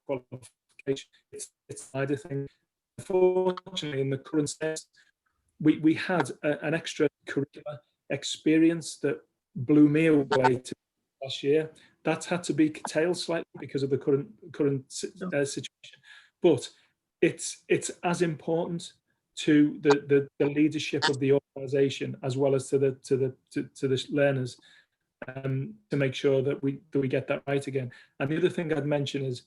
qualification. It's neither thing. Unfortunately, in the current state, we had an extra curricular experience that blew me away last year. That's had to be curtailed slightly because of the current situation, but it's as important to the leadership of the organisation as well as to the learners, to make sure that we get that right again. And the other thing I'd mention is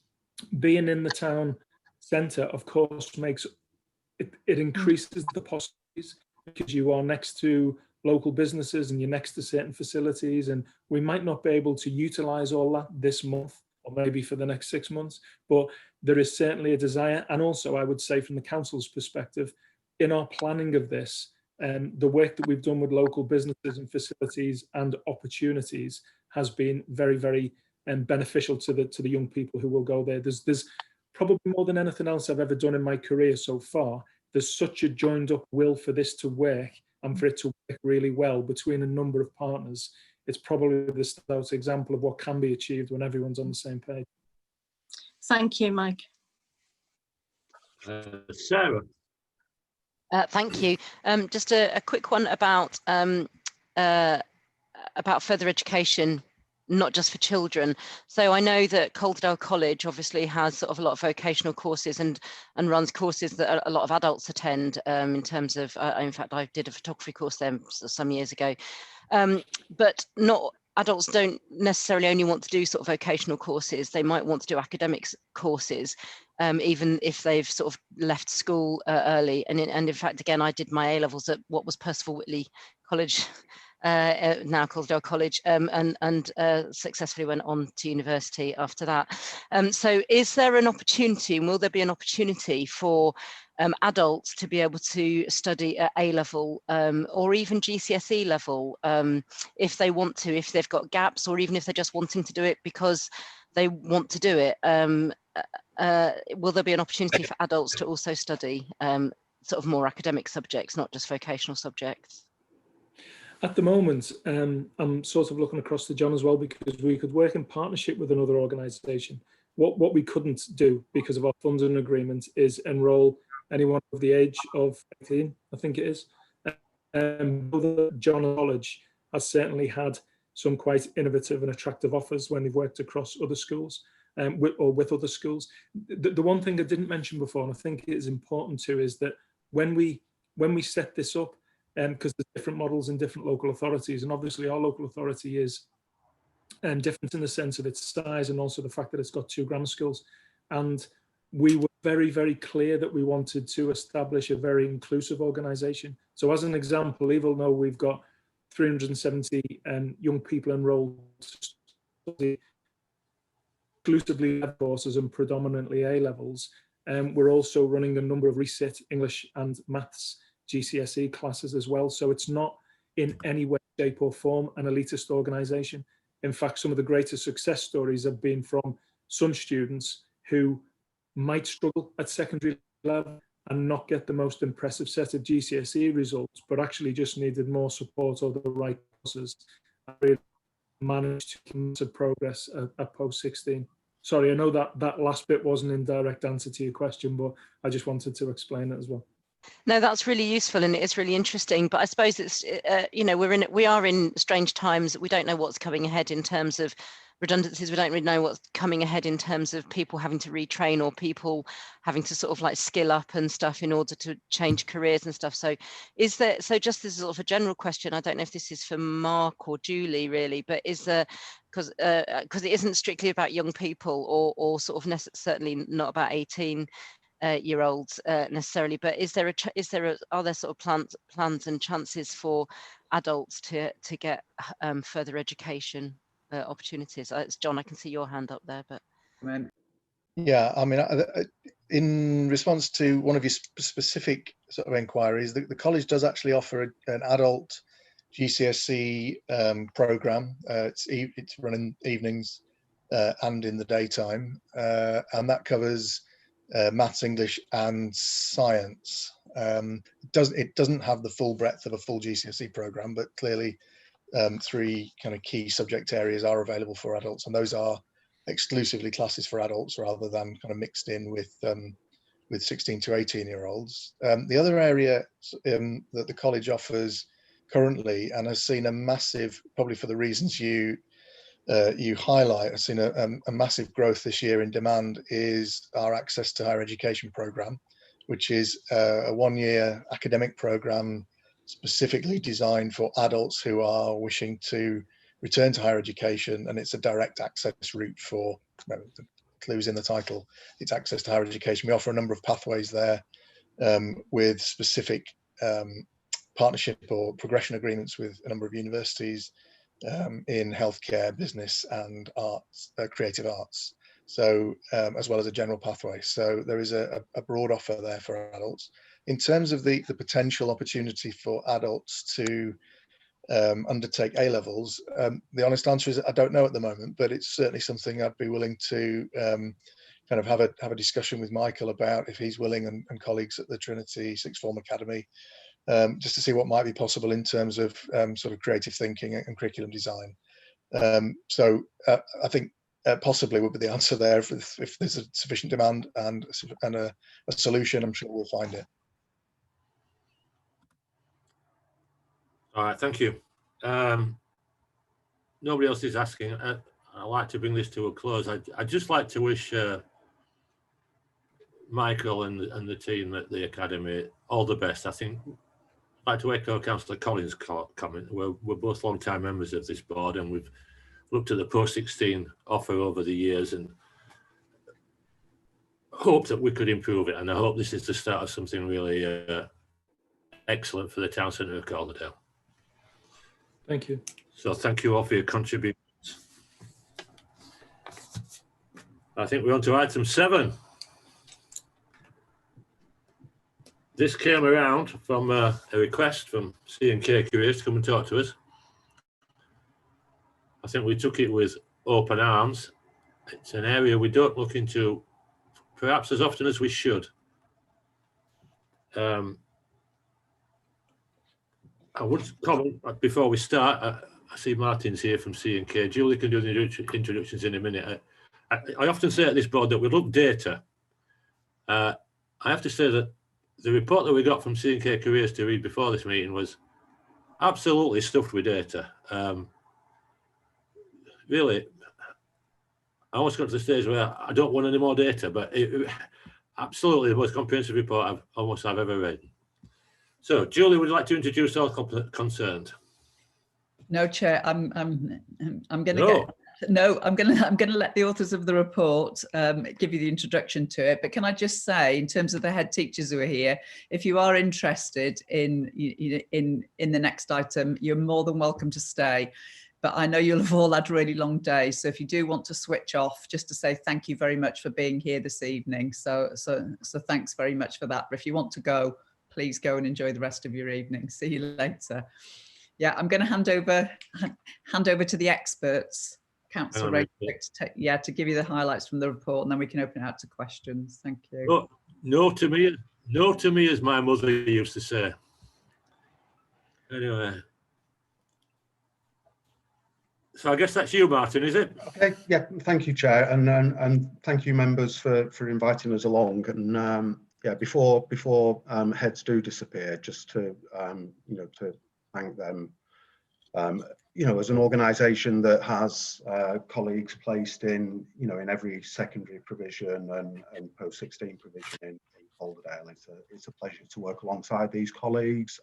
being in the town centre, of course, makes it increases the possibilities, because you are next to local businesses and you're next to certain facilities, and we might not be able to utilise all that this month or maybe for the next 6 months, but there is certainly a desire. And also, I would say from the council's perspective, in our planning of this, the work that we've done with local businesses and facilities and opportunities has been very, very beneficial to the young people who will go there. There's probably more than anything else I've ever done in my career so far. There's such a joined up will for this to work, and for it to work really well between a number of partners. It's probably the standout example of what can be achieved when everyone's on the same page. Thank you, Mike. Sarah. Thank you. Just a quick one about further education, not just for children. So I know that Calderdale College obviously has sort of a lot of vocational courses and runs courses that a lot of adults attend, in terms of, in fact, I did a photography course there some years ago. But not adults don't necessarily only want to do sort of vocational courses. They might want to do academics courses, even if they've sort of left school early. And in fact, again, I did my A-levels at what was Percival Whitley College, now Calderdale College, and successfully went on to university after that. So is there an opportunity, and will there be an opportunity for adults to be able to study at A-level, or even GCSE level, if they want to, if they've got gaps, or even if they're just wanting to do it because they want to do it? Will there be an opportunity for adults to also study sort of more academic subjects, not just vocational subjects? At the moment, I'm sort of looking across to John as well, because we could work in partnership with another organisation. What we couldn't do because of our funding agreement is enrol anyone of the age of 18, I think it is. John College has certainly had some quite innovative and attractive offers when they've worked across other schools, with other schools. The one thing I didn't mention before, and I think it is important too, is that when we set this up, because there's different models in different local authorities, and obviously our local authority is different in the sense of its size and also the fact that it's got 2 grammar schools. And we were very, very clear that we wanted to establish a very inclusive organisation. So as an example, even though we've got 370 young people enrolled to study exclusively courses and predominantly A-levels, we're also running a number of resit English and maths GCSE classes as well. So it's not in any way, shape or form an elitist organisation. In fact, some of the greatest success stories have been from some students who might struggle at secondary level and not get the most impressive set of GCSE results, but actually just needed more support or the right courses, and really managed to make progress at post-16. Sorry, I know that last bit wasn't in direct answer to your question, but I just wanted to explain it as well. No, that's really useful and it is really interesting. But I suppose it's, you know, we are in strange times. We don't know what's coming ahead in terms of redundancies. We don't really know what's coming ahead in terms of people having to retrain or people having to sort of like skill up and stuff in order to change careers and stuff. So is there, so just as sort of a general question, I don't know if this is for Mark or Julie really, but is there, because it isn't strictly about young people or sort of certainly not about 18-year-olds necessarily, but are there sort of plans and chances for adults to get further education opportunities? It's John, I can see your hand up there, but yeah, I mean, in response to one of your specific sort of inquiries, the college does actually offer an adult GCSE program. It's running evenings and in the daytime, and that covers maths, English, and science. It doesn't have the full breadth of a full GCSE program, but clearly 3 kind of key subject areas are available for adults, and those are exclusively classes for adults rather than kind of mixed in with 16 to 18-year-olds. The other area that the college offers currently, and has seen a massive, probably for the reasons you highlight, has seen a massive growth this year in demand, is our Access to Higher Education program, which is a 1-year academic program specifically designed for adults who are wishing to return to higher education, and it's a direct access route for, the clues in the title, it's access to higher education. We offer a number of pathways there with specific partnership or progression agreements with a number of universities in healthcare, business, and arts, creative arts. So as well as a general pathway. So there is a broad offer there for adults. In terms of the potential opportunity for adults to undertake A-levels, the honest answer is I don't know at the moment, but it's certainly something I'd be willing to kind of have a discussion with Michael about, if he's willing, and colleagues at the Trinity Sixth Form Academy, just to see what might be possible in terms of sort of creative thinking and curriculum design. So I think possibly would be the answer there. If there's a sufficient demand and a solution, I'm sure we'll find it. All right, thank you. Nobody else is asking. I'd like to bring this to a close. I'd just like to wish Michael and the team at the Academy all the best. I think I'd like to echo Councillor Collins' comment. We're both long-time members of this board, and we've looked at the post-16 offer over the years and hope that we could improve it. And I hope this is the start of something really excellent for the town centre of Calderdale. Thank you. So thank you all for your contributions. I think we're on to item 7. This came around from a request from C&K Careers to come and talk to us. I think we took it with open arms. It's an area we don't look into perhaps as often as we should. I would comment before we start. I see Martin's here from C&K. Julie can do the introductions in a minute. I often say at this board that we love data. I have to say that the report that we got from C&K Careers to read before this meeting was absolutely stuffed with data. Really, I almost got to the stage where I don't want any more data, but absolutely the most comprehensive report I've ever read. So, Julie, would you like to introduce all concerned? No, Chair. I'm going to I'm going to let the authors of the report give you the introduction to it. But can I just say, in terms of the head teachers who are here, if you are interested in the next item, you're more than welcome to stay. But I know you'll have all had really long days, so if you do want to switch off, just to say thank you very much for being here this evening. So thanks very much for that. But if you want to go, please go and enjoy the rest of your evening. See you later. Yeah, I'm going to hand over to the experts, Councillor Ray, to give you the highlights from the report, and then we can open it out to questions. Thank you. No to me, as my mother used to say. Anyway, So I guess that's you, Martin, is it? Okay, yeah, thank you, Chair, and thank you, members, for inviting us along. And yeah, before heads do disappear, just to to thank them. As an organisation that has colleagues placed in in every secondary provision and post-16 provision in Calderdale, it's a pleasure to work alongside these colleagues.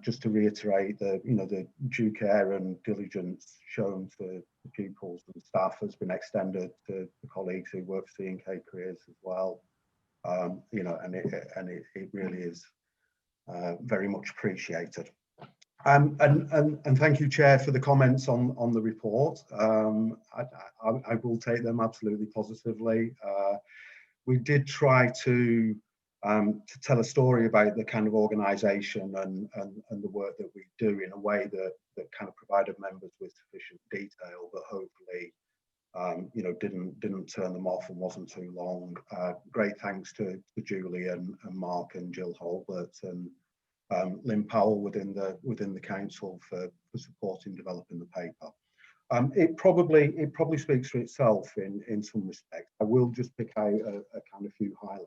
Just to reiterate, the due care and diligence shown to the pupils and staff has been extended to the colleagues who work for C&K Careers as well. And it really is very much appreciated. And thank you, Chair, for the comments on the report. I will take them absolutely positively. We did try to tell a story about the kind of organisation and the work that we do in a way that kind of provided members with sufficient detail, but hopefully didn't turn them off and wasn't too long. Great thanks to Julie and Mark and Jill Holbert and Lynn Powell within the council for supporting developing the paper. It probably speaks for itself in some respects. I will just pick out a kind of few highlights,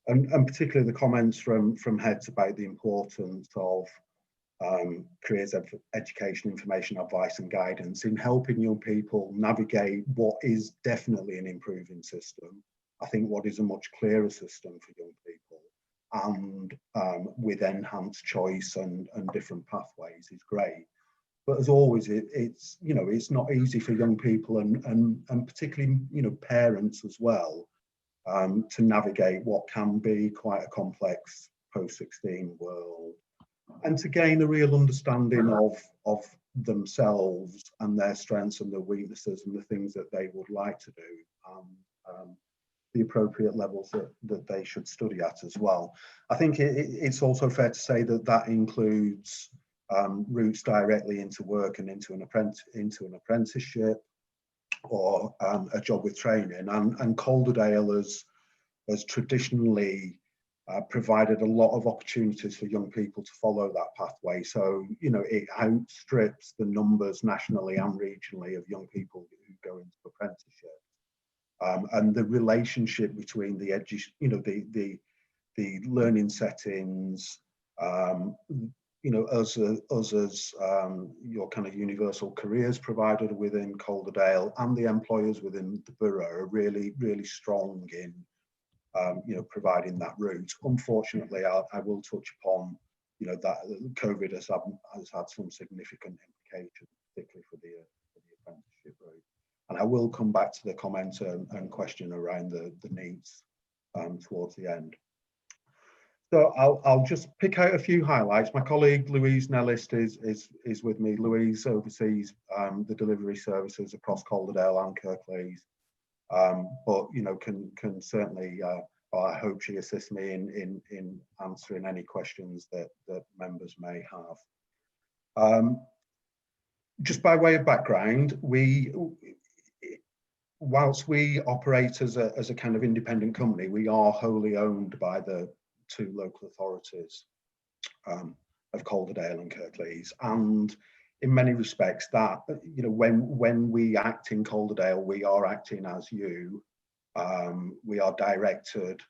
and particularly the comments from heads about the importance of careers education, information, advice and guidance in helping young people navigate what is definitely an improving system. I think what is a much clearer system for young people, and with enhanced choice and different pathways is great. But as always, it's not easy for young people and particularly parents as well to navigate what can be quite a complex post-16 world, and to gain a real understanding of themselves and their strengths and their weaknesses and the things that they would like to do, the appropriate levels that they should study at as well. I think it's also fair to say that includes routes directly into work and into an apprenticeship or a job with training. And Calderdale has traditionally provided a lot of opportunities for young people to follow that pathway. So, it outstrips the numbers nationally and regionally of young people who go into apprenticeship. And the relationship between the learning settings, us as your kind of universal careers provider within Calderdale and the employers within the borough are really, really strong in providing that route. Unfortunately, I will touch upon that COVID has had some significant implications, particularly for the apprenticeship route. And I will come back to the comment and question around the needs towards the end. So I'll just pick out a few highlights. My colleague Louise Nellist is with me. Louise oversees the delivery services across Calderdale and Kirklees, but can certainly. I hope she assists me in answering any questions that members may have. Just by way of background, whilst we operate as a kind of independent company, we are wholly owned by the two local authorities of Calderdale and Kirklees, and in many respects that when we act in Calderdale, we are acting as you. We are directed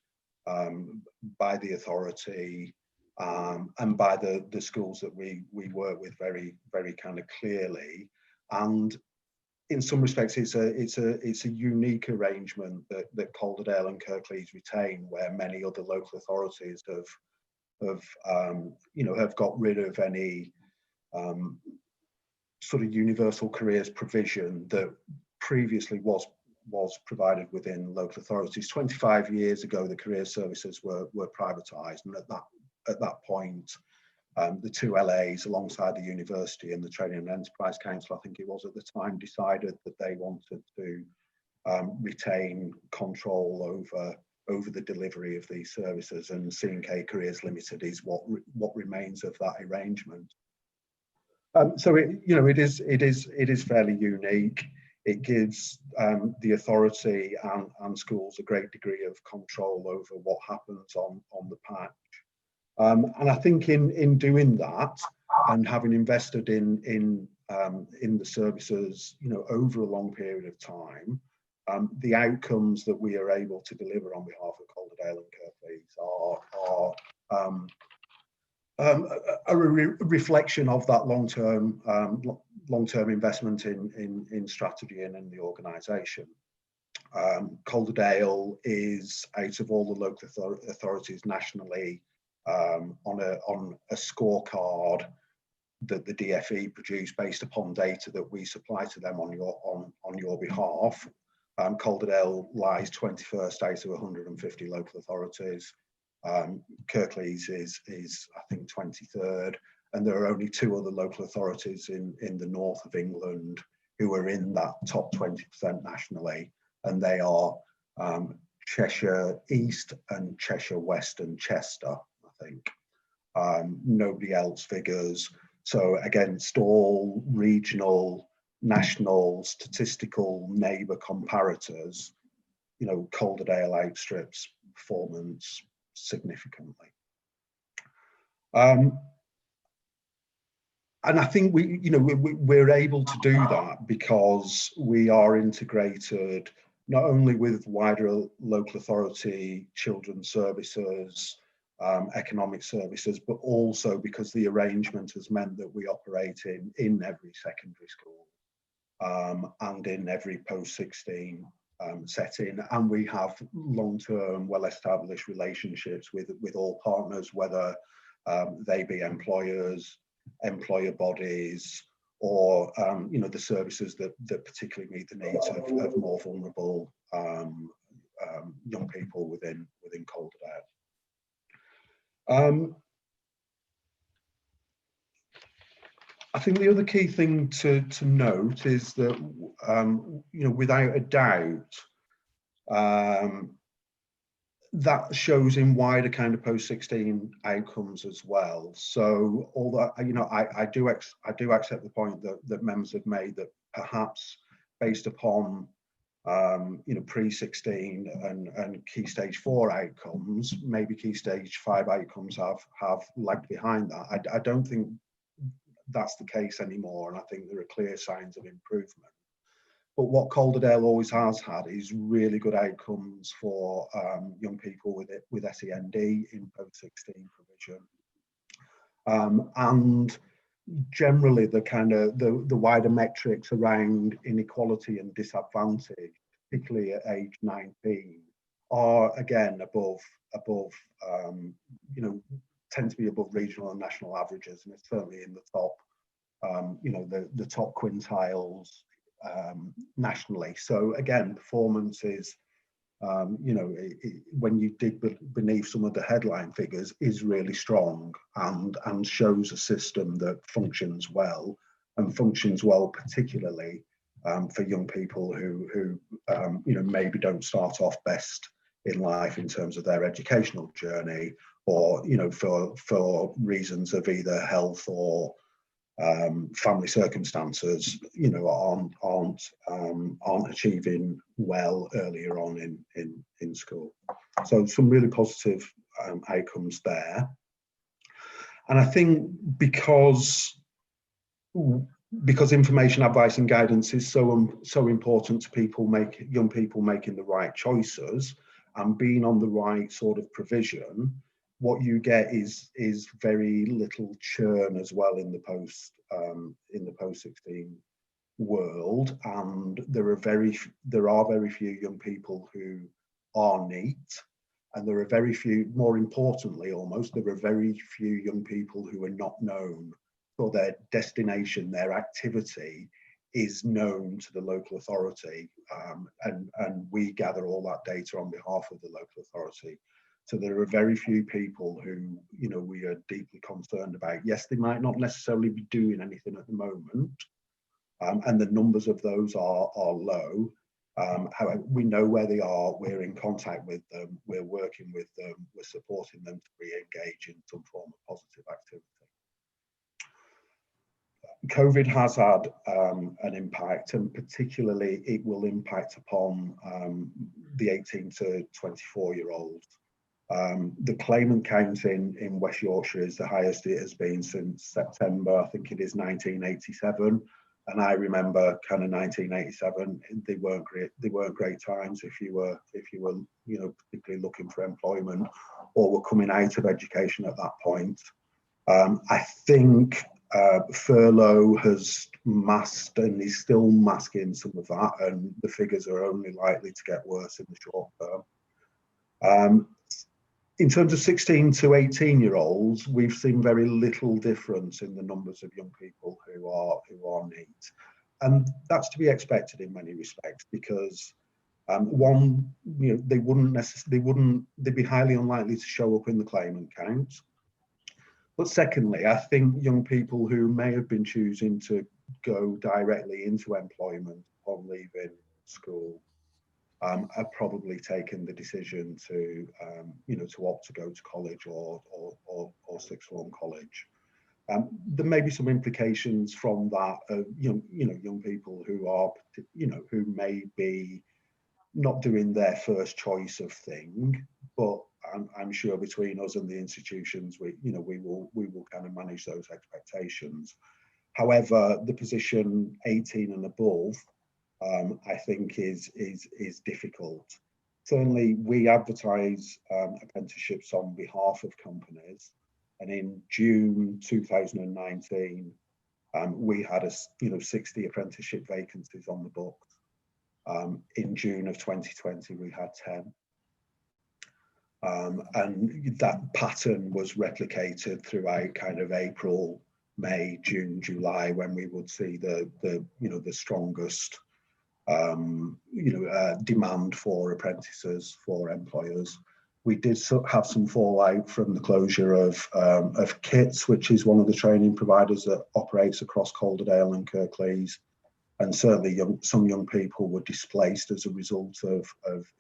by the authority and by the schools that we work with very, very kind of clearly. And in some respects, it's a unique arrangement that Calderdale and Kirklees retain, where many other local authorities have got rid of any sort of universal careers provision that previously was provided within local authorities. 25 years ago, the career services were privatised, and at that point, the two LAs, alongside the university and the Training and Enterprise Council, I think it was at the time, decided that they wanted to retain control over the delivery of these services, and C&K Careers Limited is what remains of that arrangement. So it is fairly unique. It gives the authority and schools a great degree of control over what happens on the patch. And I think in doing that, and having invested in the services, over a long period of time, the outcomes that we are able to deliver on behalf of Calderdale and Kirklees are a reflection of that long-term investment in strategy and in the organisation. Calderdale is, out of all the local authorities nationally, on a scorecard that the DFE produce based upon data that we supply to them on your behalf. Calderdale lies 21st out of 150 local authorities. Kirklees is I think 23rd, and there are only 2 other local authorities in the north of England who are in that top 20% nationally, and they are Cheshire East and Cheshire West and Chester, I think. Nobody else figures. So against all regional, national, statistical neighbour comparators, Calderdale outstrips performance significantly. And I think we're able to do that because we are integrated not only with wider local authority children's services, economic services, but also because the arrangement has meant that we operate in every secondary school and in every post-16 setting, and we have long-term, well-established relationships with all partners, whether they be employers, employer bodies, or the services that particularly meet the needs of more vulnerable young people within Calderdale. I think the other key thing to note is that without a doubt, that shows in wider kind of post-16 outcomes as well. So although I do accept the point that members have made, that perhaps based upon pre-16 and key stage 4 outcomes, maybe key stage 5 outcomes have lagged behind that. I don't think that's the case anymore, and I think there are clear signs of improvement. But what Calderdale always has had is really good outcomes for young people with SEND in post-16 provision, and generally the wider metrics around inequality and disadvantage, particularly at age 19, are again above tend to be above regional and national averages, and it's certainly in the top the top quintiles nationally. So again, performance is when you dig beneath some of the headline figures, is really strong and shows a system that functions well, and functions well particularly for young people who maybe don't start off best in life in terms of their educational journey, or for reasons of either health or family circumstances, aren't achieving well earlier on in school. So some really positive outcomes there. And I think because information, advice and guidance is so important to young people making the right choices and being on the right sort of provision, what you get is very little churn as well in the post-16 world, and there are very few young people who are neat, and there are very few, more importantly almost, there are very few young people who are not known, or their destination, their activity is known to the local authority, and we gather all that data on behalf of the local authority. So there are very few people who we are deeply concerned about. Yes, they might not necessarily be doing anything at the moment, and the numbers of those are low. However, we know where they are, we're in contact with them, we're working with them, we're supporting them to re-engage in some form of positive activity. COVID has had an impact, and particularly it will impact upon the 18 to 24-year-olds. The claimant count in West Yorkshire is the highest it has been since September, I think it is 1987. And I remember kind of 1987, they weren't great times if you were particularly looking for employment or were coming out of education at that point. I think furlough has masked and is still masking some of that, and the figures are only likely to get worse in the short term. In terms of 16 to 18-year-olds, we've seen very little difference in the numbers of young people who are NEET, and that's to be expected in many respects because one, they'd be highly unlikely to show up in the claimant count. But secondly, I think young people who may have been choosing to go directly into employment on leaving school have probably taken the decision to opt to go to college or sixth form college. There may be some implications from that of young people who are who may be not doing their first choice of thing, but I'm sure between us and the institutions, we will kind of manage those expectations. However, the position 18 and above, I think is difficult. Certainly, we advertise apprenticeships on behalf of companies, and in June 2019, we had 60 apprenticeship vacancies on the books. In June of 2020, we had 10. And that pattern was replicated throughout kind of April, May, June, July, when we would see the strongest demand for apprentices for employers. We did have some fallout from the closure of KITS, which is one of the training providers that operates across Calderdale and Kirklees. And certainly some young people were displaced as a result of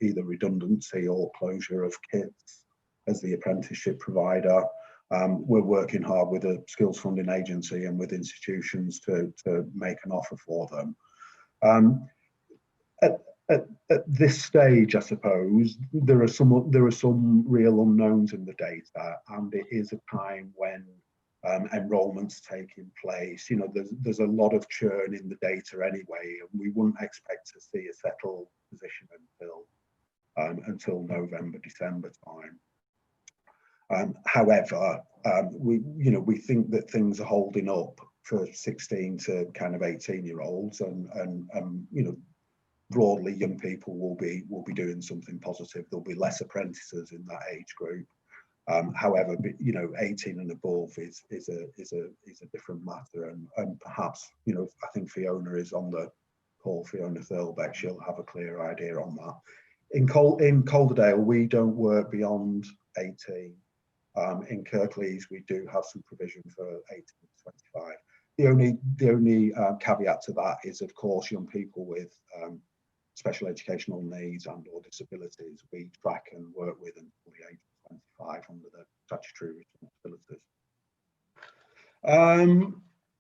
either redundancy or closure of KITS as the apprenticeship provider. We're working hard with a skills funding agency and with institutions to make an offer for them. At this stage, I suppose, there are some real unknowns in the data, and it is a time when enrolment's taking place. There's a lot of churn in the data anyway, and we wouldn't expect to see a settled position until November, December time. However, we think that things are holding up for 16 to kind of 18-year-olds, and broadly, young people will be doing something positive. There'll be less apprentices in that age group. However, 18 and above is a different matter, and perhaps I think Fiona is on the call. Fiona Thirlbeck, she'll have a clear idea on that. In Calderdale, we don't work beyond 18. In Kirklees, we do have some provision for 18 to 25. The only caveat to that is, of course, young people with special educational needs and or disabilities we track and work with until the age of 25 under the statutory responsibilities.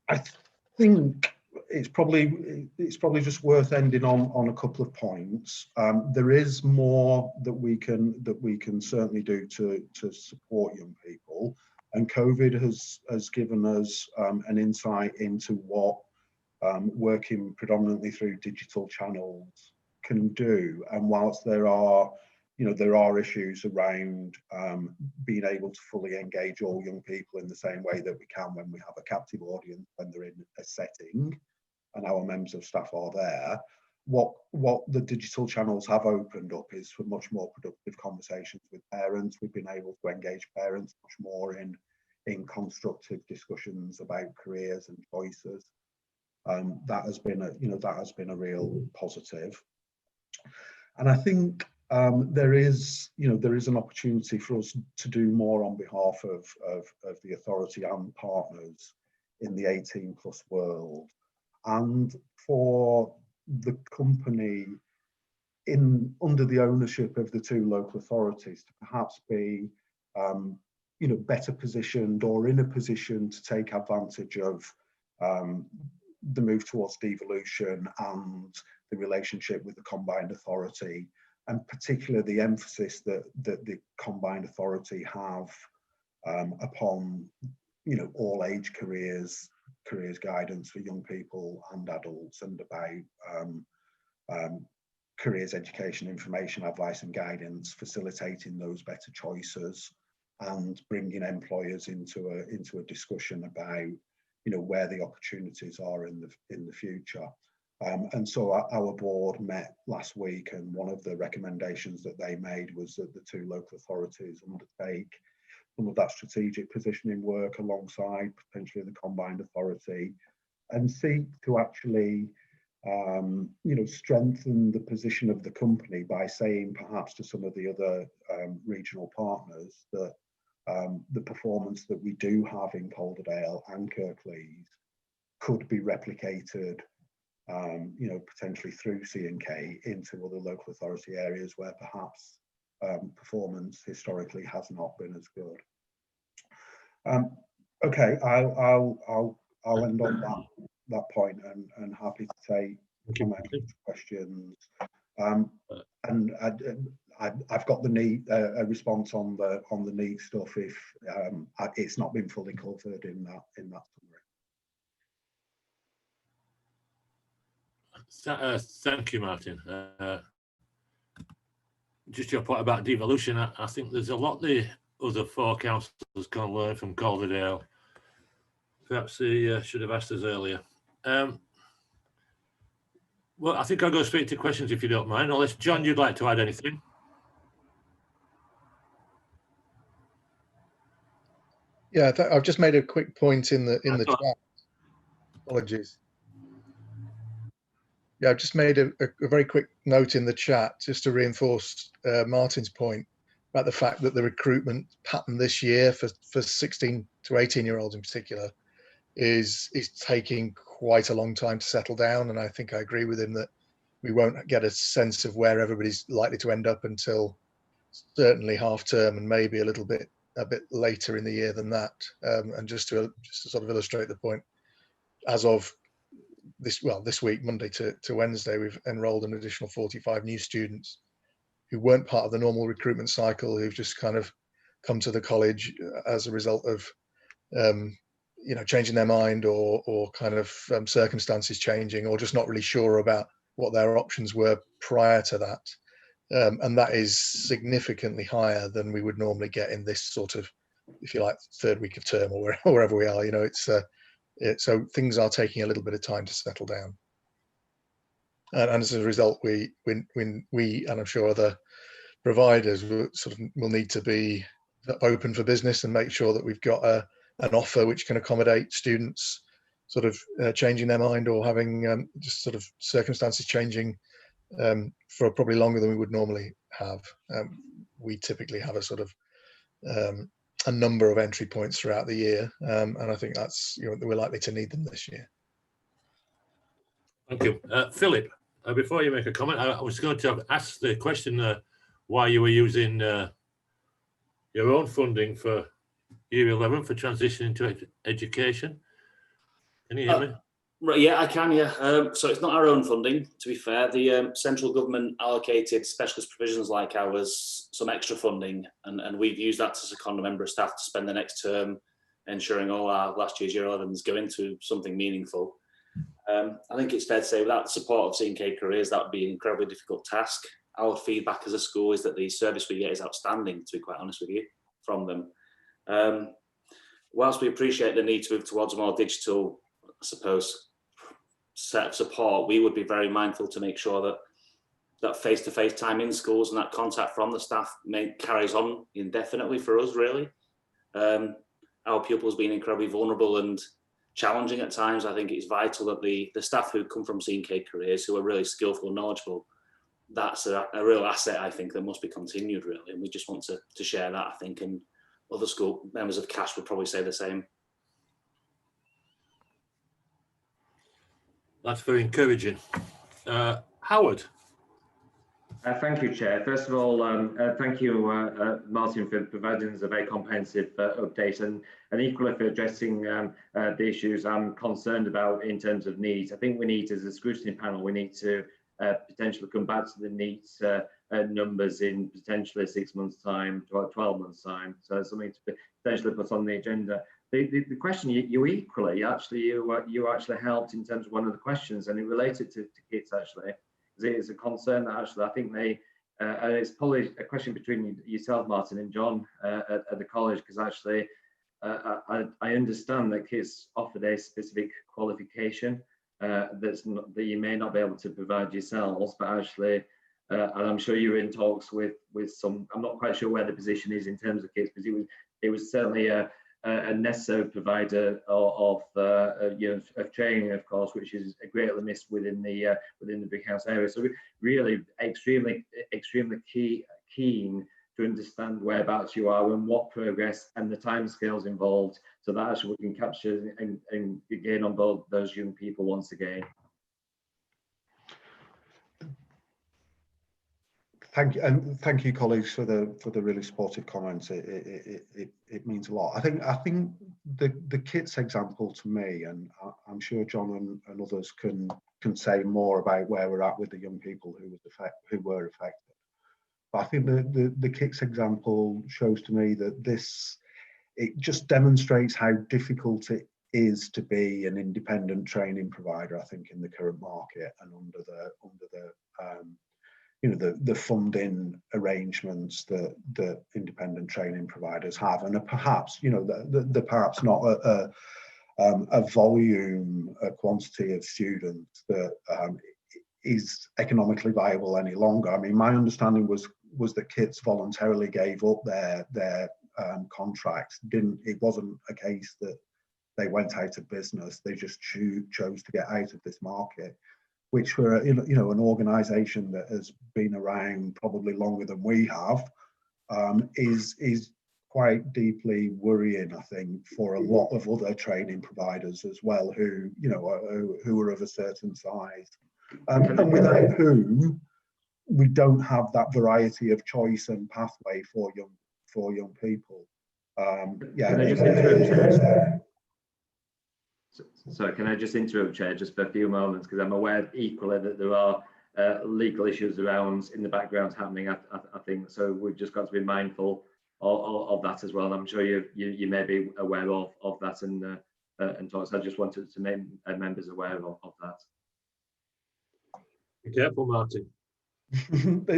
I think it's probably just worth ending on a couple of points. There is more that we can certainly do to support young people, and COVID has given us an insight into what working predominantly through digital channels can do. And whilst there are issues around being able to fully engage all young people in the same way that we can when we have a captive audience when they're in a setting and our members of staff are there, what the digital channels have opened up is for much more productive conversations with parents. We've been able to engage parents much more in constructive discussions about careers and choices. That has been a real positive. And I think there is an opportunity for us to do more on behalf of the authority and partners in the 18+ world, and for the company under the ownership of the two local authorities to perhaps be better positioned or in a position to take advantage of the move towards devolution and the relationship with the combined authority and particularly the emphasis that the combined authority have upon, you know, all age careers guidance for young people and adults, and about careers education, information, advice and guidance, facilitating those better choices, and bringing employers into a discussion about, you know, where the opportunities are in the future. And so our board met last week, and one of the recommendations that they made was that the two local authorities undertake some of that strategic positioning work alongside potentially the combined authority, and seek to actually you know, strengthen the position of the company by saying perhaps to some of the other regional partners that the performance that we do have in Calderdale and Kirklees could be replicated, you know, potentially through C&K into other local authority areas where perhaps performance historically has not been as good. Okay, I'll end on that point, and happy to take questions. And I've got the need a response on the need stuff if it's not been fully covered in that summary. Thank you, Martin. Just your point about devolution, I think there's a lot the other four councillors can learn from Calderdale. Perhaps they should have asked us earlier. Well, I think I'll go straight to questions if you don't mind, unless, John, you'd like to add anything? Yeah, I've just made a quick point in the chat. Apologies. Yeah, I've just made a very quick note in the chat just to reinforce Martin's point about the fact that the recruitment pattern this year for 16 to 18-year-olds in particular is taking quite a long time to settle down. And I think I agree with him that we won't get a sense of where everybody's likely to end up until certainly half term, and maybe a bit later in the year than that. And just to sort of illustrate the point, as of this week, Monday to Wednesday, we've enrolled an additional 45 new students who weren't part of the normal recruitment cycle, who've just kind of come to the college as a result of you know, changing their mind or kind of circumstances changing, or just not really sure about what their options were prior to that. And that is significantly higher than we would normally get in this sort of, if you like, third week of term or wherever we are. You know, it's so things are taking a little bit of time to settle down. And as a result, we and I'm sure other providers will need to be open for business and make sure that we've got an offer which can accommodate students sort of changing their mind or having just sort of circumstances changing for probably longer than we would normally have. We typically have a sort of a number of entry points throughout the year, and I think that's, you know, we're likely to need them this year. Thank you. Philip, before you make a comment, I was going to ask the question why you were using your own funding for Year 11 for transitioning to education. Can you hear me? Right, yeah, I can, yeah. So it's not our own funding, to be fair. The central government allocated specialist provisions like ours some extra funding, and we've used that to second a member of staff to spend the next term ensuring all our last year's Year 11s go into something meaningful. I think it's fair to say without the support of C&K Careers, that would be an incredibly difficult task. Our feedback as a school is that the service we get is outstanding, to be quite honest with you, from them. Whilst we appreciate the need to move towards a more digital, I suppose, set of support, we would be very mindful to make sure that that face-to-face time in schools and that contact from the staff carries on indefinitely for us, really. Our pupils being incredibly vulnerable and challenging at times, I think it's vital that the staff who come from C&K Careers, who are really skillful and knowledgeable, that's a real asset, I think, that must be continued, really. And we just want to share that, I think, and other school members of CASH would probably say the same. That's very encouraging. Howard. Thank you, Chair. First of all, thank you, Martin, for providing us a very comprehensive update, and equally for addressing the issues I'm concerned about in terms of needs. I think we need, as a scrutiny panel, we need to potentially come back to the needs numbers in potentially 6 months' time, 12 months' time. So something to potentially put on the agenda. The question you actually helped in terms of one of the questions, and it related to kids actually. It's a concern that actually I think they, it's probably a question between yourself, Martin, and John at the college, because actually I understand that kids offered a specific qualification that you may not be able to provide yourselves, but actually, and I'm sure you were in talks with some. I'm not quite sure where the position is in terms of kids, because it was certainly a necessary provider of training, of course, which is greatly missed within the Big House area. So really extremely keen to understand whereabouts you are and what progress and the timescales involved, so that actually we can capture and gain on board those young people once again. Thank you, and thank you, colleagues, for the really supportive comments. It means a lot. I think the kits example to me, and I'm sure John and others can say more about where we're at with the young people who were affected. But I think the kits example shows to me that it just demonstrates how difficult it is to be an independent training provider, I think, in the current market and under the funding arrangements that independent training providers have, and perhaps they're perhaps not a volume, a quantity of students that is economically viable any longer. I mean, my understanding was that kits voluntarily gave up their contracts. It wasn't a case that they went out of business. They just chose to get out of this market, which were an organisation that has been around probably longer than we have, is quite deeply worrying, I think, for a lot of other training providers as well, who are of a certain size, and without whom we don't have that variety of choice and pathway for young people. So can I just interrupt, Chair, just for a few moments, because I'm aware equally that there are legal issues around in the background happening. I think so. We've just got to be mindful of that as well. I'm sure you may be aware of that and talks. I just wanted to make members aware of that. Be careful, Martin. But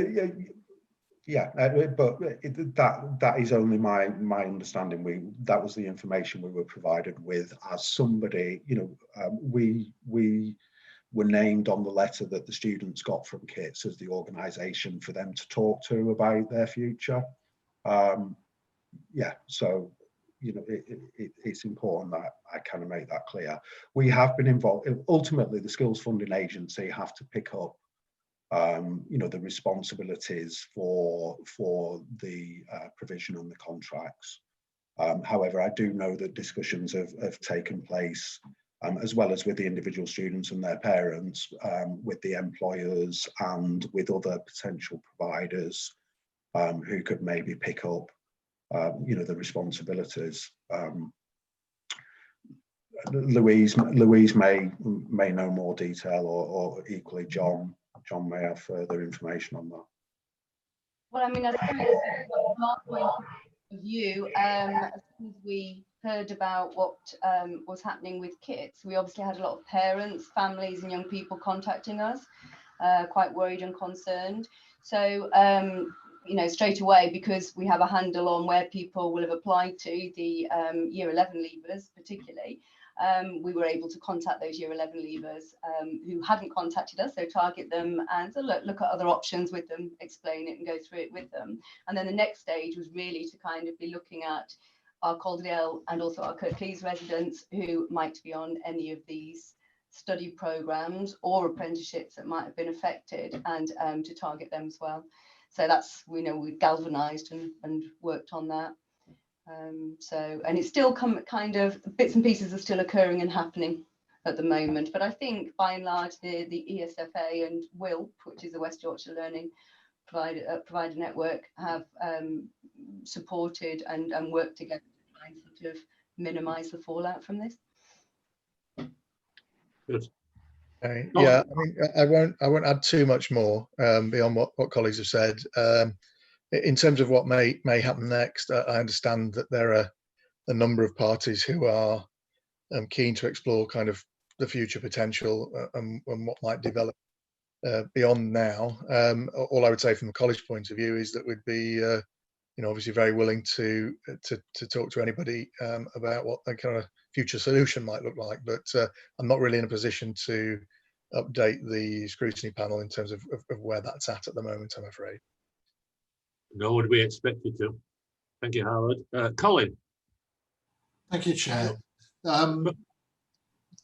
that is only my understanding. That was the information we were provided with as somebody. We were named on the letter that the students got from KITS as the organisation for them to talk to about their future. So it's important that I kind of make that clear. We have been involved. Ultimately, the Skills Funding Agency have to pick up the responsibilities for the provision and the contracts. However, I do know that discussions have taken place, as well as with the individual students and their parents, with the employers and with other potential providers who could maybe pick up the responsibilities. Louise may know more detail, or equally John may have further information on that. Well, I mean, I suppose from our point of view, as soon as we heard about what was happening with KITS, we obviously had a lot of parents, families and young people contacting us, quite worried and concerned. So, straight away, because we have a handle on where people will have applied to, the Year 11 leavers particularly, we were able to contact those Year 11 leavers who hadn't contacted us, so target them and look at other options with them, explain it and go through it with them. And then the next stage was really to kind of be looking at our Calderdale and also our Kirklees residents who might be on any of these study programs or apprenticeships that might have been affected, and to target them as well. So that's, we galvanised and worked on that. And it's still kind of bits and pieces are still occurring and happening at the moment, but I think by and large the ESFA and WILP, which is the West Yorkshire Learning Provider Network, have supported and worked together to try and sort of minimise the fallout from this. Good. Okay. Yeah, I mean, I won't add too much more beyond what colleagues have said. In terms of what may happen next, I understand that there are a number of parties who are keen to explore kind of the future potential and what might develop beyond now. All I would say from the college point of view is that we'd be, obviously very willing to talk to anybody about what the kind of future solution might look like. But I'm not really in a position to update the scrutiny panel in terms of where that's at the moment, I'm afraid. Nor would we expect you to. Thank you, Howard. Colin. Thank you, Chair.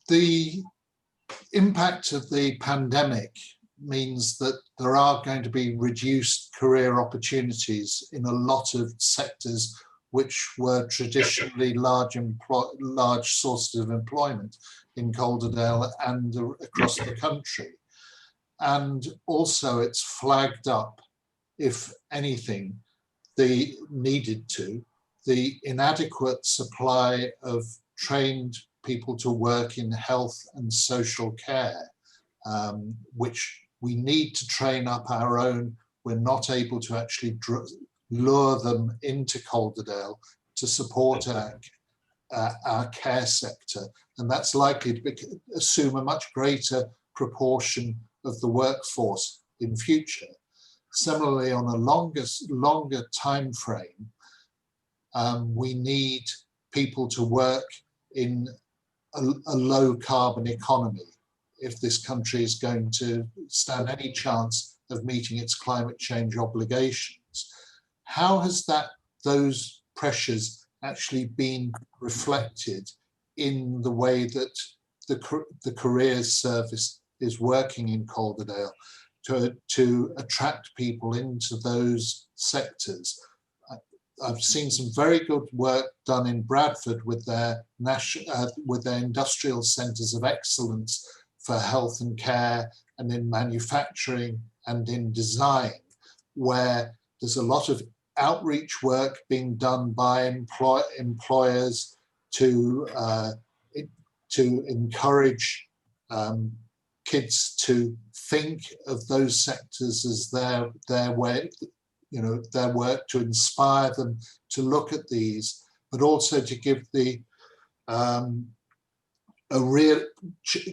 The impact of the pandemic means that there are going to be reduced career opportunities in a lot of sectors which were traditionally large sources of employment in Calderdale and across the country. And also it's flagged up, if anything, the inadequate supply of trained people to work in health and social care, which we need to train up our own. We're not able to actually lure them into Calderdale to support our care sector. And that's likely to assume a much greater proportion of the workforce in future. Similarly, on a longer time frame, we need people to work in a low carbon economy if this country is going to stand any chance of meeting its climate change obligations. How has those pressures actually been reflected in the way that the careers service is working in Calderdale to attract people into those sectors? I've seen some very good work done in Bradford with their industrial centres of excellence for health and care, and in manufacturing and in design, where there's a lot of outreach work being done by employers to encourage kids to think of those sectors as their way, their work, to inspire them to look at these, but also to give the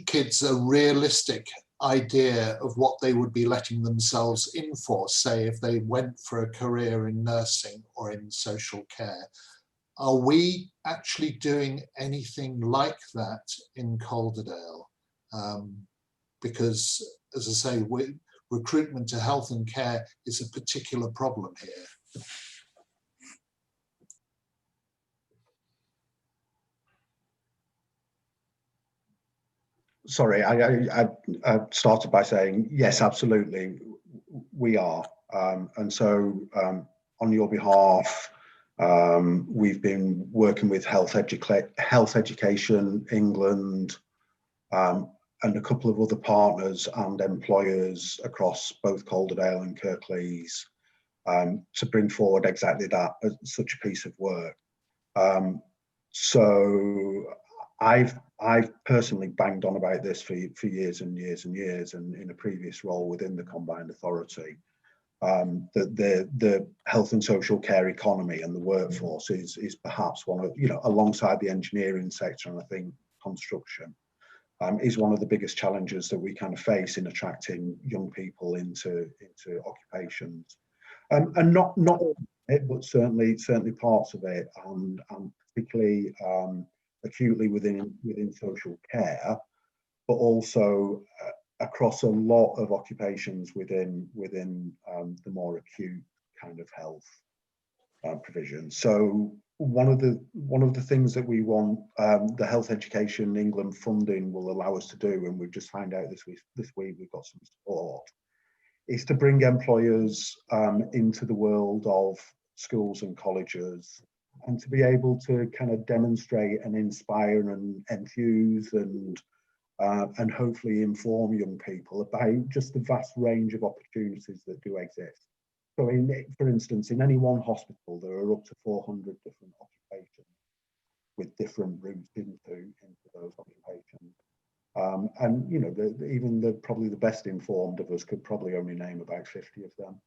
kids a realistic idea of what they would be letting themselves in for, say if they went for a career in nursing or in social care. Are we actually doing anything like that in Calderdale? Because, as I say, recruitment to health and care is a particular problem here. Sorry, I started by saying, yes, absolutely, we are. And so on your behalf, we've been working with Health Education England and a couple of other partners and employers across both Calderdale and Kirklees to bring forward exactly that, such a piece of work. So I've personally banged on about this for years and years and years, and in a previous role within the Combined Authority, the health and social care economy and the workforce is perhaps one of, alongside the engineering sector, and I think construction, is one of the biggest challenges that we kind of face in attracting young people into occupations, and not all of it, but certainly parts of it, and particularly acutely within social care, but also across a lot of occupations within the more acute kind of health provision. So one of the things that we want, the Health Education England funding will allow us to do, and we've just found out this week we've got some support, is to bring employers into the world of schools and colleges, and to be able to kind of demonstrate and inspire and enthuse and hopefully inform young people about just the vast range of opportunities that do exist. So for instance, in any one hospital, there are up to 400 different occupations with different routes into those occupations. And you know, even probably the best informed of us could probably only name about 50 of them.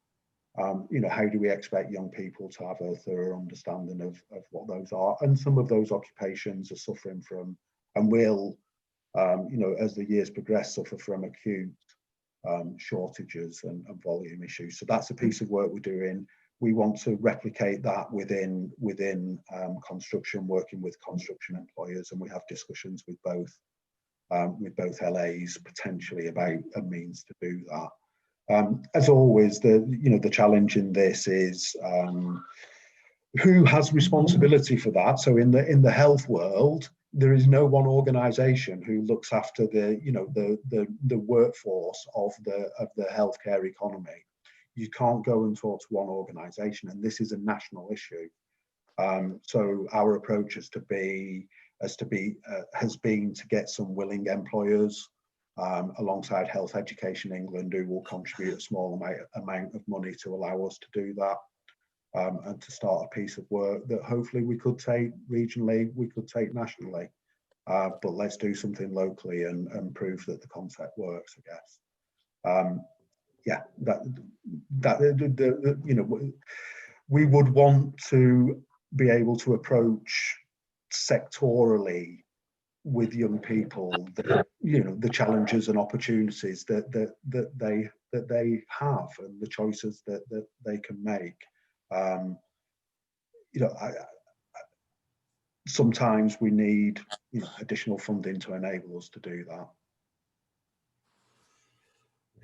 You know, how do we expect young people to have a thorough understanding of what those are? And some of those occupations are suffering from, and will, you know, as the years progress, suffer from acute shortages and volume issues. So that's a piece of work we're doing. We want to replicate that within construction, working with construction employers, and we have discussions with both LAs potentially about a means to do that. As always, the challenge in this is who has responsibility for that. So in the health world, there is no one organisation who looks after the workforce of the healthcare economy. You can't go and talk to one organisation, and this is a national issue. So our approach has been to get some willing employers alongside Health Education England, who will contribute a small amount of money to allow us to do that, and to start a piece of work that hopefully we could take regionally, we could take nationally, but let's do something locally and prove that the concept works, I guess. Yeah, you know, we would want to be able to approach sectorally with young people, you know, the challenges and opportunities that they have and the choices that they can make. You know, sometimes we need, you know, additional funding to enable us to do that.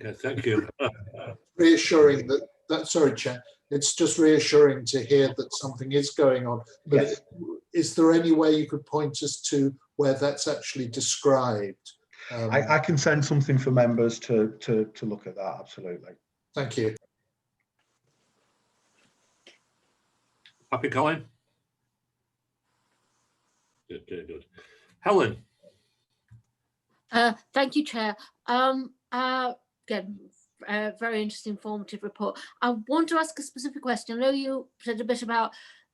Yeah, thank you. Reassuring sorry, Chair, it's just reassuring to hear that something is going on. But yes. Is there any way you could point us to where that's actually described? I can send something for members to look at that, absolutely. Thank you. Happy, Colin? Good, good, good. Helen? Thank you, Chair. Again, very interesting, informative report. I want to ask a specific question. I know you said a bit about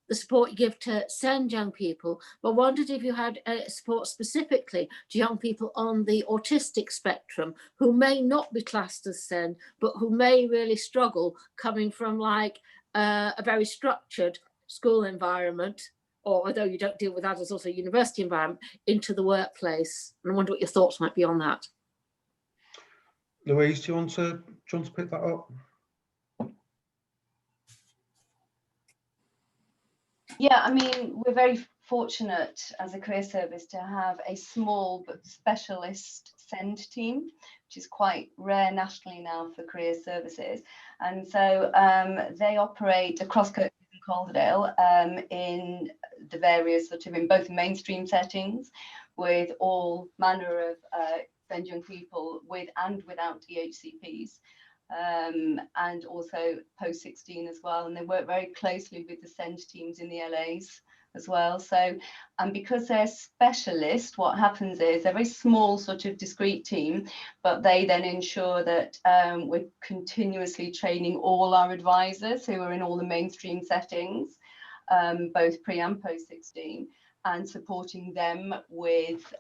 the support you give to SEND young people, but I wondered if you had support specifically to young people on the autistic spectrum who may not be classed as SEND, but who may really struggle coming from like a very structured school environment, or although you don't deal with that as also a university environment, into the workplace. And I wonder what your thoughts might be on that. Louise, do you want to pick that up? Yeah, I mean, we're very fortunate as a career service to have a small but specialist SEND team, which is quite rare nationally now for career services. And so they operate across Calderdale in the various in both mainstream settings with all manner of SEND young people with and without EHCPs, and also post-16 as well, and they work very closely with the SEND teams in the LAs as well. So, and because they're specialists, what happens is they're a very small sort of discrete team, but they then ensure that we're continuously training all our advisors who are in all the mainstream settings, both pre and post-16, and supporting them with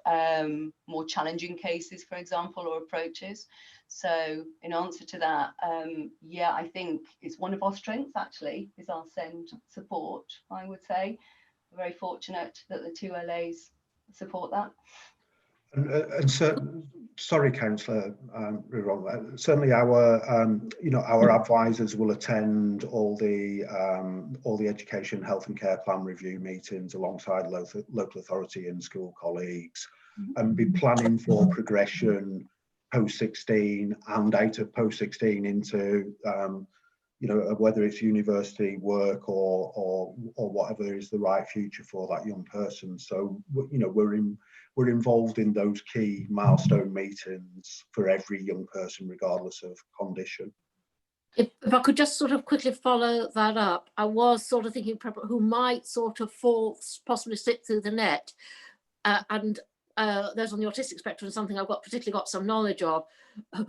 more challenging cases, for example, or approaches. So in answer to that, yeah, I think it's one of our strengths actually, is our SEND support, I would say. We're very fortunate that the two LAs support that. And so, sorry, Councillor, certainly our our advisors will attend all the education, health and care plan review meetings alongside local authority and school colleagues, and be planning for progression post-16 and out of post-16 into whether it's university work or whatever is the right future for that young person. So we're involved in those key milestone meetings for every young person, regardless of condition. If I could just sort of quickly follow that up, I was sort of thinking who might sort of possibly slip through the net, and those on the autistic spectrum is something I've particularly got some knowledge of,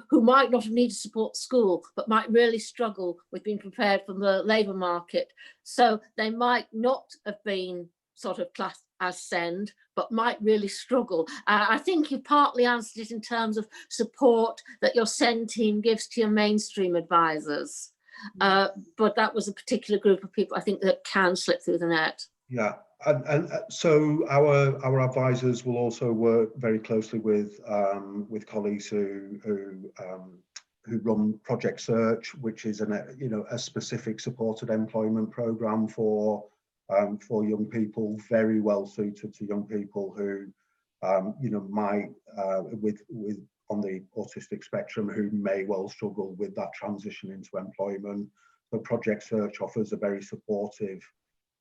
who might not have needed to support school, but might really struggle with being prepared for the labour market. So they might not have been sort of classed as SEND, but might really struggle. I think you partly answered it in terms of support that your SEND team gives to your mainstream advisors. But that was a particular group of people, I think, that can slip through the net. Yeah, and so our advisors will also work very closely with colleagues who run Project Search, which is a specific supported employment program for young people, very well suited to young people who might with on the autistic spectrum, who may well struggle with that transition into employment. So Project Search offers a very supportive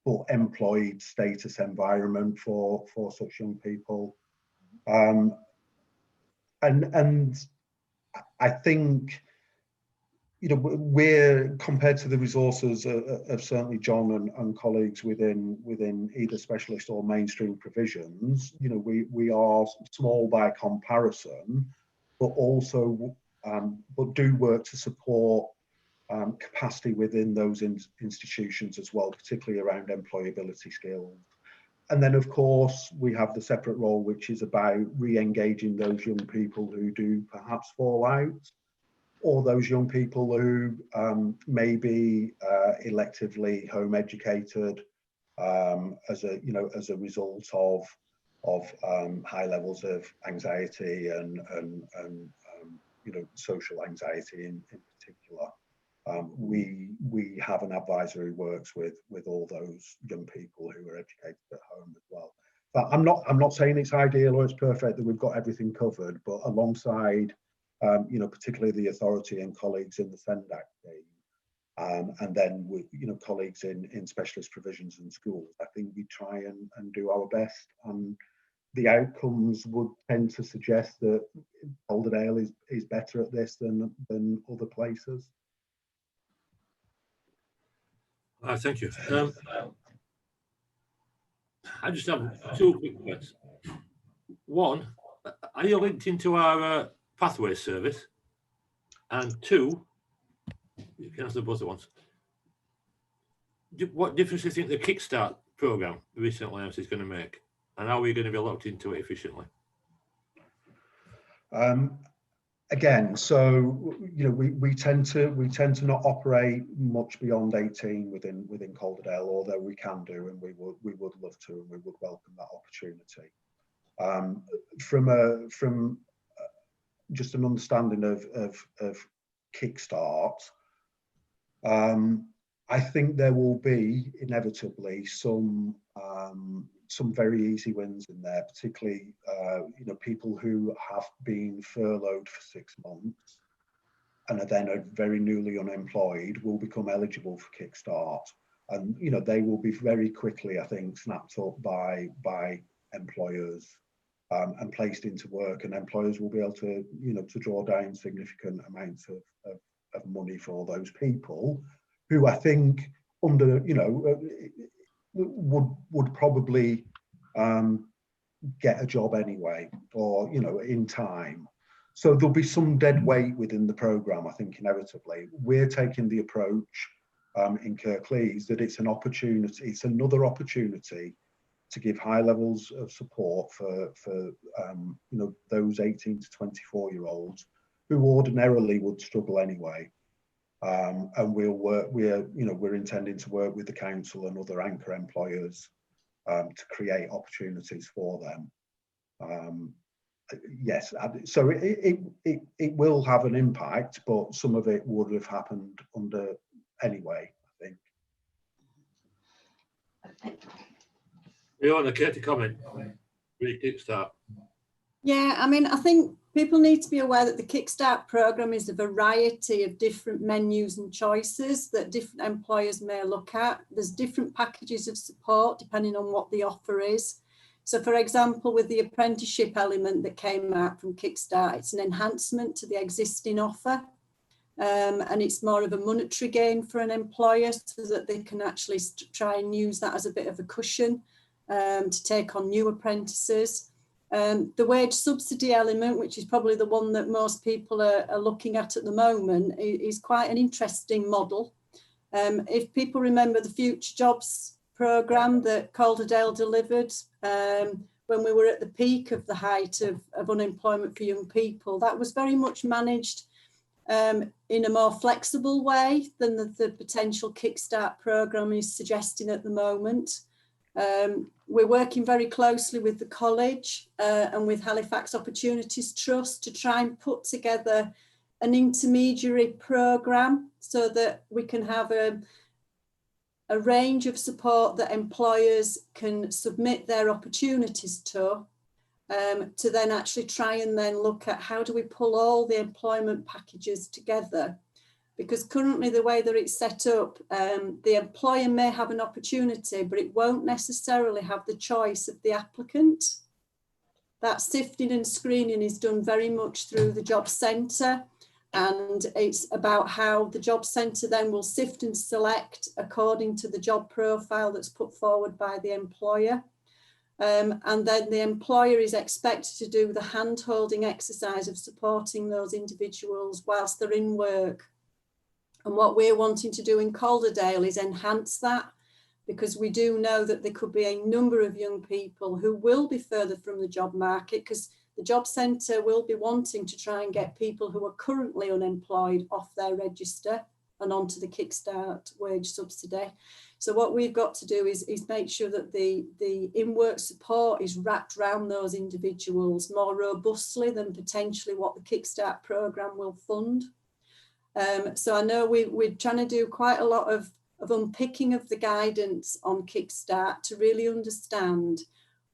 but employed status environment for such young people. And I think, we're, compared to the resources of certainly John and colleagues within either specialist or mainstream provisions, we are small by comparison, but also but do work to support capacity within those institutions as well, particularly around employability skills. And then, of course, we have the separate role, which is about re-engaging those young people who do perhaps fall out, or those young people who may be electively home educated as a result of high levels of anxiety and social anxiety in particular. We have an advisor who works with all those young people who are educated at home as well. But I'm not saying it's ideal or it's perfect that we've got everything covered, but alongside particularly the authority and colleagues in the SENDAC team, and then with colleagues in specialist provisions and schools, I think we try and do our best, and the outcomes would tend to suggest that Calderdale is better at this than other places. Thank you. I just have two quick questions. One, are you linked into our pathway service? And two, you can answer both at once. What difference do you think the Kickstart program recently announced is going to make? And how are we going to be locked into it efficiently? Again, so we tend to not operate much beyond 18 within Calderdale, although we can do, and we would love to, and we would welcome that opportunity. From just an understanding of Kickstart, I think there will be inevitably some very easy wins in there, particularly people who have been furloughed for 6 months and are then very newly unemployed will become eligible for Kickstart, and they will be very quickly, I think, snapped up by employers and placed into work, and employers will be able to to draw down significant amounts of money for those people who I think under would probably get a job anyway, or in time. So there'll be some dead weight within the programme, I think, inevitably. We're taking the approach in Kirklees that it's an opportunity, it's another opportunity to give high levels of support for those 18 to 24-year-olds who ordinarily would struggle anyway. And we're intending to work with the council and other anchor employers to create opportunities for them. Yes, so it will have an impact, but some of it would have happened under anyway, I think. You want to care to comment? Kickstart. Yeah, I mean, I think people need to be aware that the Kickstart programme is a variety of different menus and choices that different employers may look at. There's different packages of support depending on what the offer is. So, for example, with the apprenticeship element that came out from Kickstart, it's an enhancement to the existing offer. And it's more of a monetary gain for an employer so that they can actually try and use that as a bit of a cushion to take on new apprentices. The wage subsidy element, which is probably the one that most people are looking at the moment, is quite an interesting model. If people remember the Future Jobs programme that Calderdale delivered when we were at the peak of the height of unemployment for young people. That was very much managed in a more flexible way than the potential Kickstart programme is suggesting at the moment. We're working very closely with the college and with Halifax Opportunities Trust to try and put together an intermediary programme so that we can have a range of support that employers can submit their opportunities to then actually try and then look at how do we pull all the employment packages together. Because currently the way that it's set up, the employer may have an opportunity, but it won't necessarily have the choice of the applicant. That sifting and screening is done very much through the job centre, and it's about how the job centre then will sift and select according to the job profile that's put forward by the employer. And then the employer is expected to do the hand-holding exercise of supporting those individuals whilst they're in work. And what we're wanting to do in Calderdale is enhance that, because we do know that there could be a number of young people who will be further from the job market, because the job centre will be wanting to try and get people who are currently unemployed off their register and onto the Kickstart wage subsidy. So what we've got to do is make sure that the in-work support is wrapped around those individuals more robustly than potentially what the Kickstart programme will fund. So I know we're trying to do quite a lot of unpicking of the guidance on Kickstart to really understand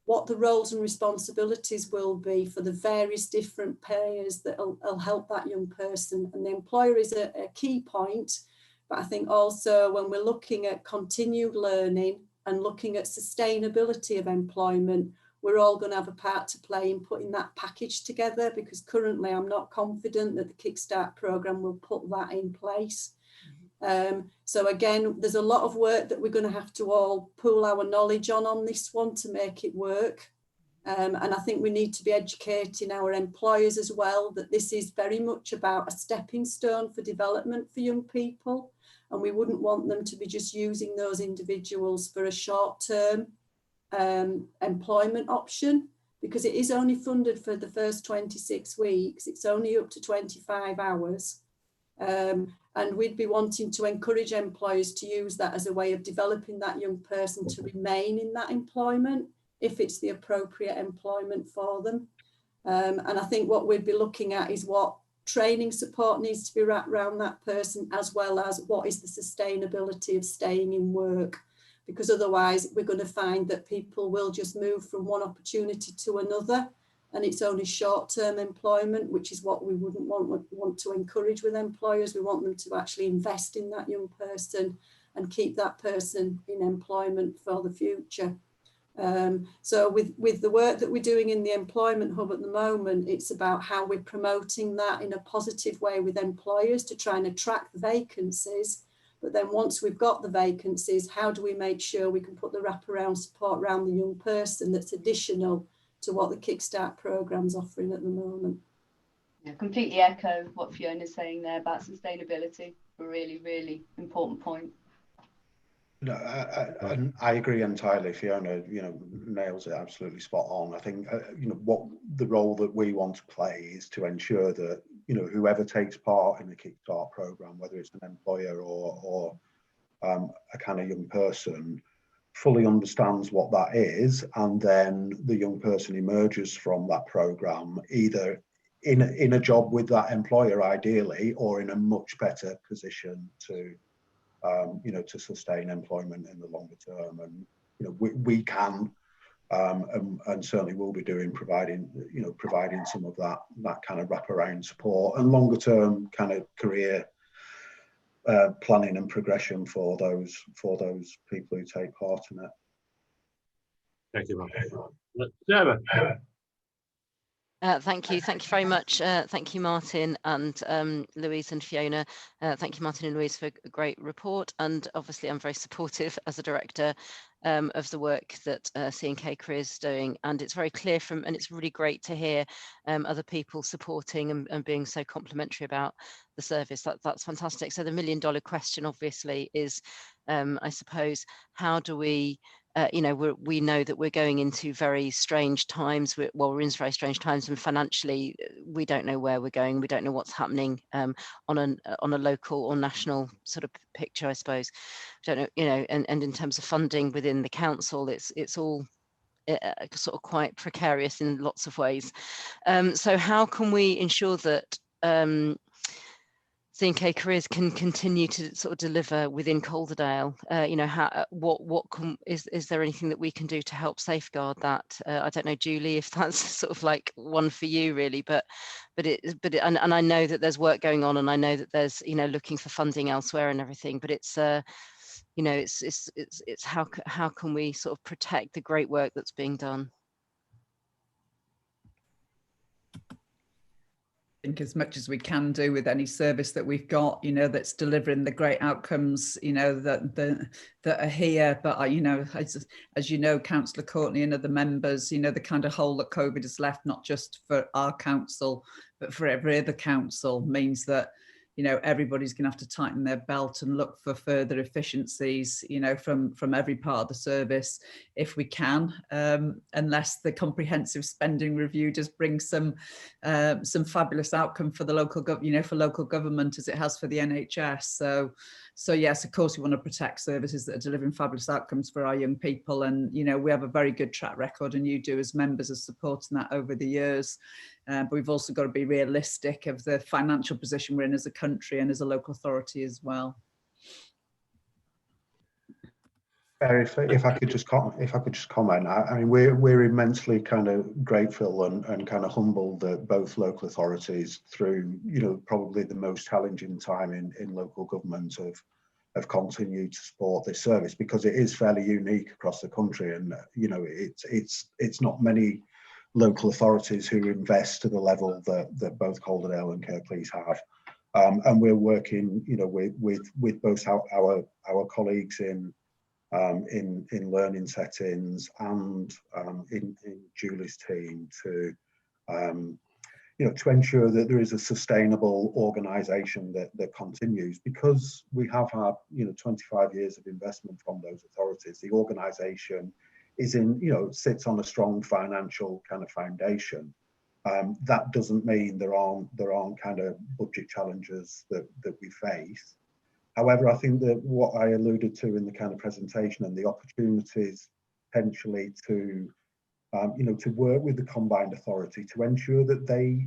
what the roles and responsibilities will be for the various different players that will help that young person. And the employer is a key point, but I think also when we're looking at continued learning and looking at sustainability of employment, we're all going to have a part to play in putting that package together, because currently I'm not confident that the Kickstart programme will put that in place. So again, there's a lot of work that we're going to have to all pool our knowledge on this one to make it work. And I think we need to be educating our employers as well that this is very much about a stepping stone for development for young people. And we wouldn't want them to be just using those individuals for a short-term employment option, because it is only funded for the first 26 weeks. It's only up to 25 hours. And we'd be wanting to encourage employers to use that as a way of developing that young person to remain in that employment if it's the appropriate employment for them. And I think what we'd be looking at is what training support needs to be wrapped around that person, as well as what is the sustainability of staying in work. Because otherwise we're going to find that people will just move from one opportunity to another, and it's only short-term employment, which is what we wouldn't want to encourage with employers. We want them to actually invest in that young person and keep that person in employment for the future. So with the work that we're doing in the Employment Hub at the moment, it's about how we're promoting that in a positive way with employers to try and attract the vacancies. But then once we've got the vacancies, how do we make sure we can put the wraparound support around the young person that's additional to what the Kickstart programme's offering at the moment? Yeah, completely echo what Fiona's saying there about sustainability. A really, really important point. No, I agree entirely. Fiona, nails it absolutely spot on. I think, what the role that we want to play is to ensure that, whoever takes part in the Kickstart programme, whether it's an employer or a kind of young person, fully understands what that is, and then the young person emerges from that programme either in a job with that employer ideally, or in a much better position to to sustain employment in the longer term. And we can and certainly will be providing some of that kind of wraparound support and longer term kind of career planning and progression for those people who take part in it. Thank you, Sarah. Thank you very much. Thank you, Martin and Louise and Fiona. Thank you, Martin and Louise, for a great report. And obviously, I'm very supportive as a director of the work that C&K Careers is doing, and it's very clear and it's really great to hear other people supporting and being so complimentary about the service. That's fantastic. So the $1 million question obviously is, I suppose, how do we we know that we're going into very strange times. We're in very strange times, and financially, we don't know where we're going. We don't know what's happening on a local or national sort of picture, I suppose. Don't know, and in terms of funding within the council, it's all sort of quite precarious in lots of ways. So how can we ensure that C&K Careers can continue to sort of deliver within Calderdale? Is there anything that we can do to help safeguard that? I don't know, Julie, if that's sort of like one for you really, but I know that there's work going on, and I know that there's looking for funding elsewhere and everything, but it's it's how can we sort of protect the great work that's being done? I think as much as we can do with any service that we've got, that's delivering the great outcomes, that are here. But as you know, Councillor Courtney and other members, the kind of hole that COVID has left, not just for our council, but for every other council, means that everybody's going to have to tighten their belt and look for further efficiencies, from every part of the service, if we can, unless the comprehensive spending review does bring some fabulous outcome for the local for local government, as it has for the NHS. So yes, of course, we want to protect services that are delivering fabulous outcomes for our young people, and we have a very good track record, and you do as members of supporting that over the years. But we've also got to be realistic of the financial position we're in as a country and as a local authority as well. If I could just comment, I mean, we're immensely kind of grateful and kind of humbled that both local authorities, through probably the most challenging time in local government, have continued to support this service, because it is fairly unique across the country, and it's not many local authorities who invest to the level that both Calderdale and Kirklees have, and we're working with both our colleagues in learning settings and in Julie's team to ensure that there is a sustainable organisation that continues, because we have had 25 years of investment from those authorities. The organisation sits on a strong financial kind of foundation. That doesn't mean there aren't kind of budget challenges that we face. However, I think that what I alluded to in the kind of presentation, and the opportunities potentially to work with the combined authority to ensure that they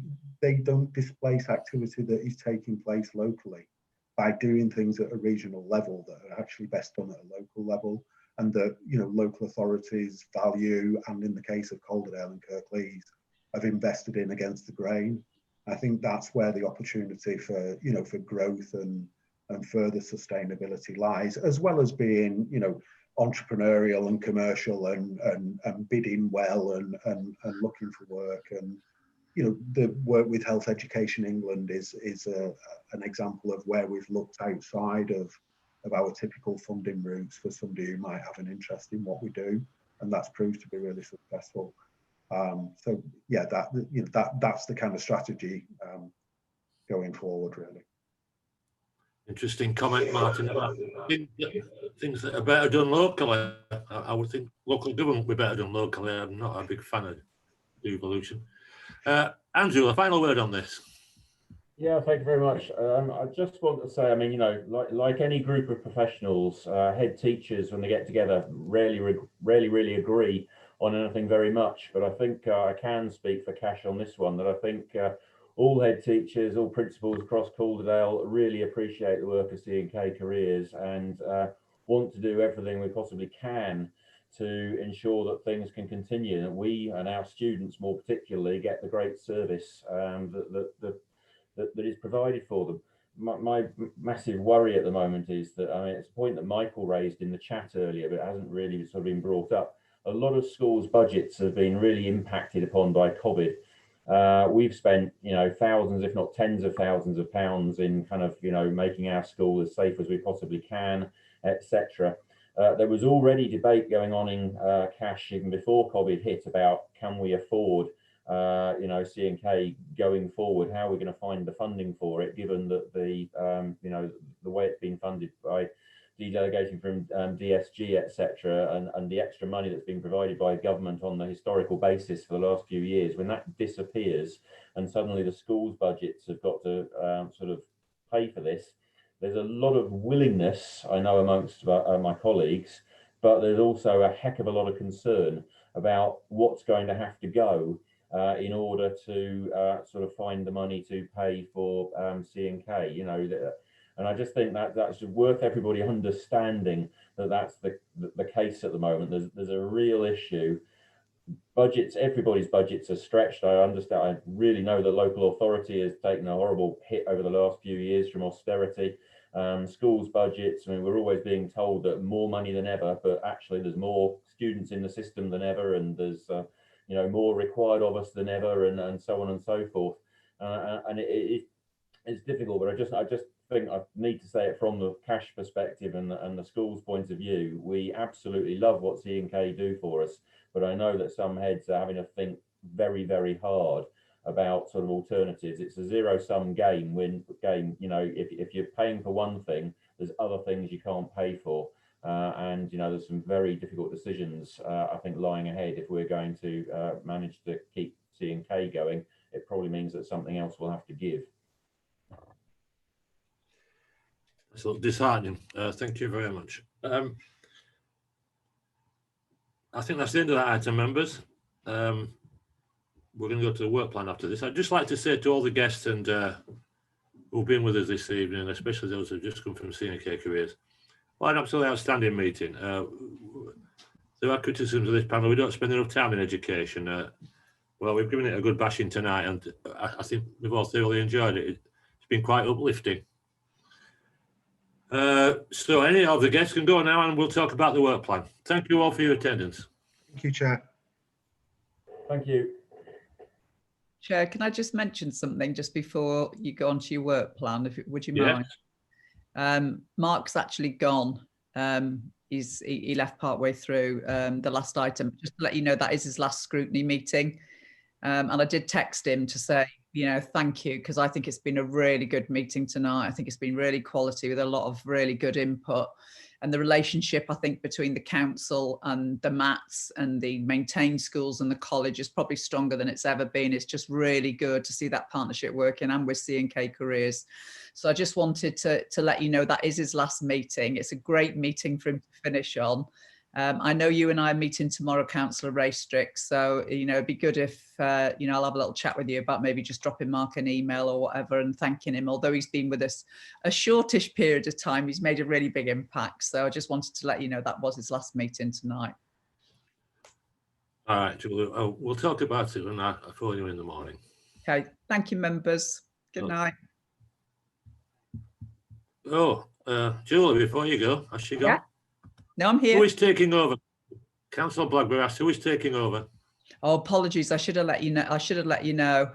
don't displace activity that is taking place locally by doing things at a regional level that are actually best done at a local level, and that local authorities value, and in the case of Calderdale and Kirklees, have invested in against the grain. I think that's where the opportunity for for growth and further sustainability lies, as well as being entrepreneurial and commercial and bidding well and looking for work. And the work with Health Education England is an example of where we've looked outside of our typical funding routes for somebody who might have an interest in what we do, and that's proved to be really successful. So yeah, that's the kind of strategy going forward, really. Interesting comment, Martin, about things that are better done locally. I would think local government would be better done locally. I'm not a big fan of devolution. Andrew, a final word on this. Yeah, thank you very much. I just want to say, I mean, like any group of professionals, head teachers, when they get together, rarely really agree on anything very much. But I think I can speak for Cash on this one, that I think all head teachers, all principals across Calderdale really appreciate the work of C&K Careers, and want to do everything we possibly can to ensure that things can continue, and we and our students more particularly get the great service that is provided for them. My massive worry at the moment is that, I mean, it's a point that Michael raised in the chat earlier, but it hasn't really sort of been brought up. A lot of schools' budgets have been really impacted upon by COVID. We've spent, thousands, if not tens of thousands of pounds in kind of, making our school as safe as we possibly can, etc. There was already debate going on in cash even before COVID hit about can we afford you know, C&K going forward, how are we going to find the funding for it, given that the you know, the way it's been funded by dedelegating from DSG, etc., and the extra money that's been provided by government on the historical basis for the last few years. When that disappears and suddenly the schools' budgets have got to sort of pay for this, there's a lot of willingness, I know, amongst my colleagues, but there's also a heck of a lot of concern about what's going to have to go in order to sort of find the money to pay for C&K, you know, and I just think that that's worth everybody understanding that that's the case at the moment. There's a real issue. Budgets, everybody's budgets are stretched. I understand. I really know that local authority has taken a horrible hit over the last few years from austerity. Schools budgets, I mean, we're always being told that more money than ever, but actually there's more students in the system than ever, and there's you know, more required of us than ever, and so on and so forth. And it's difficult, but I just think I need to say it from the cash perspective and the school's point of view. We absolutely love what C&K do for us, but I know that some heads are having to think very, very hard about sort of alternatives. It's a zero-sum game. You know, if you're paying for one thing, there's other things you can't pay for, and you know, there's some very difficult decisions I think lying ahead. If we're going to manage to keep C&K going, it probably means that something else will have to give. So disheartening. Thank you very much. I think that's the end of that item, members. We're going to go to the work plan after this. I'd just like to say to all the guests and who've been with us this evening, especially those who've just come from C&K Careers, well, an absolutely outstanding meeting. There are criticisms of this panel. We don't spend enough time in education. Well, we've given it a good bashing tonight, and I think we've all thoroughly enjoyed it. It's been quite uplifting. So any of the guests can go now, and we'll talk about the work plan. Thank you all for your attendance. Thank you, Chair. Thank you. Chair, can I just mention something just before you go on to your work plan? Would you mind? Mark's actually gone. He left partway through the last item. Just to let you know, that is his last scrutiny meeting. And I did text him to say, you know, thank you, because I think it's been a really good meeting tonight. I think it's been really quality with a lot of really good input. And the relationship, I think, between the council and the MATs and the maintained schools and the college is probably stronger than it's ever been. It's just really good to see that partnership working, and with C&K Careers. So I just wanted to let you know that is his last meeting. It's a great meeting for him to finish on. I know you and I are meeting tomorrow, Councillor Raystrick. So, you know, it'd be good if, you know, I'll have a little chat with you about maybe just dropping Mark an email or whatever and thanking him. Although he's been with us a shortish period of time, he's made a really big impact. So I just wanted to let you know that was his last meeting tonight. All right, Julie, we'll talk about it when I phone you in the morning. Okay, thank you, members. Good night. Oh, Julie, before you go, has she gone? Yeah. No, I'm here. Who is taking over? Councillor Blackburn asked, who is taking over? Oh, apologies. I should have let you know.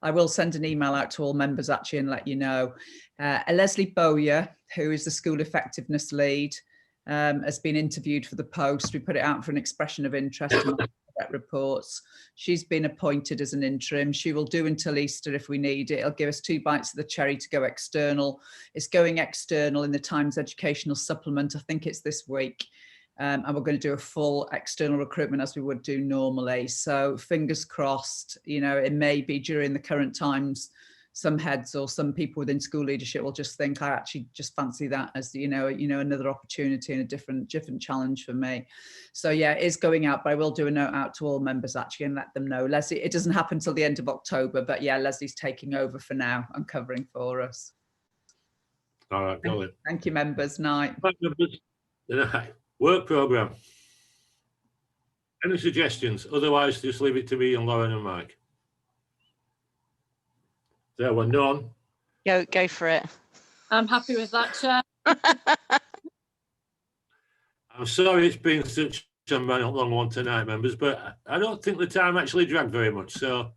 I will send an email out to all members actually and let you know. Leslie Bowyer, who is the school effectiveness lead, has been interviewed for the post. We put it out for an expression of interest in reports. She's been appointed as an interim. She will do until Easter if we need it. It'll give us 2 bites of the cherry to go external. It's going external in the Times Educational Supplement. I think it's this week. And we're going to do a full external recruitment as we would do normally. So fingers crossed, you know, it may be during the current times, some heads or some people within school leadership will just think, I actually just fancy that as, you know, another opportunity and a different challenge for me. So yeah, it is going out, but I will do a note out to all members actually and let them know. Leslie, it doesn't happen till the end of October, but yeah, Leslie's taking over for now and covering for us. All right, brilliant. Thank you, members. Night. Work programme. Any suggestions? Otherwise, just leave it to me and Lauren and Mike. There were none. Go for it. I'm happy with that, Chair. I'm sorry it's been such a long one tonight, members, but I don't think the time actually dragged very much. So